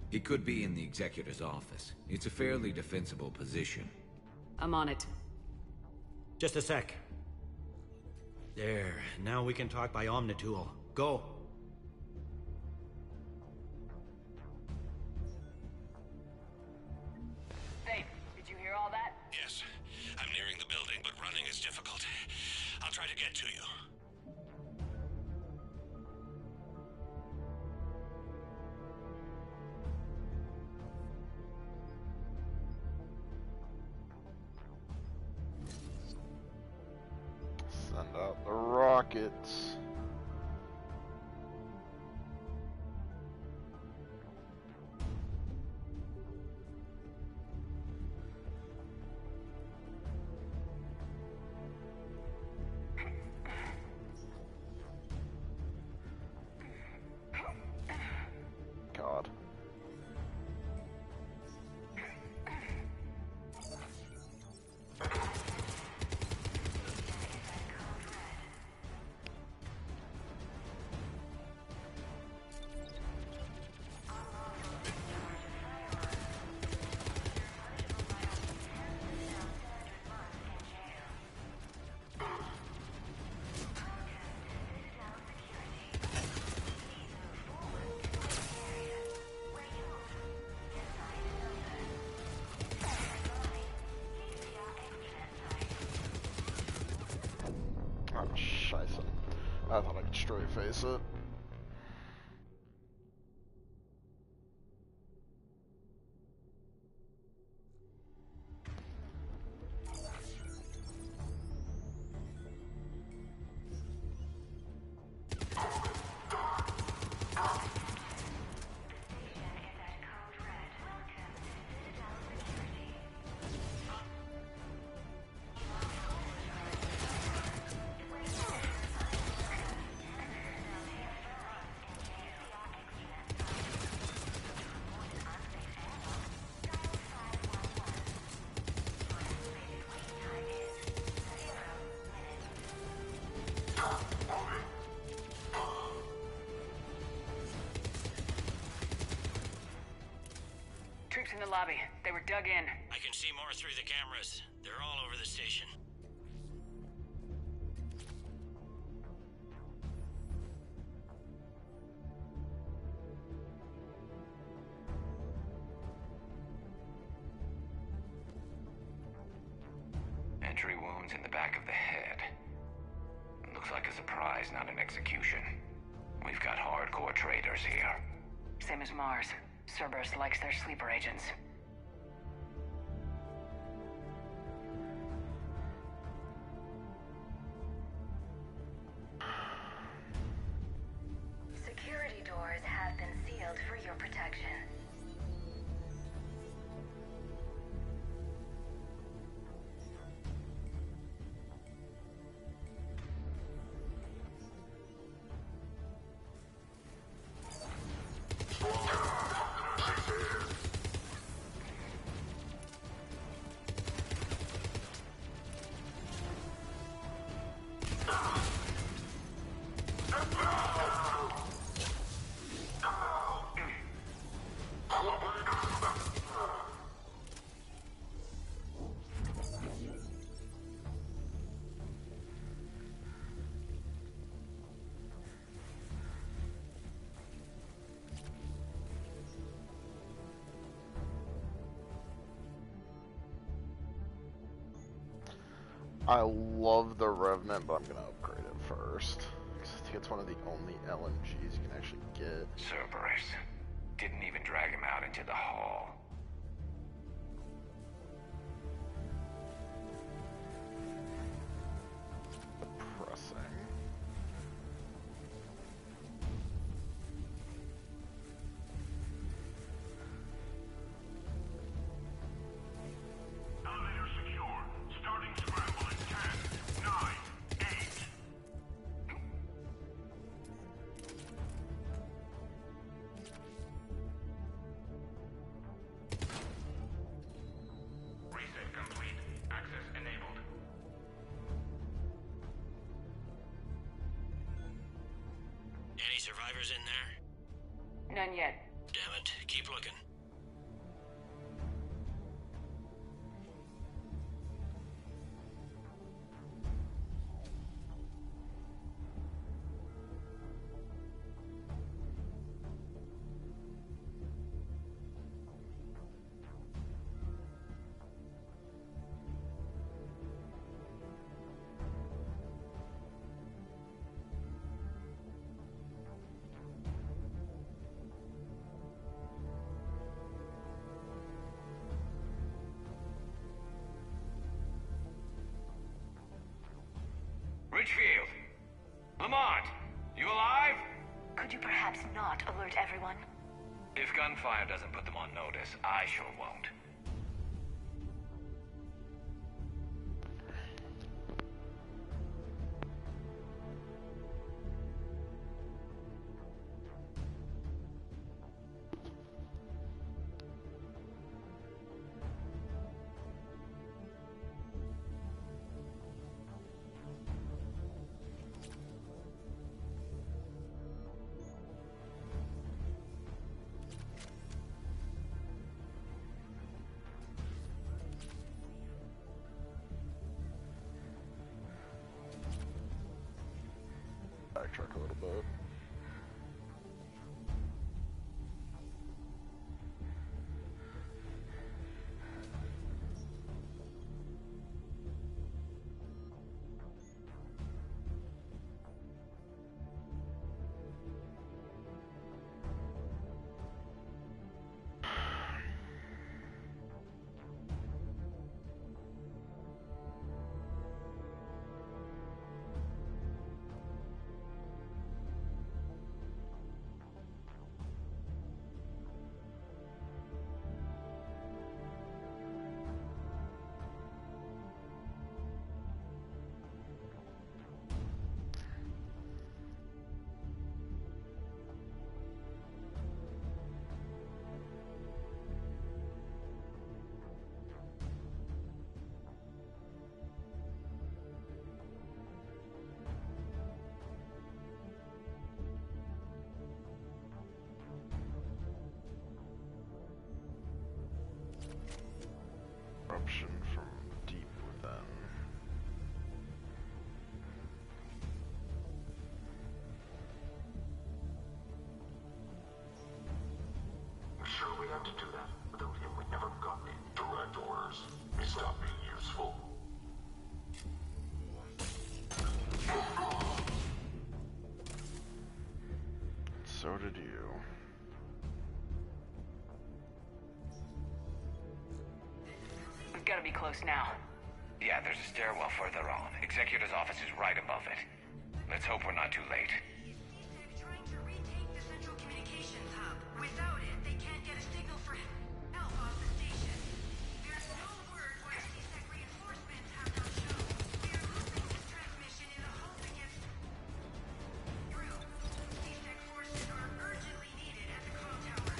He could be in the Executor's office. It's a fairly defensible position. I'm on it. Just a sec. There. Now we can talk by Omnitool. Go. Babe, did you hear all that? Yes. I'm nearing the building, but running is difficult. I'll try to get to you. Send out the rockets. God. Oh, scheiße. I thought I could straight face it. Troops in the lobby. They were dug in. I can see more through the cameras. They're all over the station. wounds in the back of the head. Looks like a surprise, not an execution. We've got hardcore traitors here. Same as Mars. Cerberus likes their sleeper agents. Security doors have been sealed for your protection. I love the Revenant, but I'm gonna upgrade it first. Because I think it's one of the only LMGs you can actually get. Cerberus. Didn't even drag him out into the hall. Depressing. Any survivors in there? None yet. Damn it. Keep looking. Richfield! Lamont! You alive? Could you perhaps not alert everyone? If gunfire doesn't put them on notice, I sure won't. Backtrack a little bit. Corruption from deep within. Sure we have to do that? Without him, we'd never gotten it. Direct orders. Stop being useful. gotta be close now. Yeah, there's a stairwell further on. Executor's office is right above it. Let's hope we're not too late. Trying to retake the central communications hub. Without it, they can't get a signal for help off the station. There's no word why CSEC reinforcements have not shown. We are losing this transmission in the hope it gets through. CSEC forces are urgently needed at the comm tower.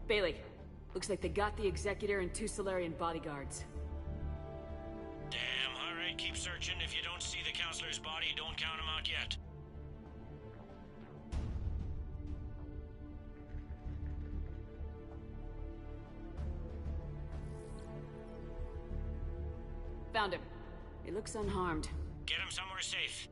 Bailey, looks like they got the Executor and 2 Solarian bodyguards. Damn, alright, keep searching. If you don't see the counselor's body, don't count him out yet. Found him. He looks unharmed. Get him somewhere safe.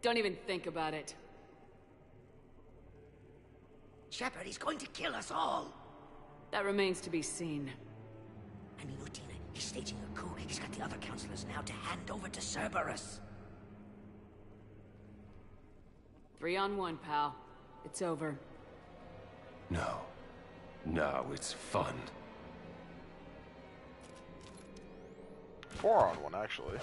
Don't even think about it. Shepard, he's going to kill us all. That remains to be seen. I mean, Utina, he's staging a coup. He's got the other counselors now to hand over to Cerberus. 3 on 1, pal. It's over. No. No, it's fun. 4 on 1, actually.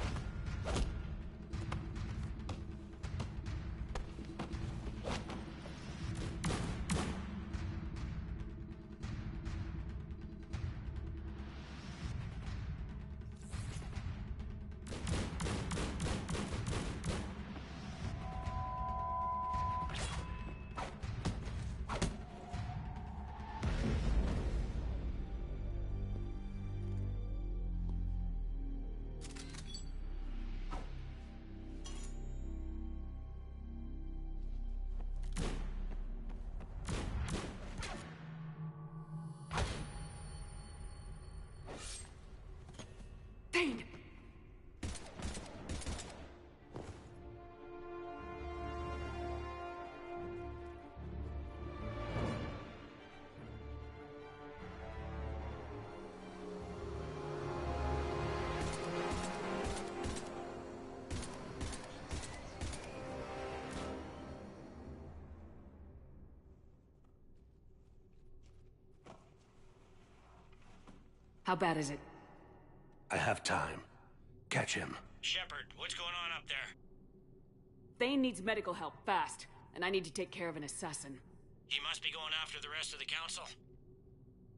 Thane! How bad is it? I have time. Catch him. Shepard, what's going on up there? Thane needs medical help, fast. And I need to take care of an assassin. He must be going after the rest of the council.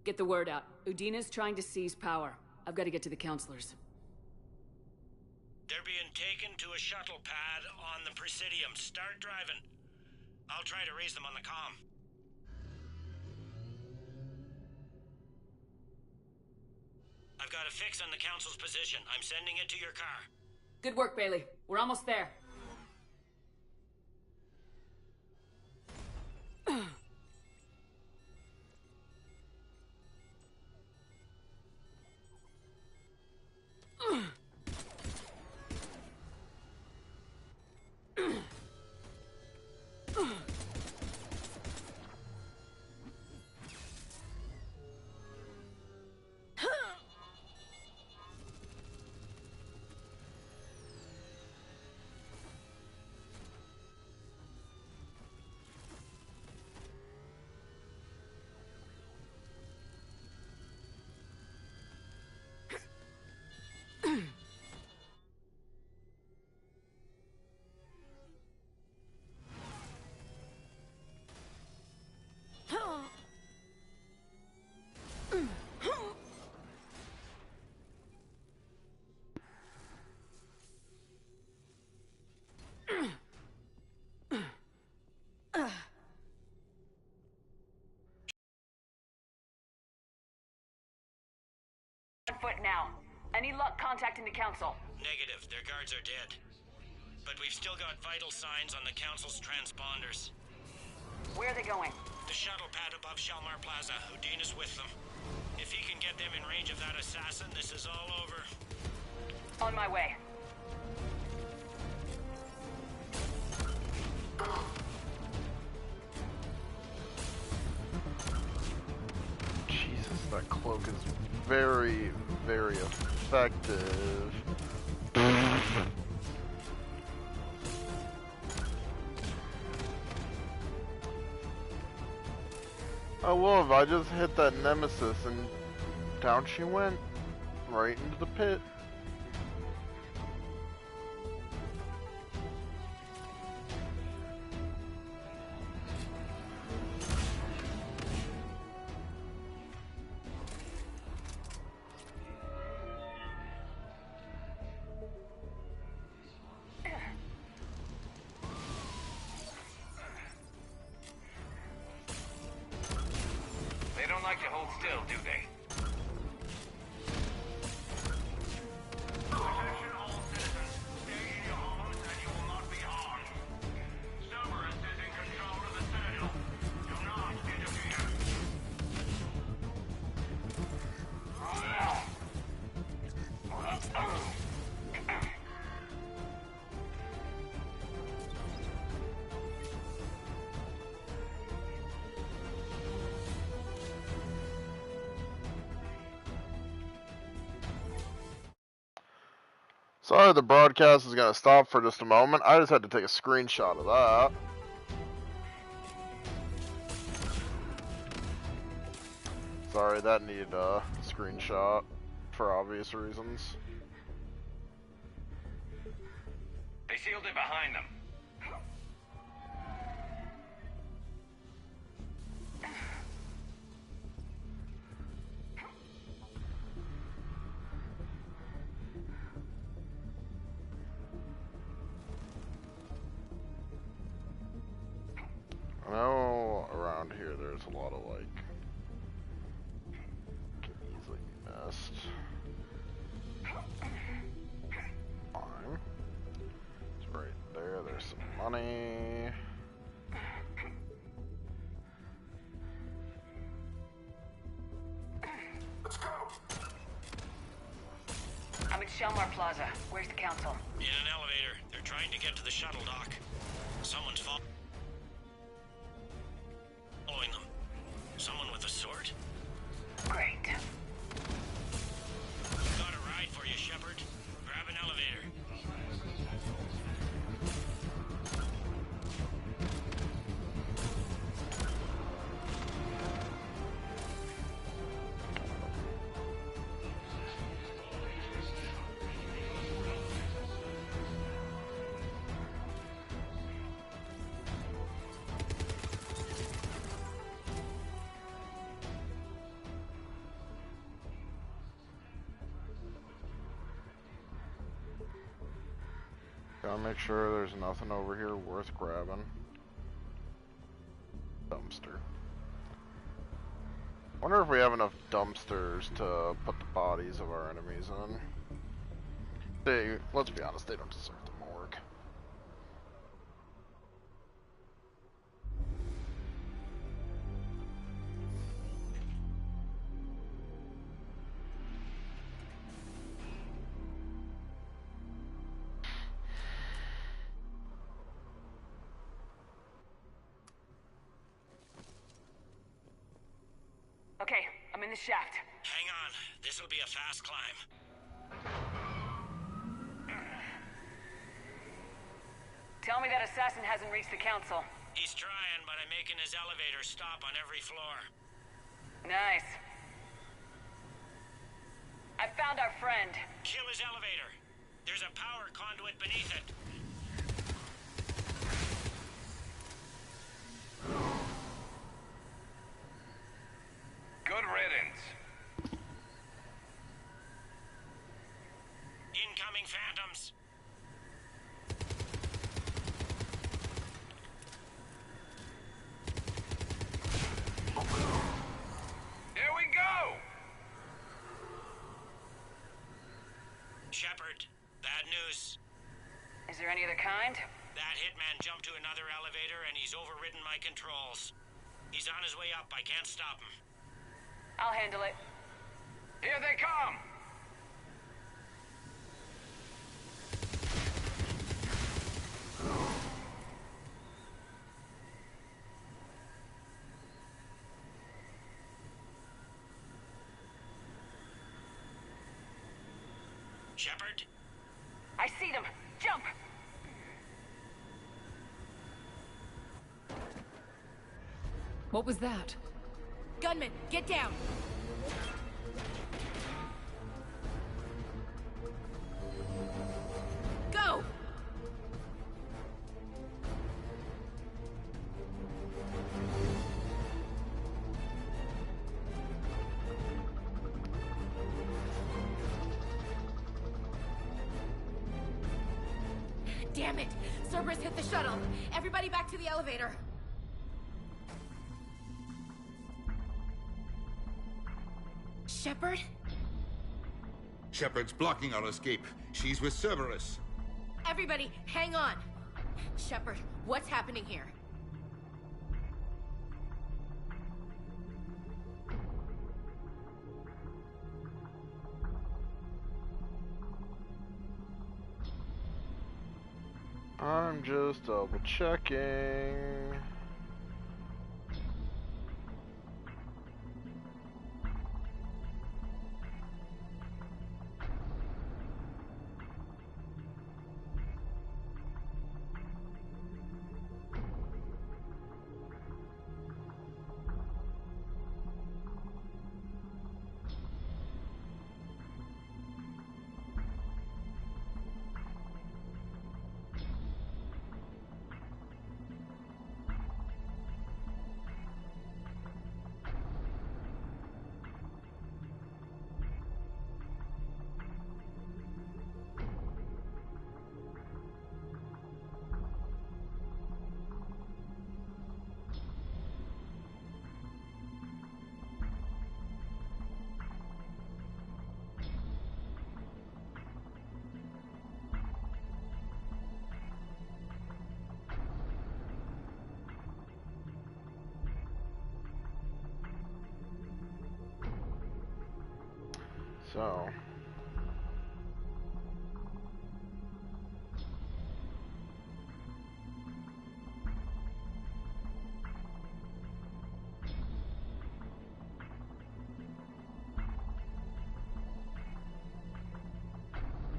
Get the word out. Udina's trying to seize power. I've got to get to the counselors. They're being taken to a shuttle pad on the Presidium. Start driving. I'll try to raise them on the comm. I've got a fix on the council's position. I'm sending it to your car. Good work, Bailey. We're almost there. now. Any luck contacting the council? Negative. Their guards are dead. But we've still got vital signs on the council's transponders. Where are they going? The shuttle pad above Shalmar Plaza. Houdin is with them. If he can get them in range of that assassin, this is all over. On my way. Jesus, that cloak is very, very effective. I love, I just hit that nemesis and down she went, right into the pit. They don't like to hold still, do they? Attention all citizens. Stay in your homes and you will not be harmed. Cerberus is in control of the Citadel. Do not interfere. Sorry, the broadcast is going to stop for just a moment. I just had to take a screenshot of that. Sorry, that needed a screenshot for obvious reasons. They sealed it behind them. I know around here there's a lot of like can easily be missed. Fine. It's right there, there's some money. Let's go. I'm at Shalmar Plaza. Where's the council? In an elevator. They're trying to get to the shuttle dock. Someone's following them. Someone with a sword. Great. Got a ride for you, Shepard. Grab an elevator. Gotta make sure there's nothing over here worth grabbing. Dumpster. Wonder if we have enough dumpsters to put the bodies of our enemies in. Let's be honest, they don't deserve the morgue. Okay, I'm in the shaft. Hang on. This'll be a fast climb. Tell me that assassin hasn't reached the council. He's trying, but I'm making his elevator stop on every floor. Nice. I found our friend. Kill his elevator. There's a power conduit beneath it. Good riddance. Incoming phantoms. Here we go! Bad news. Is there any other kind? That hitman jumped to another elevator and he's overridden my controls. He's on his way up. I can't stop him. I'll handle it. Here they come! Shepard? I see them. Jump! What was that? Gunman, get down! Go! Damn it! Cerberus hit the shuttle! Everybody back to the elevator! Shepard? Shepard's blocking our escape. She's with Cerberus. Everybody, hang on! Shepard, what's happening here? I'm just double checking. So.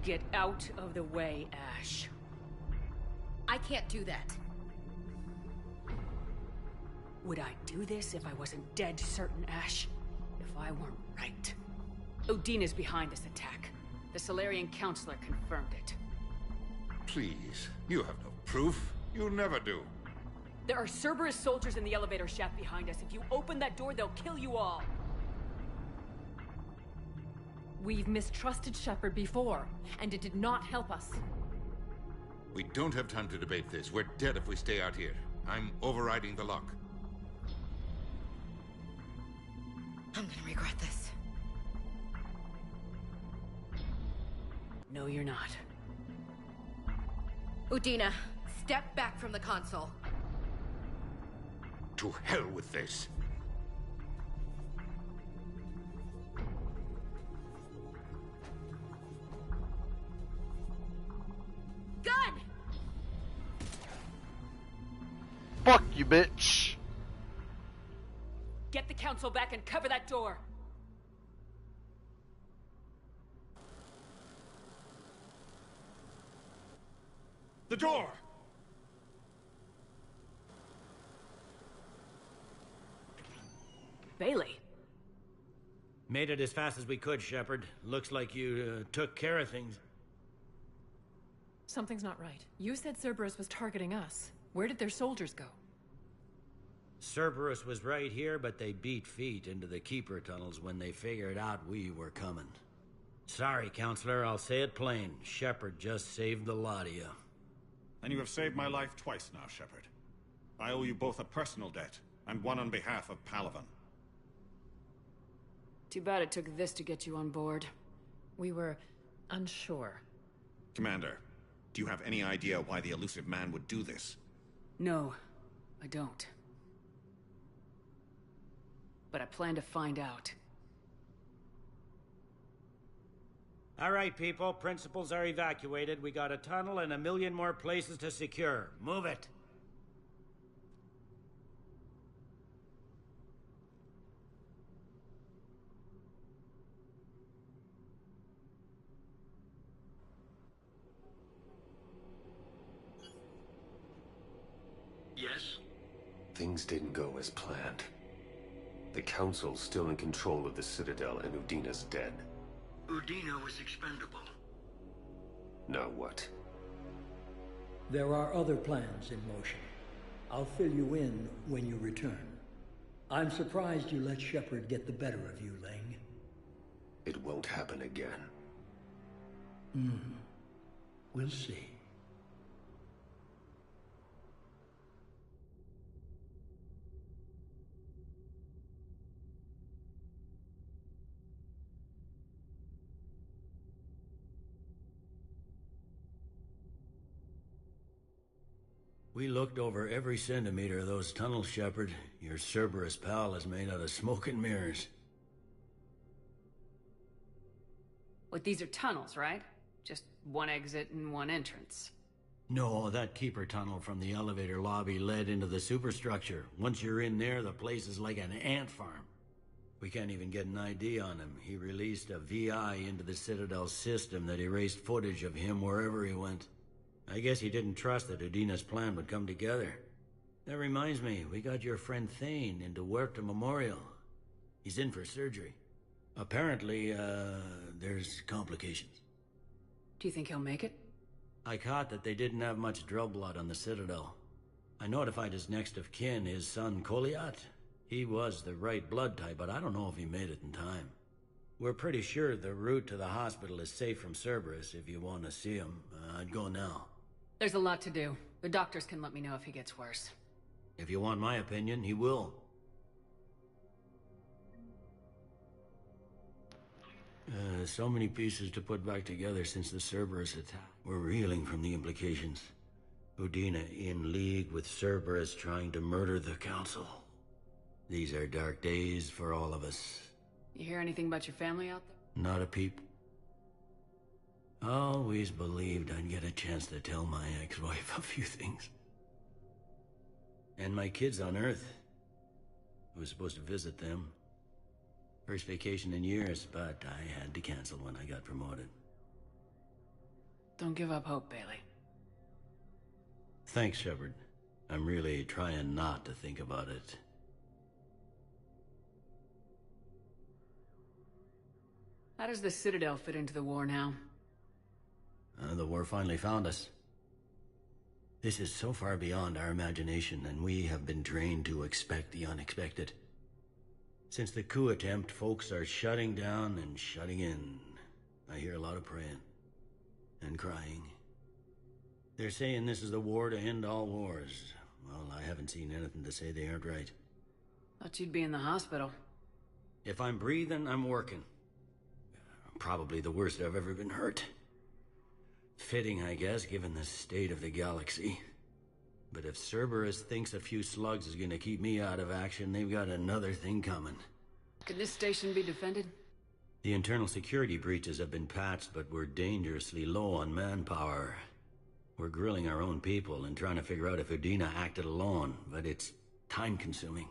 Get out of the way, Ash. I can't do that. Would I do this if I wasn't dead certain, Ash? If I weren't right. Udina's behind this attack. The Solarian Counselor confirmed it. Please, you have no proof. You never do. There are Cerberus soldiers in the elevator shaft behind us. If you open that door, they'll kill you all. We've mistrusted Shepard before, and it did not help us. We don't have time to debate this. We're dead if we stay out here. I'm overriding the lock. I'm gonna regret this. No, you're not. Udina, step back from the console. To hell with this. Gun! Fuck you, bitch! Get the Council back and cover that door! The door! Bailey. Made it as fast as we could, Shepard. Looks like you took care of things. Something's not right. You said Cerberus was targeting us. Where did their soldiers go? Cerberus was right here, but they beat feet into the Keeper tunnels when they figured out we were coming. Sorry, Counselor, I'll say it plain. Shepard just saved the lot of you. And you have saved my life twice now, Shepard. I owe you both a personal debt, and one on behalf of Palaven. Too bad it took this to get you on board. We were unsure. Commander, do you have any idea why the elusive man would do this? No, I don't. But I plan to find out. All right, people. Principals are evacuated. We got a tunnel and 1 million more places to secure. Move it. Yes? Things didn't go as planned. The Council's still in control of the Citadel and Udina's dead. Udina was expendable. Now what? There are other plans in motion. I'll fill you in when you return. I'm surprised you let Shepard get the better of you, Ling. It won't happen again. We'll see. We looked over every centimeter of those tunnels, Shepard. Your Cerberus pal is made out of smoke and mirrors. Like, these are tunnels, right? Just one exit and one entrance. No, that keeper tunnel from the elevator lobby led into the superstructure. Once you're in there, the place is like an ant farm. We can't even get an ID on him. He released a VI into the Citadel system that erased footage of him wherever he went. I guess he didn't trust that Udina's plan would come together. That reminds me, we got your friend Thane into Huerta Memorial. He's in for surgery. Apparently, there's complications. Do you think he'll make it? I caught that they didn't have much drill blood on the Citadel. I notified his next of kin, his son Koliat. He was the right blood type, but I don't know if he made it in time. We're pretty sure the route to the hospital is safe from Cerberus. If you want to see him, I'd go now. There's a lot to do. The doctors can let me know if he gets worse. If you want my opinion, he will. So many pieces to put back together since the Cerberus attack. We're reeling from the implications. Udina in league with Cerberus trying to murder the Council. These are dark days for all of us. You hear anything about your family out there? Not a peep. Always believed I'd get a chance to tell my ex-wife a few things. And my kids on Earth. I was supposed to visit them. First vacation in years, but I had to cancel when I got promoted. Don't give up hope, Bailey. Thanks, Shepard. I'm really trying not to think about it. How does the Citadel fit into the war now? The war finally found us. This is so far beyond our imagination, and we have been trained to expect the unexpected. Since the coup attempt, folks are shutting down and shutting in. I hear a lot of praying. And crying. They're saying this is the war to end all wars. Well, I haven't seen anything to say they aren't right. Thought you'd be in the hospital. If I'm breathing, I'm working. Probably the worst I've ever been hurt. Fitting, I guess, given the state of the galaxy. But if Cerberus thinks a few slugs is gonna keep me out of action, they've got another thing coming. Could this station be defended? The internal security breaches have been patched, but we're dangerously low on manpower. We're grilling our own people and trying to figure out if Udina acted alone, but it's time-consuming.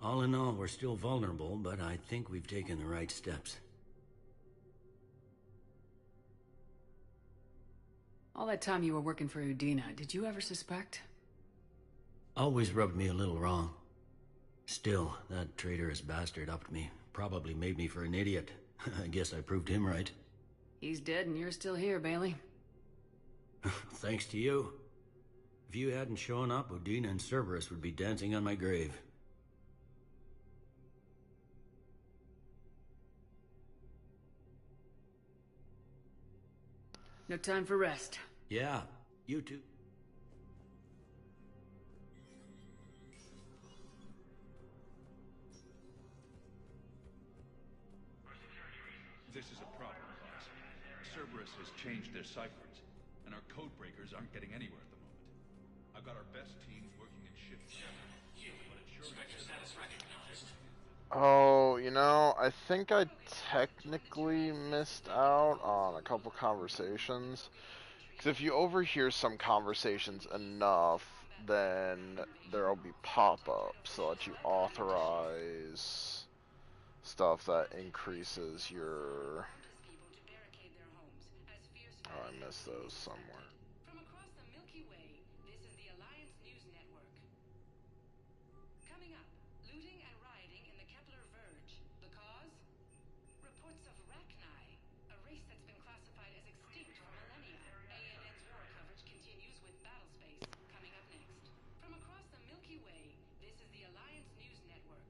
All in all, we're still vulnerable, but I think we've taken the right steps. All that time you were working for Udina, did you ever suspect? Always rubbed me a little wrong. Still, that traitorous bastard upped me. Probably made me for an idiot. I guess I proved him right. He's dead and you're still here, Bailey. Thanks to you. If you hadn't shown up, Udina and Cerberus would be dancing on my grave. No time for rest. Yeah, you too. This is a problem, boss. Cerberus Cerberus has changed their ciphers, and our code breakers aren't getting anywhere at the moment. I've got our best teams working in shifts, but it sure is status recognized. Oh, you know, I think I technically missed out on a couple conversations. Because if you overhear some conversations enough, then there'll be pop-ups so that you authorize stuff that increases your... Oh, I missed those somewhere. From across the Milky Way, this is the Alliance News Network. Coming up, looting and rioting in the Kepler Verge. The cause? Reports of Rachni, a race that's been classified as extinct for millennia. ANN's war coverage continues with Battlespace, coming up next. From across the Milky Way, this is the Alliance News Network.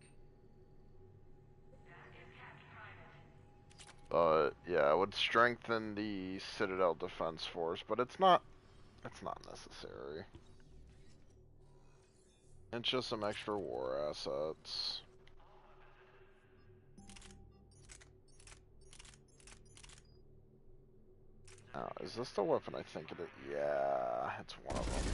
But yeah, it would strengthen the Citadel Defense Force, but it's not necessary. It's just some extra war assets. Oh, is this the weapon I think it is? Yeah, it's one of them.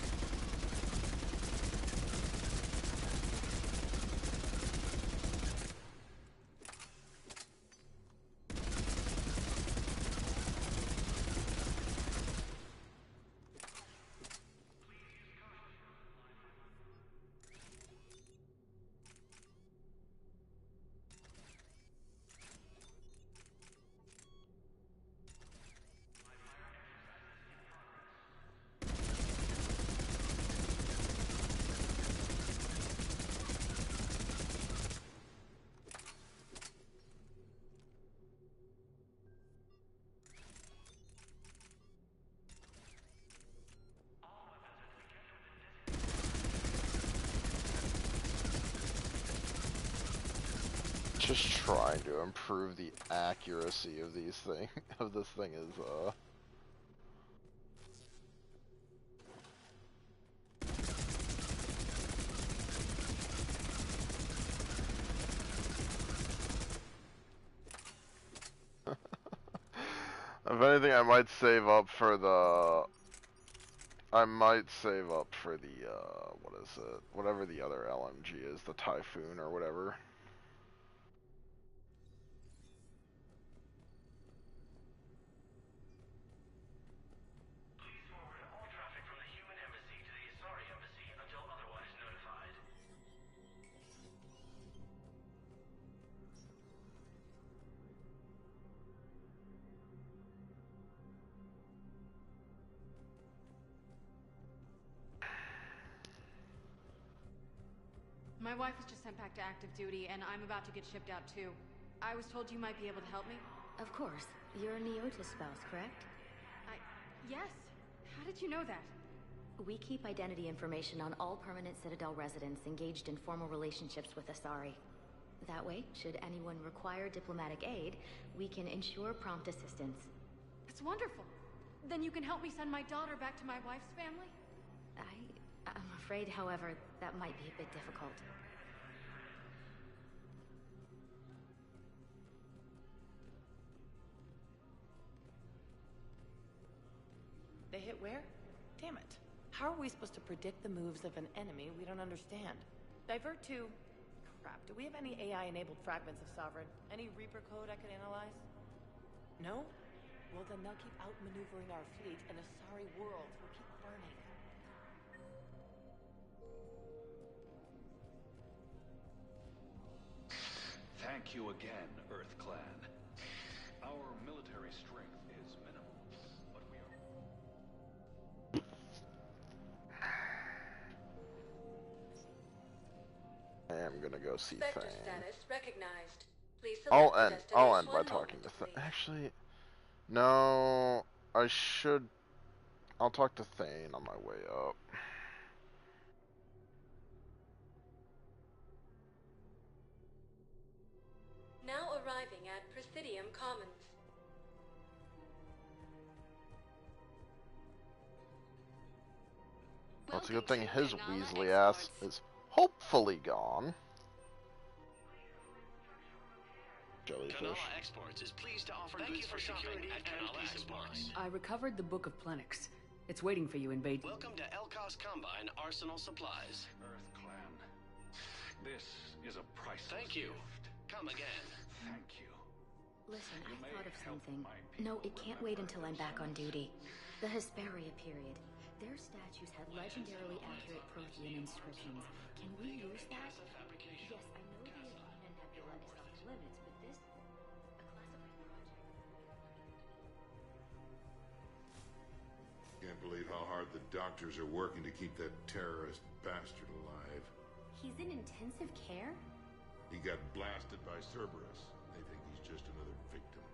Just trying to improve the accuracy of these things. Of this thing is If anything, I might save up for the. I might save up for the what is it? Whatever the other LMG is, the Typhoon or whatever. My wife was just sent back to active duty, and I'm about to get shipped out too. I was told you might be able to help me. Of course. You're Neota's spouse, correct? Yes. How did you know that? We keep identity information on all permanent Citadel residents engaged in formal relationships with Asari. That way, should anyone require diplomatic aid, we can ensure prompt assistance. That's wonderful. Then you can help me send my daughter back to my wife's family? I'm afraid, however, that might be a bit difficult. They hit where? Damn it. How are we supposed to predict the moves of an enemy we don't understand? Divert to... Crap, do we have any AI-enabled fragments of Sovereign? Any Reaper code I could analyze? No? Well, then they'll keep outmaneuvering our fleet, and Asari worlds will keep burning. Thank you again, Earth Clan. Our military strength is minimal, but we are... I am gonna go see Spectre Thane. status recognized. Please select the destination I'll end by one talking to moment, Thane. Actually, no, I should. I'll talk to Thane on my way up. Now arriving at Presidium Commons. Well, it's a good thing his Weasley ass is hopefully gone. Jellyfish. Kanala Exports is pleased to offer goods for security at Kanala Exports. I recovered the Book of Plenix. It's waiting for you in Bay. Welcome to Elkos Combine Arsenal Supplies. Earth Clan. This is a priceless Thank you. gift. Come again. Thank you. Listen, You I may thought of help something. my people No, it can't wait remember until I'm back on themselves. duty. The Hesperia period. Their statues had legendarily accurate Prothean inscriptions. Can we use that? Yes, I know the Athena Nebula is off limits, but this... a classified project. Can't believe how hard the doctors are working to keep that terrorist bastard alive. He's in intensive care? He got blasted by Cerberus. They think he's just another victim.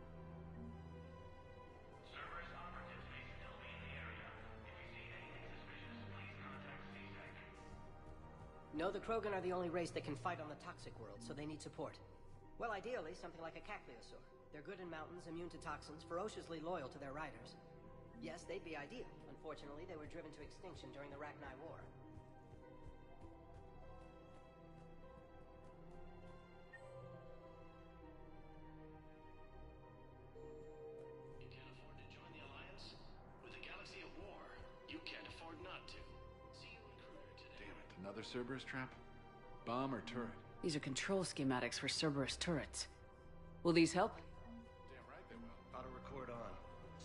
Cerberus operatives may still be in the area. If you see anything suspicious, please contact CSEC. No, the Krogan are the only race that can fight on the toxic world, so they need support. Well, ideally, something like a Cacliosaur. They're good in mountains, immune to toxins, ferociously loyal to their riders. Yes, they'd be ideal. Unfortunately, they were driven to extinction during the Rachni War. You can't afford to join the Alliance? With a galaxy at war, you can't afford not to. See you in Kruger today. Damn it, another Cerberus trap? Bomb or turret? These are control schematics for Cerberus turrets. Will these help? Damn right they will. Auto record on.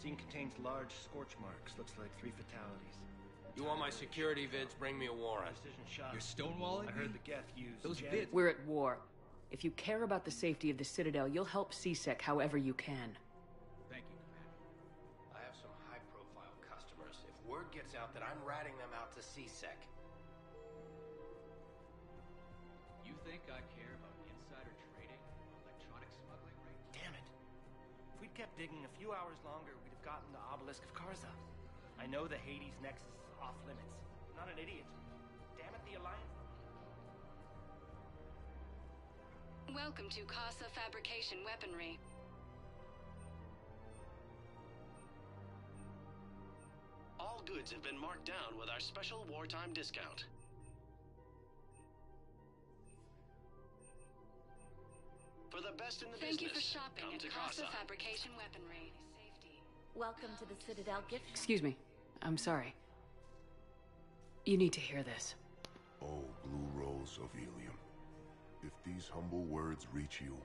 Scene contains large scorch marks. Looks like 3 fatalities. You want my security vids? Bring me a warrant. Precision shot. You're stonewalling I heard me? the Geth used Those jet- vids- We're at war. If you care about the safety of the Citadel, you'll help CSEC however you can. Thank you, Commander. I have some high-profile customers. If word gets out that I'm ratting them out to CSEC. You think I care about insider trading or electronic smuggling rings? Damn it. If we'd kept digging a few hours longer, we'd have gotten the obelisk of Karza. I know the Hades nexus is off limits. I'm not an idiot. Damn it, the Alliance... Welcome to Casa Fabrication Weaponry. All goods have been marked down with our special wartime discount. For the best in the Thank you for business, shopping come at to Casa Casa. Fabrication Weaponry. Welcome to the Citadel gift... Excuse me. I'm sorry. You need to hear this. Oh, Blue Rose of Helium. If these humble words reach you,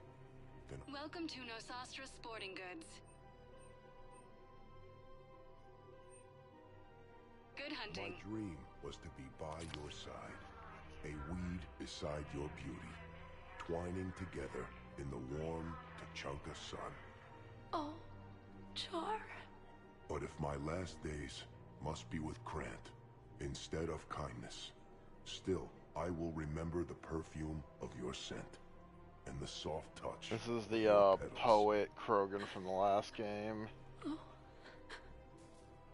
then Welcome to Nosastra Sporting Goods. Good my hunting. dream was to be by your side, a weed beside your beauty, twining together in the warm Tachanka sun. Oh, Char. But if my last days must be with Krant instead of kindness, still I will remember the perfume of your scent and the soft touch. This is of the your petals. poet Krogan from the last game.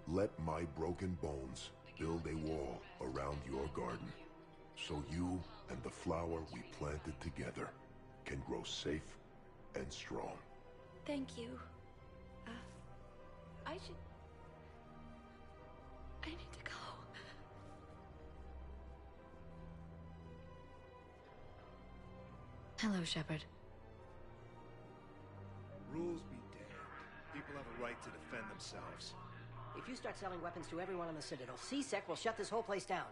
Let my broken bones build a wall around your garden, so you and the flower we planted together can grow safe and strong. Thank you. I should... I need to go. Hello, Shepard. Rules be damned. People have a right to defend themselves. If you start selling weapons to everyone on the Citadel, CSEC will shut this whole place down.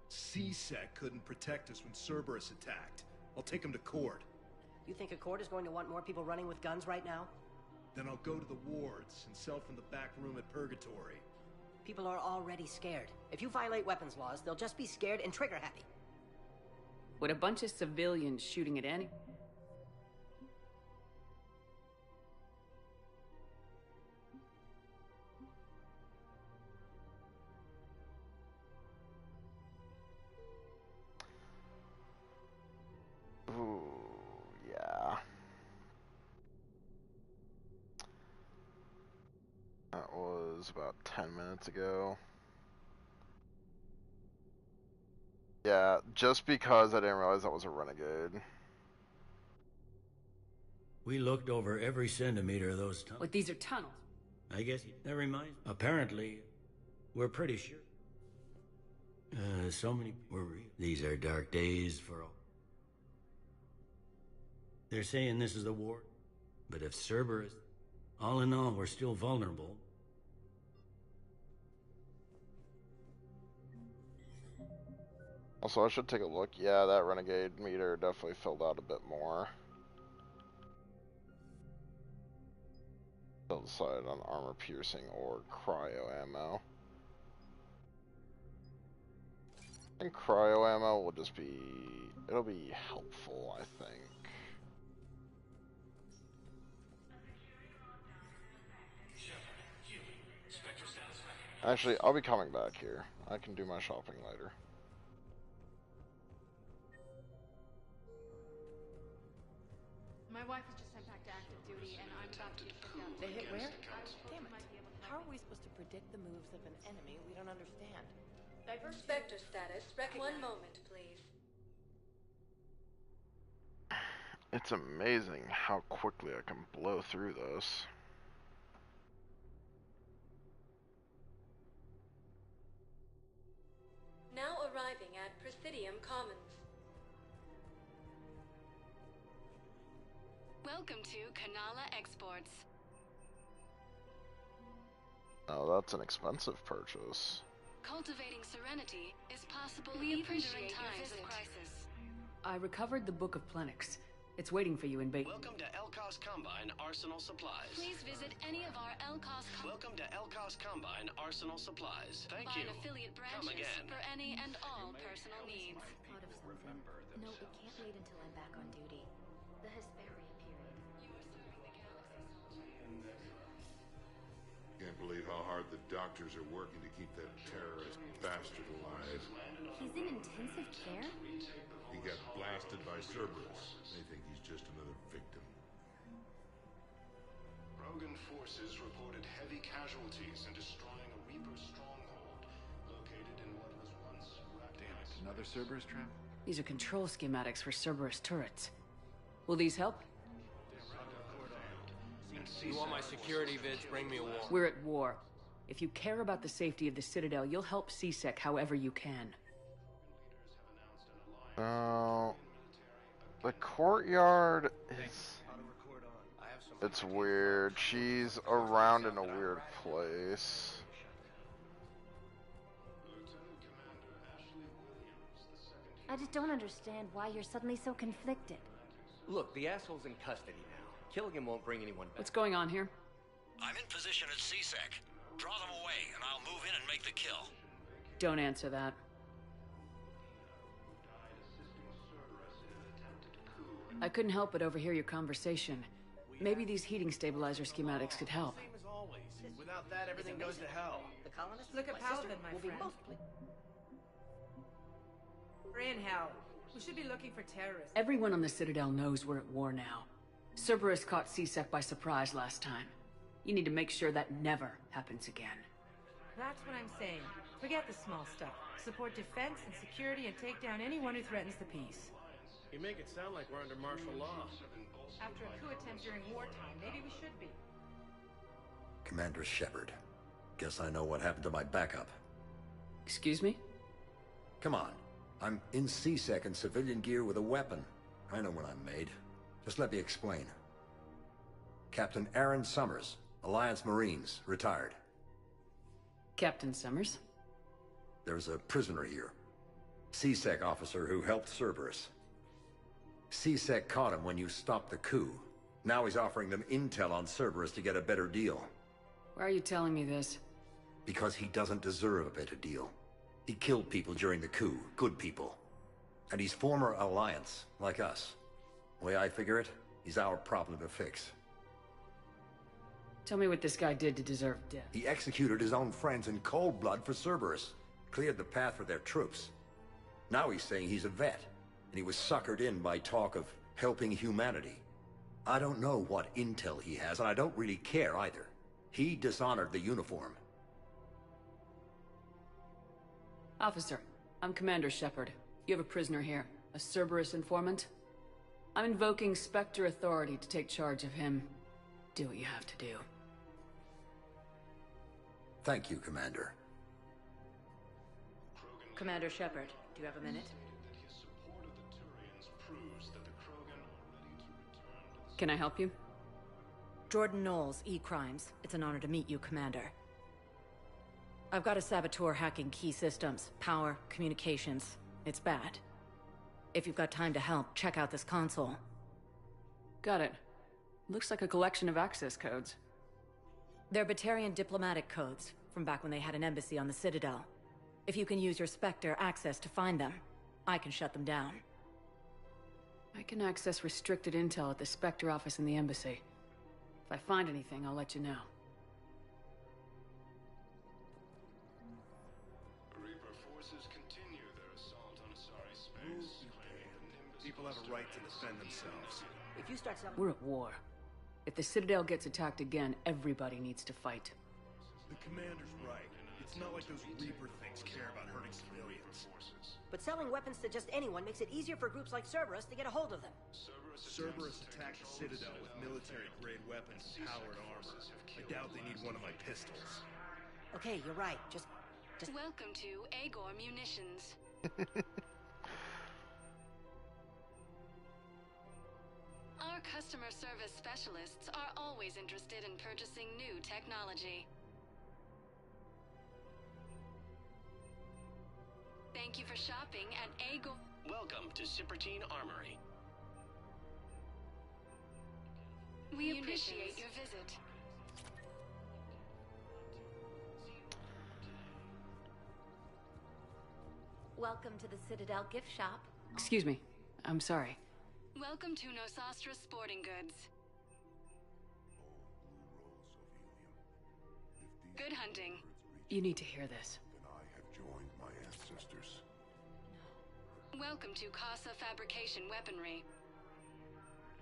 CSEC couldn't protect us when Cerberus attacked. I'll take him to court. You think Accord is going to want more people running with guns right now? Then I'll go to the wards and sell from the back room at Purgatory. People are already scared. If you violate weapons laws, they'll just be scared and trigger happy. Would a bunch of civilians shooting at any... Ooh, yeah. That was about 10 minutes ago. Yeah, just because I didn't realize that was a renegade. We looked over every centimeter of those tunnels. But these are tunnels. I guess that reminds... Apparently, we're pretty sure. So many were real. These are dark days for all. They're saying this is the war. But if Cerberus... All in all, we're still vulnerable. Also, I should take a look. Yeah, that Renegade meter definitely filled out a bit more. Still decided on armor piercing or cryo ammo. I think cryo ammo will just be... it'll be helpful, I think. Actually, I'll be coming back here. I can do my shopping later. My wife was just sent back to active duty, and I'm about to get shipped out. They hit where? Damn it. How are we supposed to predict the moves of an enemy we don't understand? Spectre status. One moment, please. It's amazing how quickly I can blow through this. Now arriving at Presidium Commons. Welcome to Kanala Exports. Oh, that's an expensive purchase. Cultivating serenity is possible We even during appreciate your times of visit. crisis. I recovered the Book of Plenix. It's waiting for you in Bay. Welcome to Elcos Combine Arsenal Supplies. Please visit any of our Elcos Welcome to Elcos Combine Arsenal Supplies. Thank you. affiliate Come branches again. for any and all personal needs. Thought of something. No, it can't wait until I'm back on duty. The Hesperia period. Can't believe how hard the doctors are working to keep that terrorist bastard alive. He's in intensive care? He got blasted by Cerberus. They think he's just another victim. Krogan forces reported heavy casualties in destroying a Reaper stronghold located in what was once Damn it, another Cerberus trap? These are control schematics for Cerberus turrets. Will these help? You want my security vids, bring me a war. We're at war. If you care about the safety of the Citadel, you'll help CSEC however you can. The courtyard is... it's weird. She's around in a weird place. I just don't understand why you're suddenly so conflicted. Look, the asshole's in custody now. Killing him won't bring anyone back. What's going on here? I'm in position at CSEC. Draw them away, and I'll move in and make the kill. Don't answer that. I couldn't help but overhear your conversation. Maybe these heating stabilizer schematics could help. Same as always. Without that, everything goes to hell. The colonists, Look at Paladin, my will be friend. most pleased. We're in hell. We should be looking for terrorists. Everyone on the Citadel knows we're at war now. Cerberus caught CSEC by surprise last time. You need to make sure that never happens again. That's what I'm saying. Forget the small stuff. Support defense and security and take down anyone who threatens the peace. You make it sound like we're under martial law. After a coup attempt during wartime, maybe we should be. Commander Shepard. Guess I know what happened to my backup. Excuse me? Come on. I'm in CSEC in civilian gear with a weapon. I know what I'm made. Just let me explain. Captain Aaron Summers, Alliance Marines, retired. Captain Summers? There's a prisoner here. CSEC officer who helped Cerberus. CSEC caught him when you stopped the coup. Now he's offering them intel on Cerberus to get a better deal. Why are you telling me this? Because he doesn't deserve a better deal. He killed people during the coup, good people. And he's former Alliance, like us. The way I figure it, he's our problem to fix. Tell me what this guy did to deserve death. He executed his own friends in cold blood for Cerberus. Cleared the path for their troops. Now he's saying he's a vet. And he was suckered in by talk of helping humanity. I don't know what intel he has, and I don't really care either. He dishonored the uniform. Officer, I'm Commander Shepard. You have a prisoner here. A Cerberus informant? I'm invoking Spectre authority to take charge of him. Do what you have to do. Thank you, Commander. Commander Shepard, do you have a minute? Can I help you? Jordan Knowles, E-Crimes. It's an honor to meet you, Commander. I've got a saboteur hacking key systems, power, communications. It's bad. If you've got time to help, check out this console. Got it. Looks like a collection of access codes. They're Batarian diplomatic codes, from back when they had an embassy on the Citadel. If you can use your Spectre access to find them, I can shut them down. I can access restricted intel at the Spectre office in the embassy. If I find anything, I'll let you know. Reaper forces continue their assault on Asari space, claiming the Nimbus. People have a right to defend themselves. If you start selling... We're at war. If the Citadel gets attacked again, everybody needs to fight. The commander's right. It's not like those Reaper things care about hurting civilians. But selling weapons to just anyone makes it easier for groups like Cerberus to get a hold of them. Cerberus attacked the Citadel with military-grade weapons and powered armor. I doubt they need one of my pistols. Okay, you're right. Just... Welcome to Agor Munitions. Our customer service specialists are always interested in purchasing new technology. Thank you for shopping at Agor. Welcome to Sippertine Armory. We appreciate your visit. Welcome to the Citadel gift shop. Excuse me. I'm sorry. Welcome to Nosastra Sporting Goods. Good hunting. You need to hear this. Then I have joined my ancestors. Welcome to Casa Fabrication Weaponry.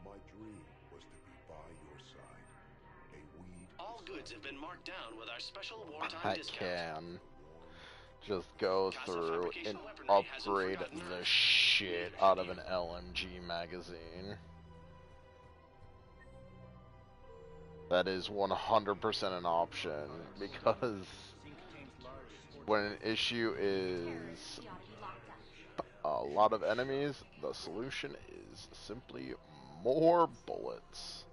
My dream was to be by your side. A weed. All goods have been marked down with our special wartime I discount. can just go through and upgrade the shit out of an LMG magazine. That is 100% an option, because when an issue is a lot of enemies, the solution is simply more bullets.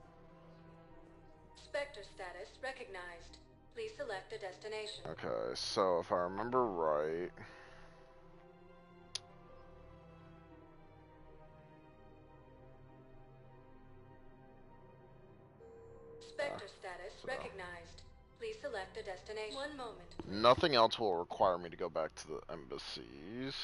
Spectre status recognized. Please select a destination. Okay, so if I remember right... Spectre status recognized. Please select a destination. 1 moment. Nothing else will require me to go back to the embassies.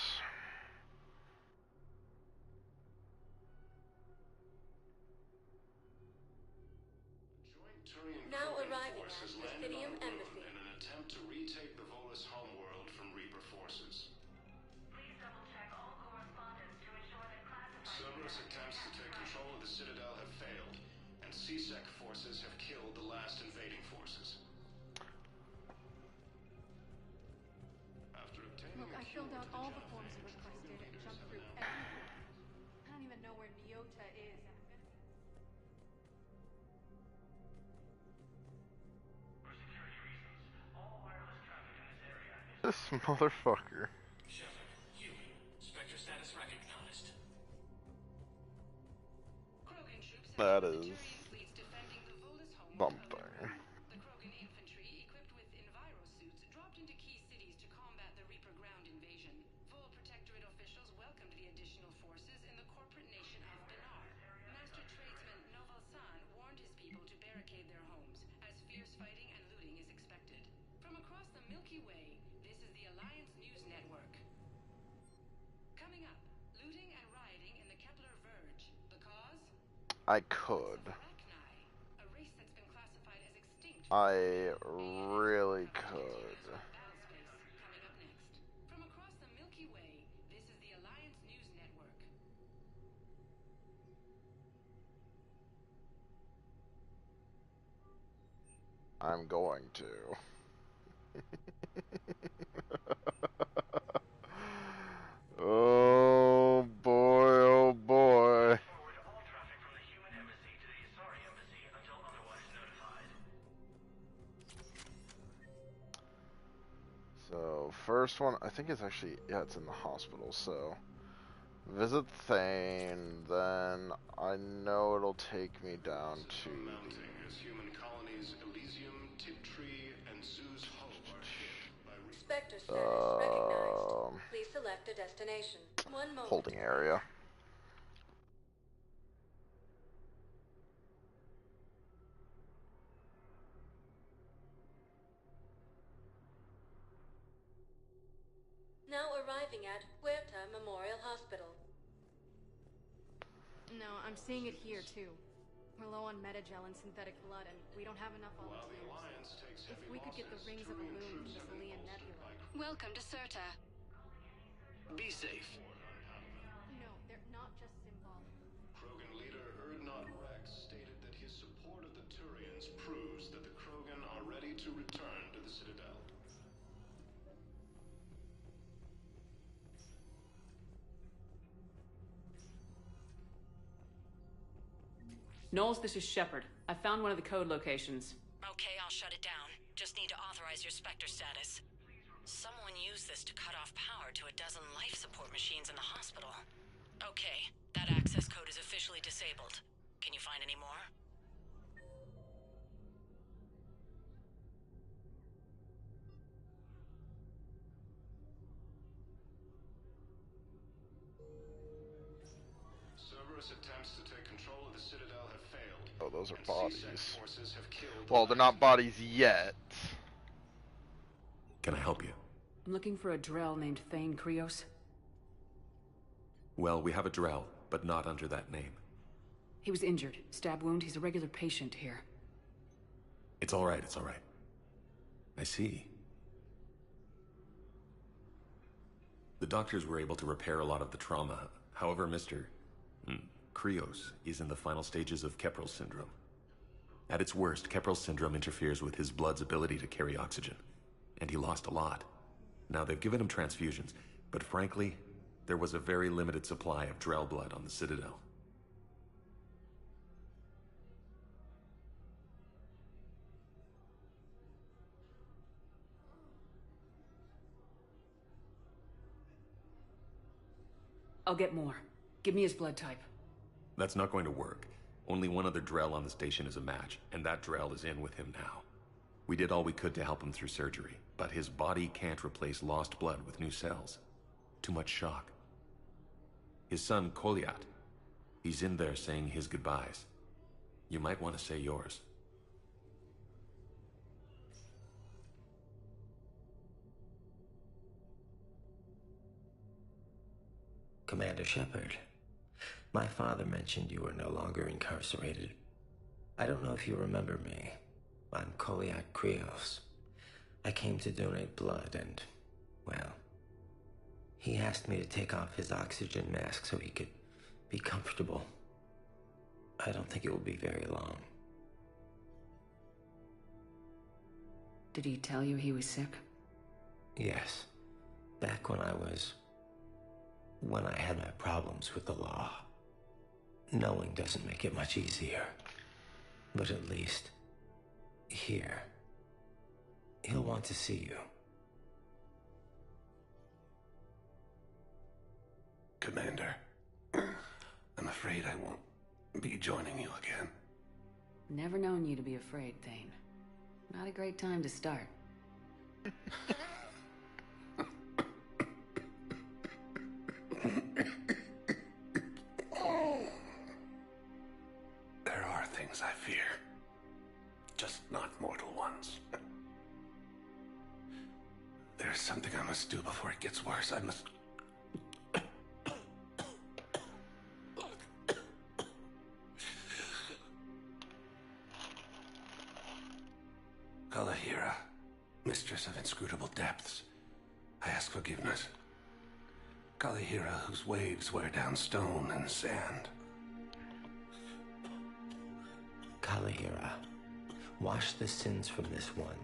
Now arriving at Presidium Embassy. In an attempt to retake the Volus homeworld from Reaper forces. Please double-check all correspondence to ensure that classified... Cerberus attempts to take control of the Citadel have failed, and CSEC forces have killed the last invading forces. After obtaining Look, I filled out all the forms you requested and jumped through everything. I don't even know where Nyota is, and I'm gonna... For security reasons, all wireless traffic in this area is... This motherfucker. Shepard, human. Spectre status recognized. Krogan troops That have is Batarian fleets defending the Volus home. something. The Krogan infantry, equipped with envirosuits, dropped into key cities to combat the Reaper ground invasion. Vol Protectorate officials welcomed the additional forces in the corporate nation of Benar. Master tradesman Noval San warned his people to barricade their homes, as fierce fighting and looting is expected. From across the Milky Way, this is the Alliance News Network. Coming up, looting and rioting in the Kepler Verge. The cause? I could. A race that's been classified as extinct. I really could. Coming up next. From across the Milky Way, this is the Alliance News Network. I'm going to. Oh boy, oh boy. Forward all traffic from the human embassy to the Asari embassy until otherwise notified. So, first one, I think it's actually, yeah, it's in the hospital, so. Visit Thane, then I know it'll take me down to Mounting as Cerberus human colonies Elysium, Tiptree, and Zeus Hope are hit by Spectre status recognized. Please select a destination. One moment. Holding area. Now arriving at Huerta Memorial Hospital. No, I'm seeing it here too. We're low on metagel and synthetic blood, and we don't have enough volunteers. If we could get the rings of Elune from the Salian Nebula. Welcome to Serta. Be safe. No, they're not just symbolic. Krogan leader Erdnot Rex stated that his support of the Turians proves that the Krogan are ready to return to the Citadel. Knowles, this is Shepard. I found one of the code locations. Okay, I'll shut it down. Just need to authorize your Spectre status. Someone used this to cut off power to a dozen life support machines in the hospital. Okay, that access code is officially disabled. Can you find any more? Cerberus attempts to take control of the Citadel have failed. Oh, those are and bodies. CSEC forces have killed. Well, they're not bodies yet. Can I help you? I'm looking for a Drell named Thane Krios. Well, we have a Drell, but not under that name. He was injured. Stab wound. He's a regular patient here. It's all right, it's all right. I see. The doctors were able to repair a lot of the trauma. However, Mr. Krios is in the final stages of Keprel syndrome. At its worst, Keprel syndrome interferes with his blood's ability to carry oxygen. And he lost a lot. Now, they've given him transfusions, but frankly, there was a very limited supply of Drell blood on the Citadel. I'll get more. Give me his blood type. That's not going to work. Only one other Drell on the station is a match, and that Drell is in with him now. We did all we could to help him through surgery, but his body can't replace lost blood with new cells. Too much shock. His son, Koliat, he's in there saying his goodbyes. You might want to say yours. Commander Shepard, my father mentioned you were no longer incarcerated. I don't know if you remember me. I'm Koliak Krios. I came to donate blood and, well, he asked me to take off his oxygen mask so he could be comfortable. I don't think it will be very long. Did he tell you he was sick? Yes. Back when I had my problems with the law. Knowing doesn't make it much easier. But at least, here, he'll want to see you. Commander, I'm afraid I won't be joining you again. Never known you to be afraid, Thane. Not a great time to start. There are things I fear. Just not mortal ones. There's something I must do before it gets worse. I must... Kalahira, mistress of inscrutable depths, I ask forgiveness. Kalahira, whose waves wear down stone and sand. Kalahira, wash the sins from this one,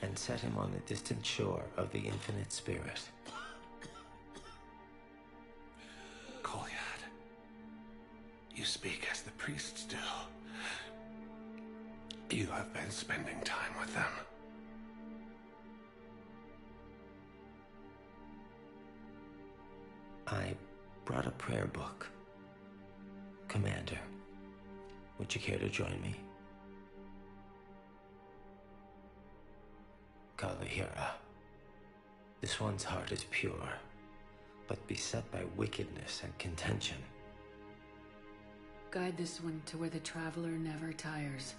and set him on the distant shore of the infinite spirit. Koliad, you speak as the priests do. You have been spending time with them. I brought a prayer book. Commander, would you care to join me? Kalahira. This one's heart is pure, but beset by wickedness and contention. Guide this one to where the traveler never tires.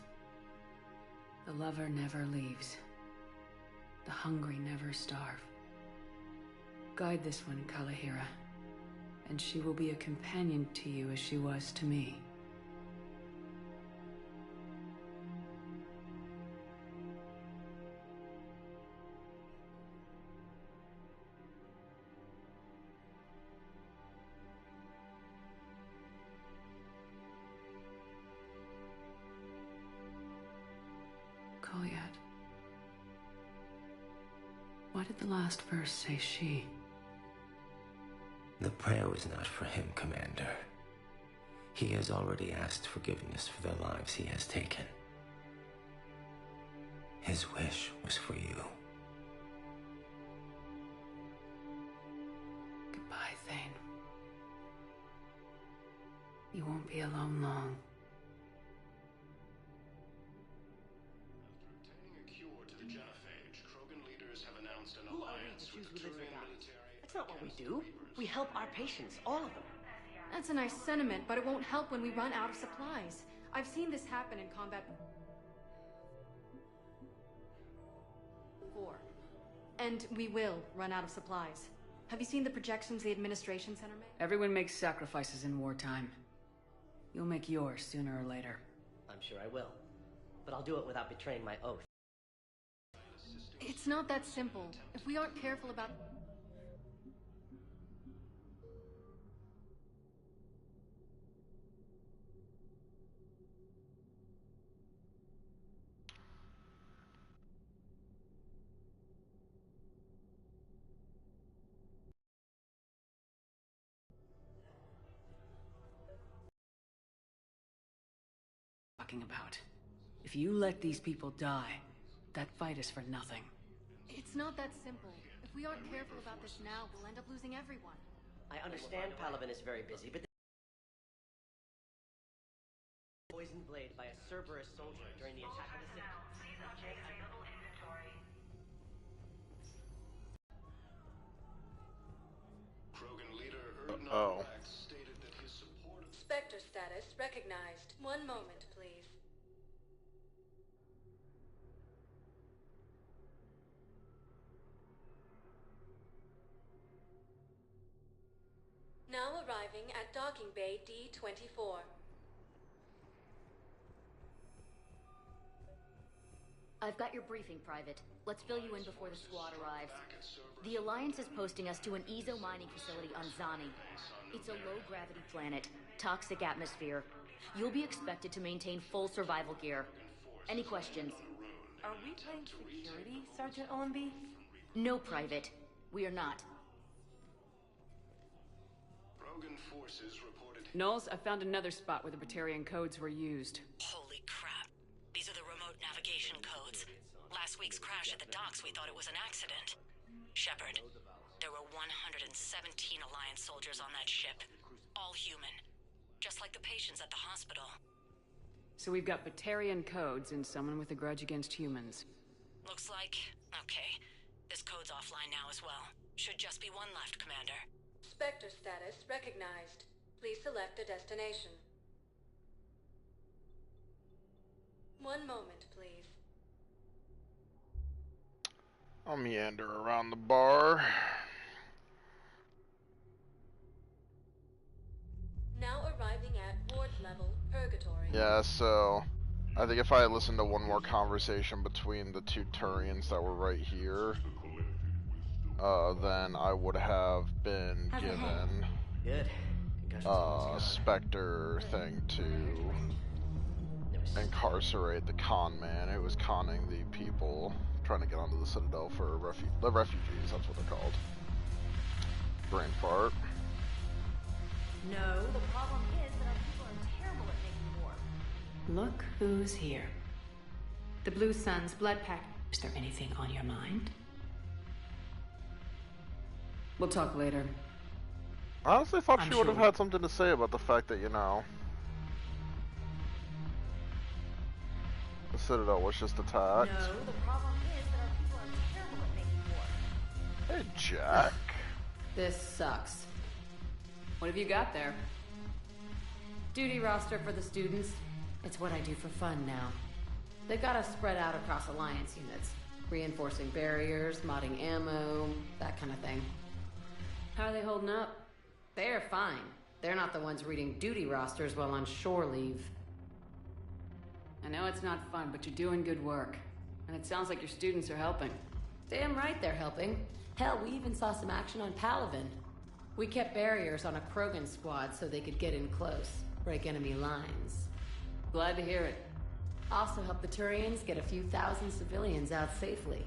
The lover never leaves. The hungry never starve. Guide this one, Kalahira, and she will be a companion to you as she was to me. Why did the last verse say she? The prayer was not for him, Commander. He has already asked forgiveness for the lives he has taken. His wish was for you. Goodbye, Thane. You won't be alone long. That's not what we do. We help our patients, all of them. That's a nice sentiment, but it won't help when we run out of supplies. I've seen this happen in combat 4. And we will run out of supplies. Have you seen the projections the administration center made? Everyone makes sacrifices in wartime. You'll make yours sooner or later. I'm sure I will. But I'll do it without betraying my oath. It's not that simple. If we aren't careful about... About. If you let these people die, that fight is for nothing. It's not that simple. If we aren't careful about this now, we'll end up losing everyone. I understand Palaven is very busy, but... Poisoned blade by a Cerberus soldier during the attack of the city. Krogan leader Erdnot Rex stated that his support of... Spectre status recognized. 1 moment, please. Now arriving at docking bay D-24. I've got your briefing, Private. Let's fill you in before the squad arrives. The Alliance is posting us to an Ezo mining facility on Zani. It's a low-gravity planet, toxic atmosphere. You'll be expected to maintain full survival gear. Any questions? Are we playing security, Sergeant Owenby? No, Private. We are not. Krogan forces reported... Knowles, I found another spot where the Batarian codes were used. Holy crap. These are the remote navigation codes. Last week's crash at the docks, we thought it was an accident. Shepard, there were 117 Alliance soldiers on that ship. All human. Just like the patients at the hospital. So we've got Batarian codes and someone with a grudge against humans. Looks like... okay. This code's offline now as well. Should just be one left, Commander. Spectre status recognized. Please select a destination. 1 moment, please. I'll meander around the bar. Now arriving at ward level, Purgatory. Yeah, so I think if I had listened to one more conversation between the two Turians that were right here, then I would have been given a Spectre thing to incarcerate the con man who was conning the people trying to get onto the Citadel for the refugees, that's what they're called. Brain fart. No, the problem is that our people are terrible at making war. Look who's here. The Blue Sun's blood pack. Is there anything on your mind? We'll talk later. I honestly thought she would have had something to say about the fact that, you know, the Citadel was just attacked. No, the problem is that our people are Hey, Jack. This sucks. What have you got there? Duty roster for the students. It's what I do for fun now. They got us spread out across Alliance units. Reinforcing barriers, modding ammo, that kind of thing. How are they holding up? They're fine. They're not the ones reading duty rosters while on shore leave. I know it's not fun, but you're doing good work. And it sounds like your students are helping. Damn right they're helping. Hell, we even saw some action on Palaven. We kept barriers on a Krogan squad so they could get in close, break enemy lines. Glad to hear it. Also help the Turians get a few thousand civilians out safely.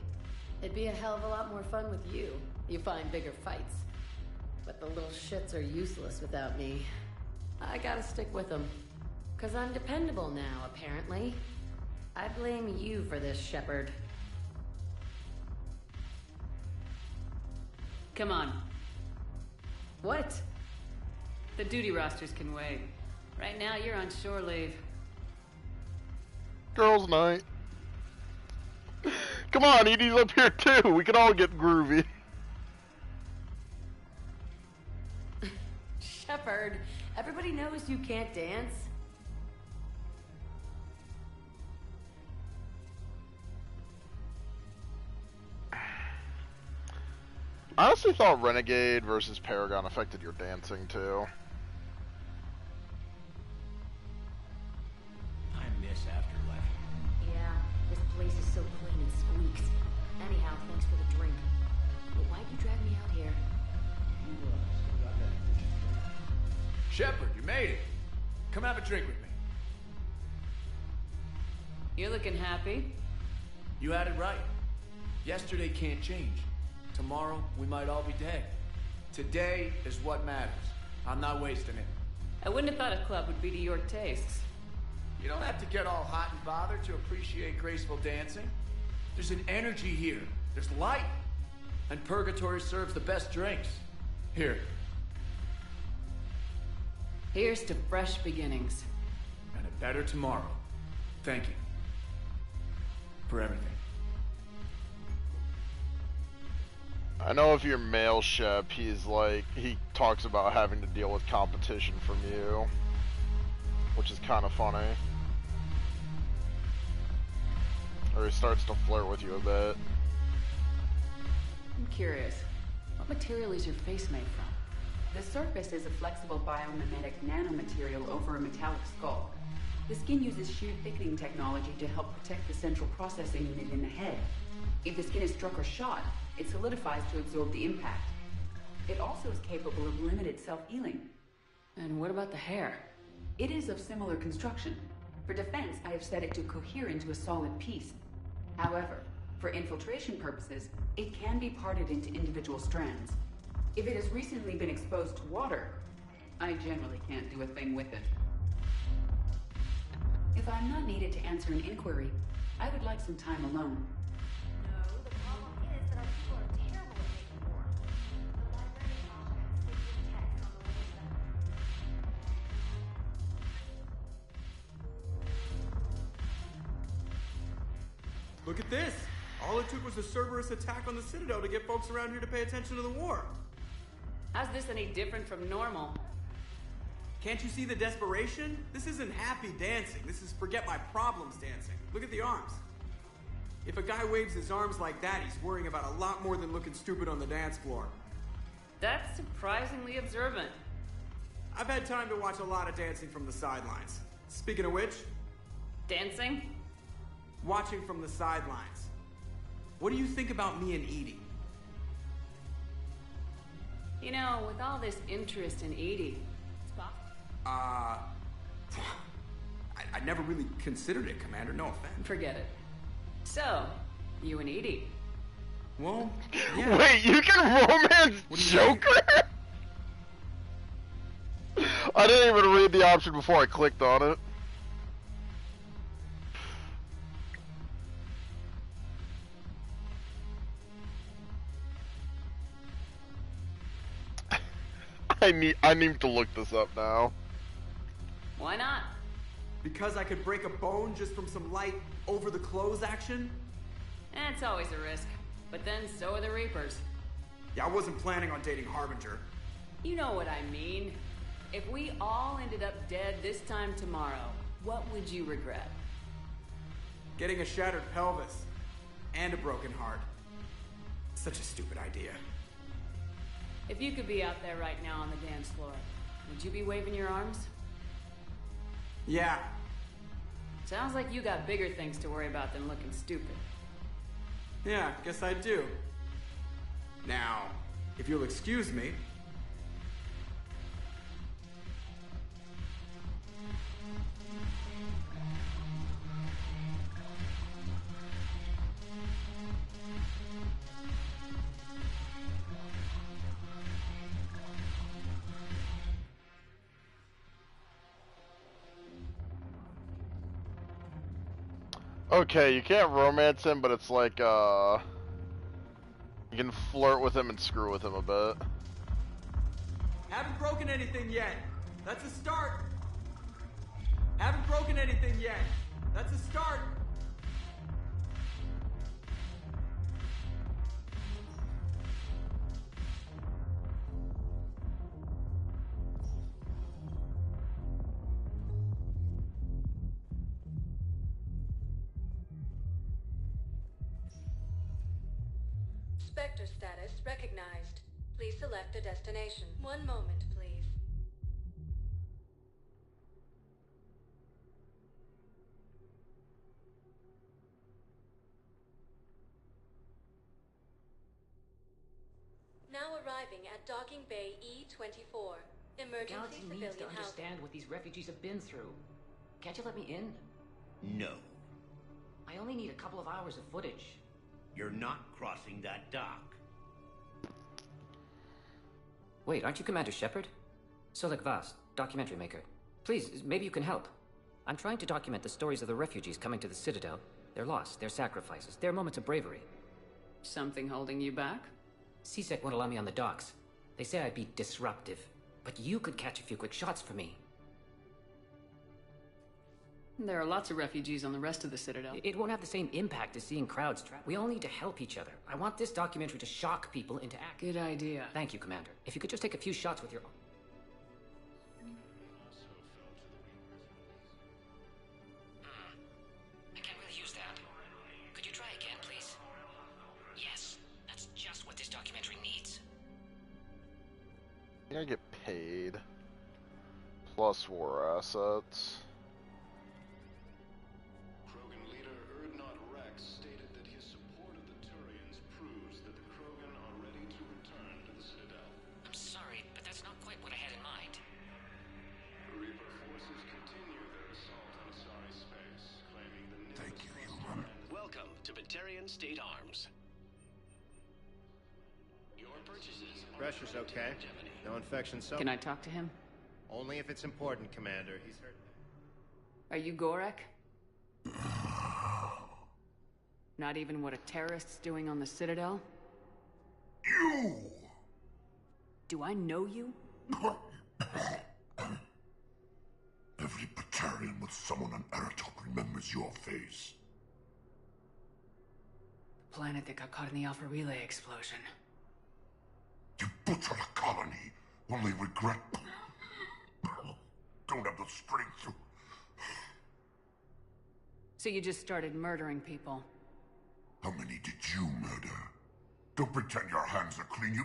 It'd be a hell of a lot more fun with you. You find bigger fights. But the little shits are useless without me. I gotta stick with them. 'Cause I'm dependable now, apparently. I blame you for this, Shepard. Come on. What? The duty rosters can wait. Right now, you're on shore leave. Girls' night. Come on, Edie's up here too. We can all get groovy. Shepard, everybody knows you can't dance. I honestly thought Renegade versus Paragon affected your dancing too. I miss Afterlife. Yeah, this place is so clean and squeaks. Anyhow, thanks for the drink. But why'd you drag me out here? Shepard, you made it. Come have a drink with me. You're looking happy. You had it right. Yesterday can't change. Tomorrow, we might all be dead. Today is what matters. I'm not wasting it. I wouldn't have thought a club would be to your tastes. You don't have to get all hot and bothered to appreciate graceful dancing. There's an energy here. There's light. And Purgatory serves the best drinks. Here. Here's to fresh beginnings. And a better tomorrow. Thank you. For everything. I know if you're male Shep, he talks about having to deal with competition from you, which is kind of funny. Or he starts to flirt with you a bit. I'm curious. What material is your face made from? The surface is a flexible biomimetic nanomaterial over a metallic skull. The skin uses shear thickening technology to help protect the central processing unit in the head. If the skin is struck or shot, it solidifies to absorb the impact. It also is capable of limited self-healing. And what about the hair? It is of similar construction. For defense, I have set it to cohere into a solid piece. However, for infiltration purposes, it can be parted into individual strands. If it has recently been exposed to water, I generally can't do a thing with it. If I'm not needed to answer an inquiry, I would like some time alone. No, the problem is that our people are terrible at making war. The library objects save the text on the way. Look at this! All it took was a Cerberus attack on the Citadel to get folks around here to pay attention to the war. How's this any different from normal? Can't you see the desperation? This isn't happy dancing. This is forget my problems dancing. Look at the arms. If a guy waves his arms like that, he's worrying about a lot more than looking stupid on the dance floor. That's surprisingly observant. I've had time to watch a lot of dancing from the sidelines. Speaking of which... Dancing? Watching from the sidelines. What do you think about me and Edie? You know, with all this interest in Edie... I never really considered it, Commander. No offense. Forget it. So, you and Edie. Well, yeah. Wait, you can romance Joker? I didn't even read the option before I clicked on it. I need to look this up now. Why not? Because I could break a bone just from some light over-the-clothes action? It's always a risk. But then so are the Reapers. Yeah, I wasn't planning on dating Harbinger. You know what I mean. If we all ended up dead this time tomorrow, what would you regret? Getting a shattered pelvis. And a broken heart. Such a stupid idea. If you could be out there right now on the dance floor, would you be waving your arms? Yeah. Sounds like you got bigger things to worry about than looking stupid. Yeah, guess I do. Now, if you'll excuse me. Okay, you can't romance him, but it's like, you can flirt with him and screw with him a bit. Haven't broken anything yet. That's a start. Haven't broken anything yet. That's a start. Spectre status recognized. Please select a destination. One moment, please. Now arriving at Docking Bay E-24. Emergency Galaxy civilian needs to housing. understand what these refugees have been through. Can't you let me in? No. I only need a couple of hours of footage. You're not crossing that dock. Wait, aren't you Commander Shepard? Solik Vast, documentary maker. Please, maybe you can help. I'm trying to document the stories of the refugees coming to the Citadel. Their loss, their sacrifices, their moments of bravery. Something holding you back? CSEC won't allow me on the docks. They say I'd be disruptive. But you could catch a few quick shots for me. There are lots of refugees on the rest of the Citadel. It won't have the same impact as seeing crowds trapped. We all need to help each other. I want this documentary to shock people into act. Good idea. Thank you, Commander. If you could just take a few shots with your... I can't really use that. Could you try again, please? Yes, that's just what this documentary needs. I get paid. Plus war assets. Krogan leader Erdnot Rex stated that his support of the Turians proves that the Krogan are ready to return to the Citadel. I'm sorry, but that's not quite what I had in mind. Reaper forces continue their assault on Asari space, claiming the Thank you, human. Welcome to Batarian State Arms. Your purchases are Pressure's okay. No infection so Can I talk to him? Only if it's important, Commander. He's hurt. Are you Gorek? Not even what a terrorist's doing on the Citadel? You! Do I know you? Every Batarian with someone on Aratok remembers your face. The planet that got caught in the Alpha Relay explosion. You butchered a colony, only regret... Don't have the strength to... So you just started murdering people? How many did you murder? Don't pretend your hands are clean, you...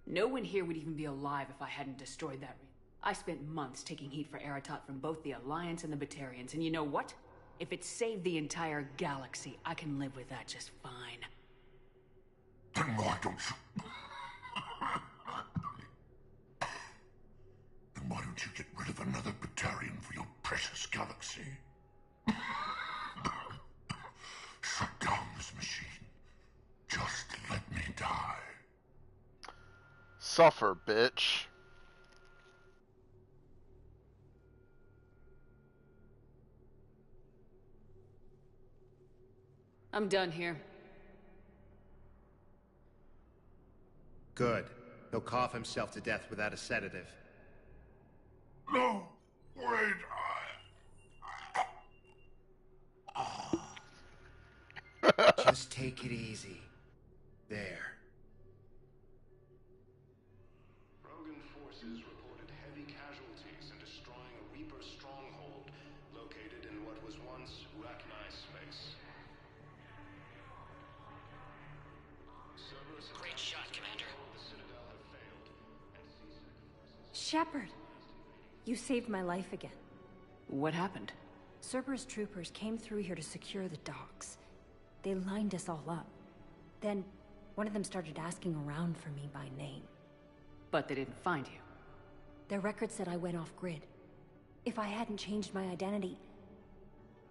No one here would even be alive if I hadn't destroyed that ring. I spent months taking heat for Aratot from both the Alliance and the Batarians, and you know what? If it saved the entire galaxy, I can live with that just fine. Then why don't you... Then why don't you get rid of another Batarian for your precious galaxy? Shut down this machine. Just let me die. Suffer, bitch. I'm done here. Good. He'll cough himself to death without a sedative. No! Wait! Just take it easy. There. Rogan forces reported heavy casualties in destroying a Reaper stronghold located in what was once Rachni space. Great shot, Commander. Shepard! You saved my life again. What happened? Cerberus troopers came through here to secure the docks. They lined us all up. Then, one of them started asking around for me by name. But they didn't find you. Their record said I went off-grid. If I hadn't changed my identity,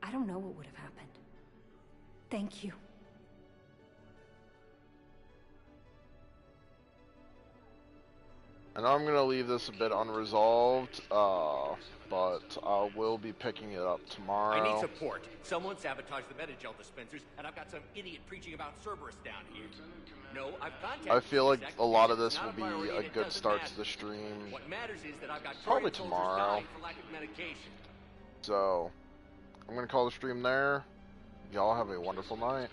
I don't know what would have happened. Thank you. I know I'm gonna leave this a bit unresolved, but I will be picking it up tomorrow. I need support. Someone sabotaged the Metagel dispensers, and I've got some idiot preaching about Cerberus down here. No, I've contacted I feel like Sec, a lot of it's this not will priority be and a it good doesn't start matter. to the stream. What matters is that I've got Probably Turian soldiers tomorrow. dying for lack of medication. So, I'm gonna call the stream there. Y'all have a wonderful night.